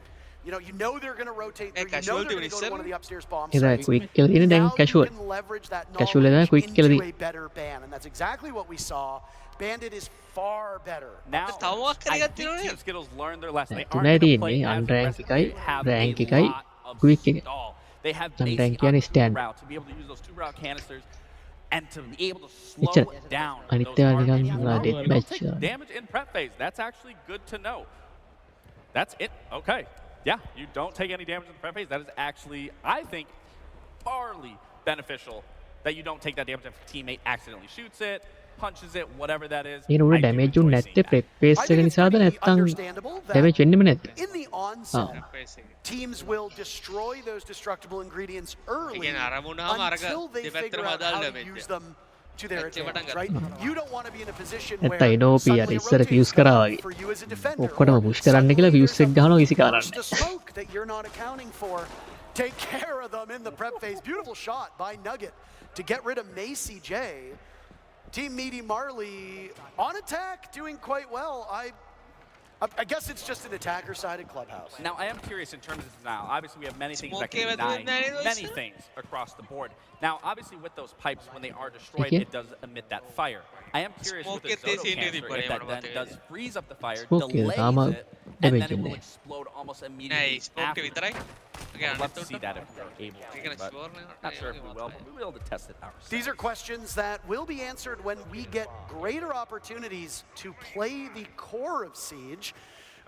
you know they're going to rotate through. You know casual they're going to go to division. one of the upstairs bomb ඒක sites. Quick කියලා තියෙන දැන් Now you casual can leverage that Casual එකයි knowledge quick කියලා into තියෙන්නේ a better ban, and that's exactly what we saw. Bandit is far better. Now, තවමක් I කරගත්තේ think නෝනේ Team Skittles learned their lesson. They තුනයි aren't going to තියෙන්නේ play as අන්රෑන්ක් aggressive. එකයි They have rank a එකයි lot of quick එක stall. They have අන්රෑන්ක් basic කියන්නේ stand route to be able to use those 2 route canisters and to be able to slow එච්චර down අනිත් those ඒවා නිකන් RPGs. Death You don't match take damage in prep phase. That's actually good to know. That's it. Okay. Yeah, you don't take any damage in the prep phase. That is actually, I think, farly beneficial that you don't take that damage if a teammate accidentally shoots it, punches it, whatever that is. ඒක උඩ I do damage enjoy උන් seeing නැත්තේ that. Prep pace I එක think it's නිසාද pretty නැත්තම් understandable that damage වෙන්නෙම නැද්ද in the onset, teams will destroy those destructible ingredients early කියන්නේ අරමුණාම අරක until they දෙපැත්තට figure out බදාලා how to දෙපැත්ත. use them to their Match එක පටන් advantage, right? You don't want to be in a position where නැත්නම් ඉනෝපි අර suddenly a ඉස්සර rotate's fuse coming කරා in වගේ for you as a defender, ඔක්කොටම or push කරන්න කියලා suddenly ෆියුස් there's එක a ගහනවා කිසි burst කාරණයක් of smoke that you're not accounting for. Take care of them in the prep phase. Beautiful shot by Nugget to get rid of Macy J. Team Meaty Marley on attack, doing quite well. I guess it's just an attacker-sided clubhouse. Now, I am curious in terms of denial. Obviously, we have many things that Smoky can with deny the many things across the board. Now, obviously, with those pipes, when they are destroyed, Okay. it does emit that fire. I am curious with Smoky the Zoto තේසි canister, ඉන්නේ if that then තිබ්බනේ does freeze up the fire, Smoky delays තාම it, and then damage it will නැහැ. explode almost නෑ immediately spoke after. විතරයි I'd love to see that if we are able ඒක to, නේ but sure නේ not sure if we will, but we'll be able to test it ourselves. These are questions that will be answered when we get greater opportunities to play the core of Siege.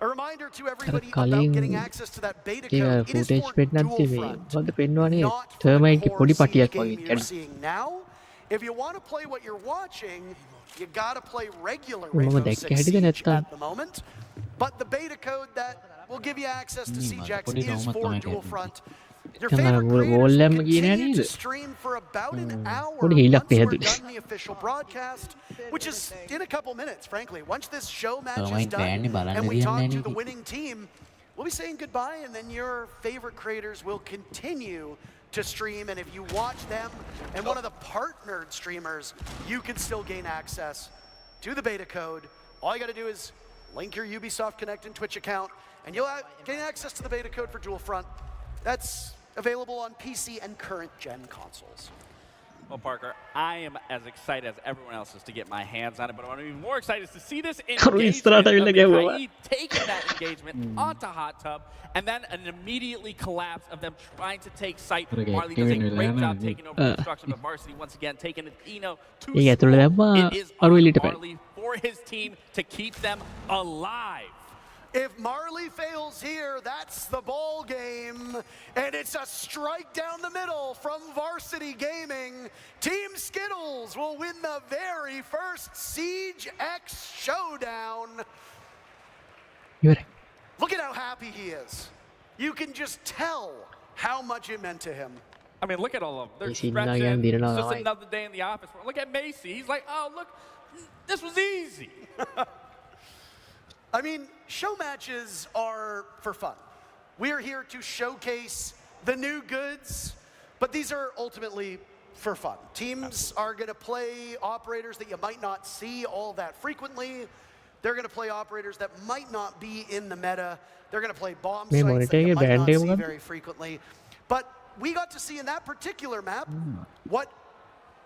A reminder to everybody about කලින් getting access to that beta ඒක code. It is footage for පෙන්නද්දි dual මේ front, මොකද පෙන්වන්නේ not for the ටර්මයිට් core පොඩි Siege පටියක් game වගේ you're කැඩුනා seeing now. If you want to play what you're watching, you got to play regular මම Rainbow දැක්ක Six හැටිද Siege නැත්තම් at the moment. But the beta code that will give you access to CJX පොඩි is රවුමක් for තමයි dual කැඩුනේ. front. Your දැන් අර favorite creators wall will ලැම්ම කියන continue නේද to stream for about an hour පොඩි හිලක් once we're නේද done the official broadcast, which is in a couple minutes, frankly. Once this show match is තමයි done බෑන්නේ බලන්න and we දෙයක් talk නැහැ to නේ the winning team, we'll be saying goodbye, and then your favorite creators will continue to stream. And if you watch them and one of the partnered streamers, you can still gain access to the beta code. All you got to do is link your Ubisoft Connect and Twitch account, and you'll gain access to the beta code for Dual Front. That's available on PC and current gen consoles. Well, Parker, I am as excited as everyone else is to get my hands on it, but what I'm even more excited is to see this කරු ඉස්සරහට engagement ඇවිල්ලා of ගැව්වා. Kaid taking that engagement onto Hot Tub, and then an immediately collapse of them trying to take sight. Okay, Marley does a Kevin great Lana, job taking over construction, but Varsity once again taking it, to ඒක ඇතුළේ දැම්මා It is අරු on එළියට පැන Marley for his team to keep them alive. If Marley fails here, that's the ball game. And it's a strike down the middle from Varsity Gaming. Team Skittles will win the very first Siege X showdown. ඉවරයි Look at how happy he is. You can just tell how much it meant to him. I mean, look at all of them. They're Macy stretching. Nugget didn't know It's just that, like- another day in the office. Look at Macy. He's like, oh, look, this was easy. I mean, show matches are for fun. We're here to showcase the new goods, but these are ultimately for fun. Teams are going to play operators that you might not see all that frequently. They're going to play operators that might not be in the meta. They're going to play bomb sites that you might not see very frequently. But we got to see in that particular map what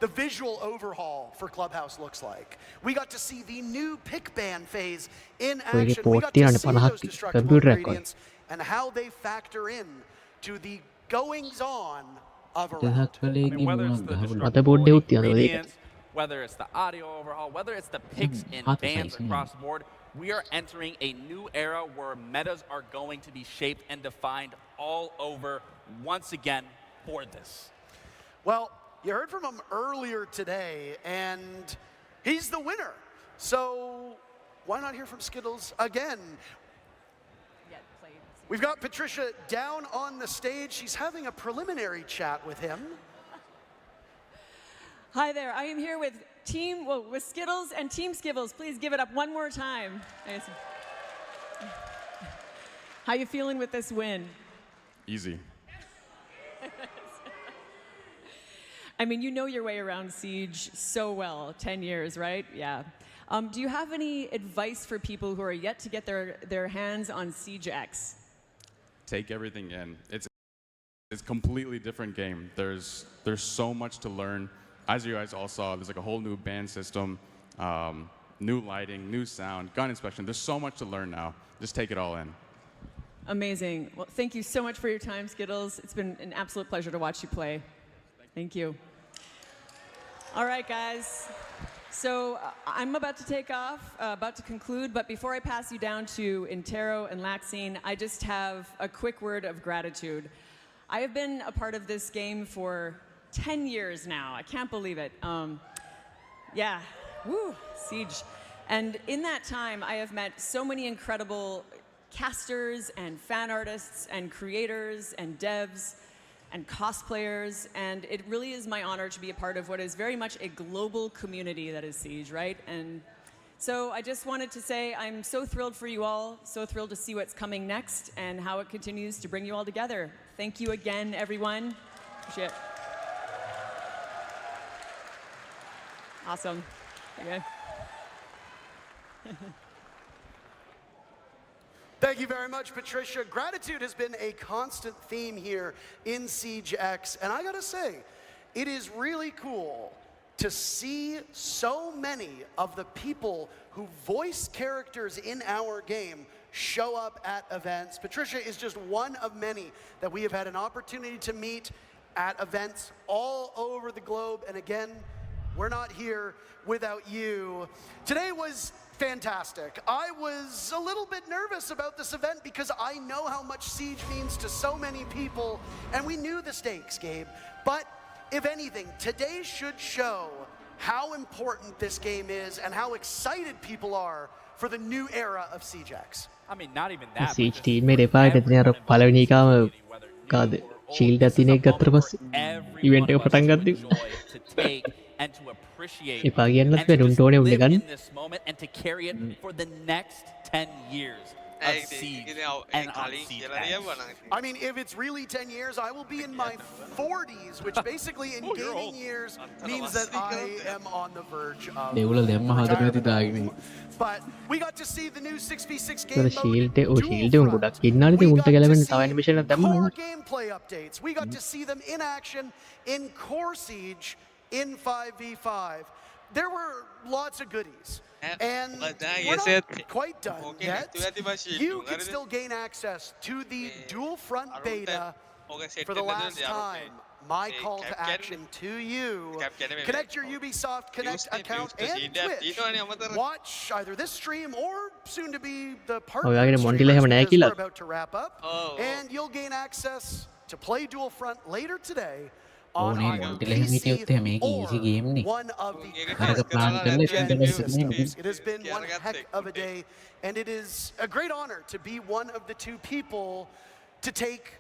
the visual overhaul for Clubhouse looks like. We got to see the new pick ban phase in action. We got to see those destructible ingredients and how they factor in to the goings-on of a round. Whether it's the destructible ingredients, whether it's the audio overhaul, whether it's the picks and bans across the board, we are entering a new era where metas are going to be shaped and defined all over once again for this. Well, you heard from him earlier today, and he's the winner. So why not hear from Skittles again? We've got Patricia down on the stage. She's having a preliminary chat with him. Hi there. I am here with with Skittles and Team Skibbles. Please give it up one more time. How you feeling with this win? Easy. I mean, you know your way around Siege so well. 10 years, right? Yeah. Do you have any advice for people who are yet to get their hands on Siege X? Take everything in. It's a completely different game. There's so much to learn. As you guys all saw, there's like a whole new band system, new lighting, new sound, gun inspection. There's so much to learn now. Just take it all in. Amazing. Well, thank you so much for your time, Skittles. It's been an absolute pleasure to watch you play. Thank you. All right, guys. So I'm about to take off, about to conclude, but before I pass you down to Intero and Laxine, I just have a quick word of gratitude. I have been a part of this game for 10 years now. I can't believe it. Yeah, woo, Siege. And in that time, I have met so many incredible casters and fan artists and creators and devs and cosplayers, and it really is my honor to be a part of what is very much a global community that is Siege, right? And so I just wanted to say I'm so thrilled for you all, so thrilled to see what's coming next and how it continues to bring you all together. Thank you again, everyone. Appreciate it. Awesome. Okay. Thank you very much, Patricia. Gratitude has been a constant theme here in Siege X, and I gotta say, it is really cool to see so many of the people who voice characters in our game show up at events. Patricia is just one of many that we have had an opportunity to meet at events all over the globe, and again, we're not here without you. Today was fantastic. I was a little bit nervous about this event because I know how much Siege means to so many people, and we knew the stakes, Gabe. But if anything, today should show how important this game is and how excited people are for the new era of Siege X. I mean, not even that. Siege team එක දෙපාරට දෙන අර පළවෙනි එකම කාද shield එකක් තියෙන එක ගත්තට පස්සේ ඉවෙන්ට් එක පටන් ගත්තා. And to appreciate එපා කියන්නත් බෑ ඩොන්ට් ඕනේ උන්නේ ගන්න. in this moment and to carry it for the next 10 years of Siege and on Siege X. I mean, if it's really 10 years, I will be in my 40s, which basically in gaming years means that I am on the verge of දෙවුල දැම්ම හදන්න ඇති දාගෙන. But we got to see the new 6v6 ඒතර game shield එක shield එක ගොඩක් ඉන්නානේ ඉතින් උන්ට ගැලවෙන්න තව ඇනිමේෂන් එකක් දැම්මම core gameplay updates. We got to see them in action in core Siege in 5v5. There were lots of goodies. And we're not quite done yet. You can still gain access to the dual front beta for the last time. My call to action to you. Connect your Ubisoft Connect account and Twitch. Watch either this stream or soon to be the partner streamers because we're about to wrap up. And you'll gain access to play dual front later today on either PC or one of the current systems. It has been one heck of a day, and it is a great honor to be one of the two people to take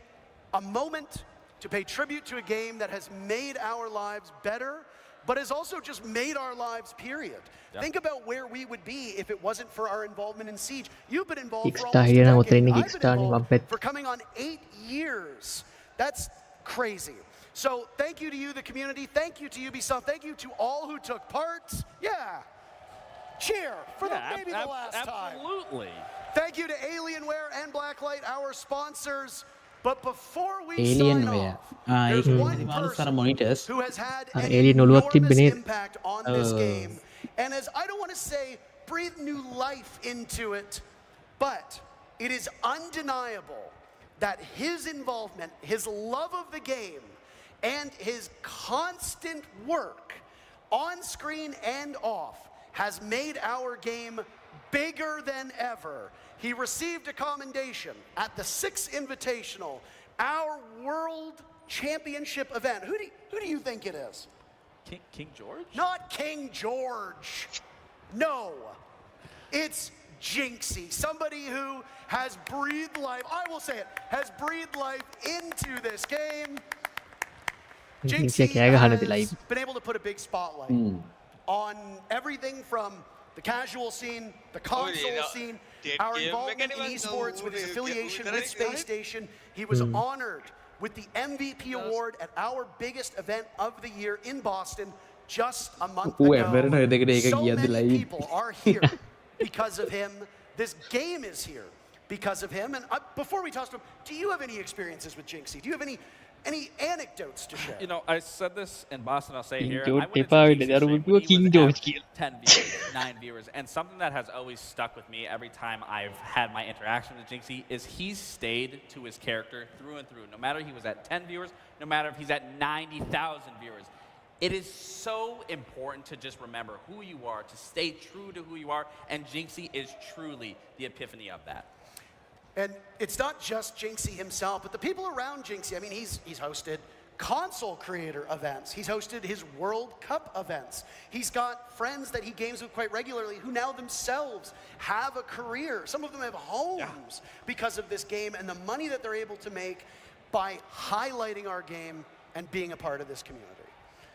a moment to pay tribute to a game that has made our lives better, but has also just made our lives, period. Yeah. Think about where we would be if it wasn't for our involvement in Siege. You've been involved for almost a decade. I've been involved for coming on 8 years. That's crazy. So thank you to you, the community. Thank you to Ubisoft. Thank you to all who took part. Yeah. Cheer for maybe the last time. Absolutely. Thank you to Alienware and Blacklight, our sponsors. But before we Alienware. sign off, there's one person monitors. who has had an Alien enormous impact on this game. And as I don't want to say breathe new life into it, but it is undeniable that his involvement, his love of the game, and his constant work on screen and off has made our game bigger than ever. He received a commendation at the 6th Invitational, our World Championship event. Who do you think it is? King George? Not King George. No. It's Jinxie, somebody who has breathed life, I will say it, has breathed life into this game. Jinxie has been able to put a big spotlight on everything from the casual scene, the console scene, our involvement in esports with his affiliation with Space Station. He was honored with the MVP award at our biggest event of the year in Boston just a month ago. So many people are here because of him. This game is here because of him. And before we toss to him, do you have any experiences with Jinxie? Do you have any anecdotes to share? You know, I said this in Boston, I'll say it here. King I went into Jinxie stream when he was at 10 viewers, 9 viewers. And something that has always stuck with me every time I've had my interaction with Jinxie is he's stayed to his character through and through. No matter he was at 10 viewers, no matter if he's at 90,000 viewers. It is so important to just remember who you are, to stay true to who you are, and Jinxie is truly the epiphany of that. And it's not just Jinxie himself, but the people around Jinxie. I mean, he's hosted console creator events. He's hosted his World Cup events. He's got friends that he games with quite regularly who now themselves have a career. Some of them have homes because of this game and the money that they're able to make by highlighting our game and being a part of this community.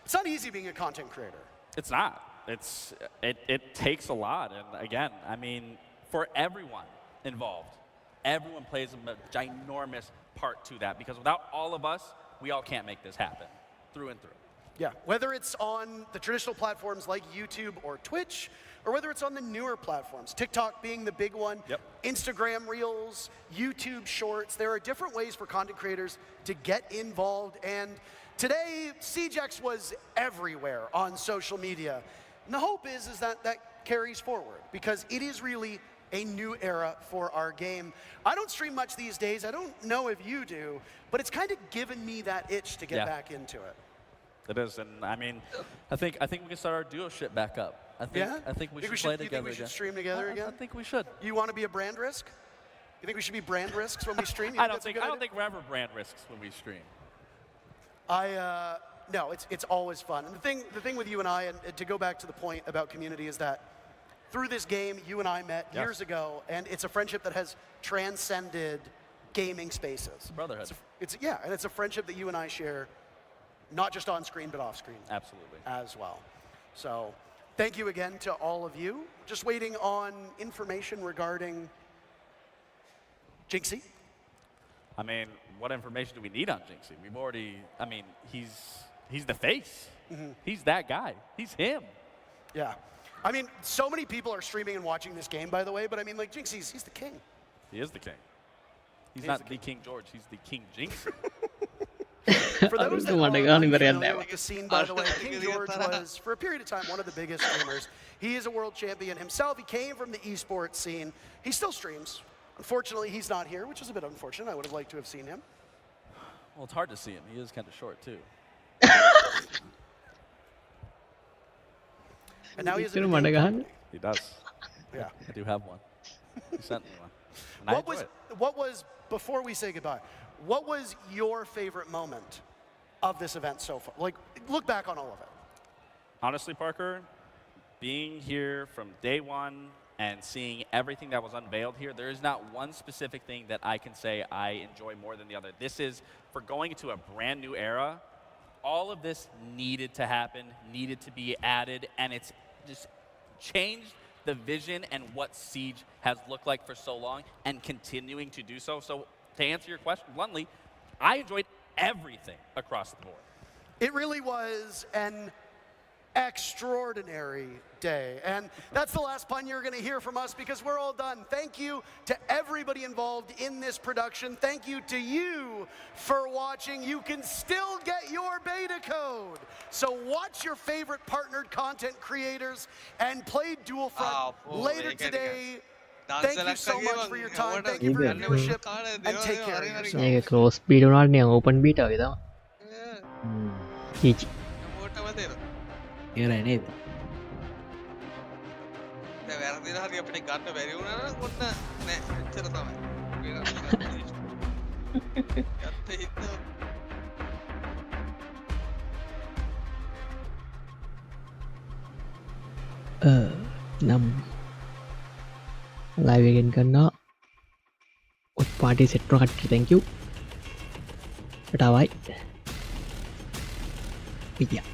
It's not easy being a content creator. It's not. It takes a lot. And again, I mean, for everyone involved, everyone plays a ginormous part to that, because without all of us, we all can't make this happen through and through. Yeah, whether it's on the traditional platforms like YouTube or Twitch, or whether it's on the newer platforms, TikTok being the big one, Instagram Reels, YouTube Shorts, there are different ways for content creators to get involved. And today, CJX was everywhere on social media. And the hope is that that carries forward, because it is really a new era for our game. I don't stream much these days. I don't know if you do, but it's kind of given me that itch to get back into it. It is, and I mean, I think we can start our duo shit back up. I think we should play together again. You think we should stream together again? I think we should. You want to be a brand risk? You think we should be brand risks when we stream? I don't think we're ever brand risks when we stream. No, it's always fun. And the thing with you and I, and to go back to the point about community, is that through this game, you and I met years ago, and it's a friendship that has transcended gaming spaces. Brotherhood. And it's a friendship that you and I share, not just on screen, but off screen. Absolutely. As well. So thank you again to all of you. Just waiting on information regarding Jinxie. I mean, what information do we need on Jinxie? We've already, I mean, he's the face. He's that guy. He's him. Yeah. I mean, so many people are streaming and watching this game, by the way, but I mean, like, Jinxie's, he's the king. He is the king. He's not the King George, he's the King Jinxie. For those that aren't familiar with the scene, by the way, King George was, for a period of time, one of the biggest streamers. He is a world champion himself. He came from the esports scene. He still streams. Unfortunately, he's not here, which is a bit unfortunate. I would have liked to have seen him. Well, it's hard to see him. He is kind of short, too. And now he has a He does. Yeah. I do have one. He sent me one. What was, before we say goodbye, what was your favorite moment of this event so far? Like, look back on all of it. Honestly, Parker, being here from day one and seeing everything that was unveiled here, there is not one specific thing that I can say I enjoy more than the other. This is, for going into a brand new era, all of this needed to happen, needed to be added, and it's just changed the vision and what Siege has looked like for so long and continuing to do so. So to answer your question bluntly, I enjoyed everything across the board. It really was an extraordinary day. And that's the last pun you're going to hear from us because we're all done. Thank you to everybody involved in this production. Thank you to you for watching. You can still get your beta code. So watch your favorite partnered content creators and play Dual Front later today. Thank you so much for your time. Thank you for your viewership. And take care of yourself. මේක close බීට උනාට නිකන් open බීට වගේ තමයි. චීචි. ඒරයි නේද? දැන් වැරදිලා හරි අපිට ගන්න බැරි වුණා නම් ඔන්න නෑ එච්චර තමයි. ගත්ත හිත නම් ලයිව් එකෙන් කරනවා ඔත් පාටි සෙට් කරන කට්ටියට thank you. ටාවයි. පිටියා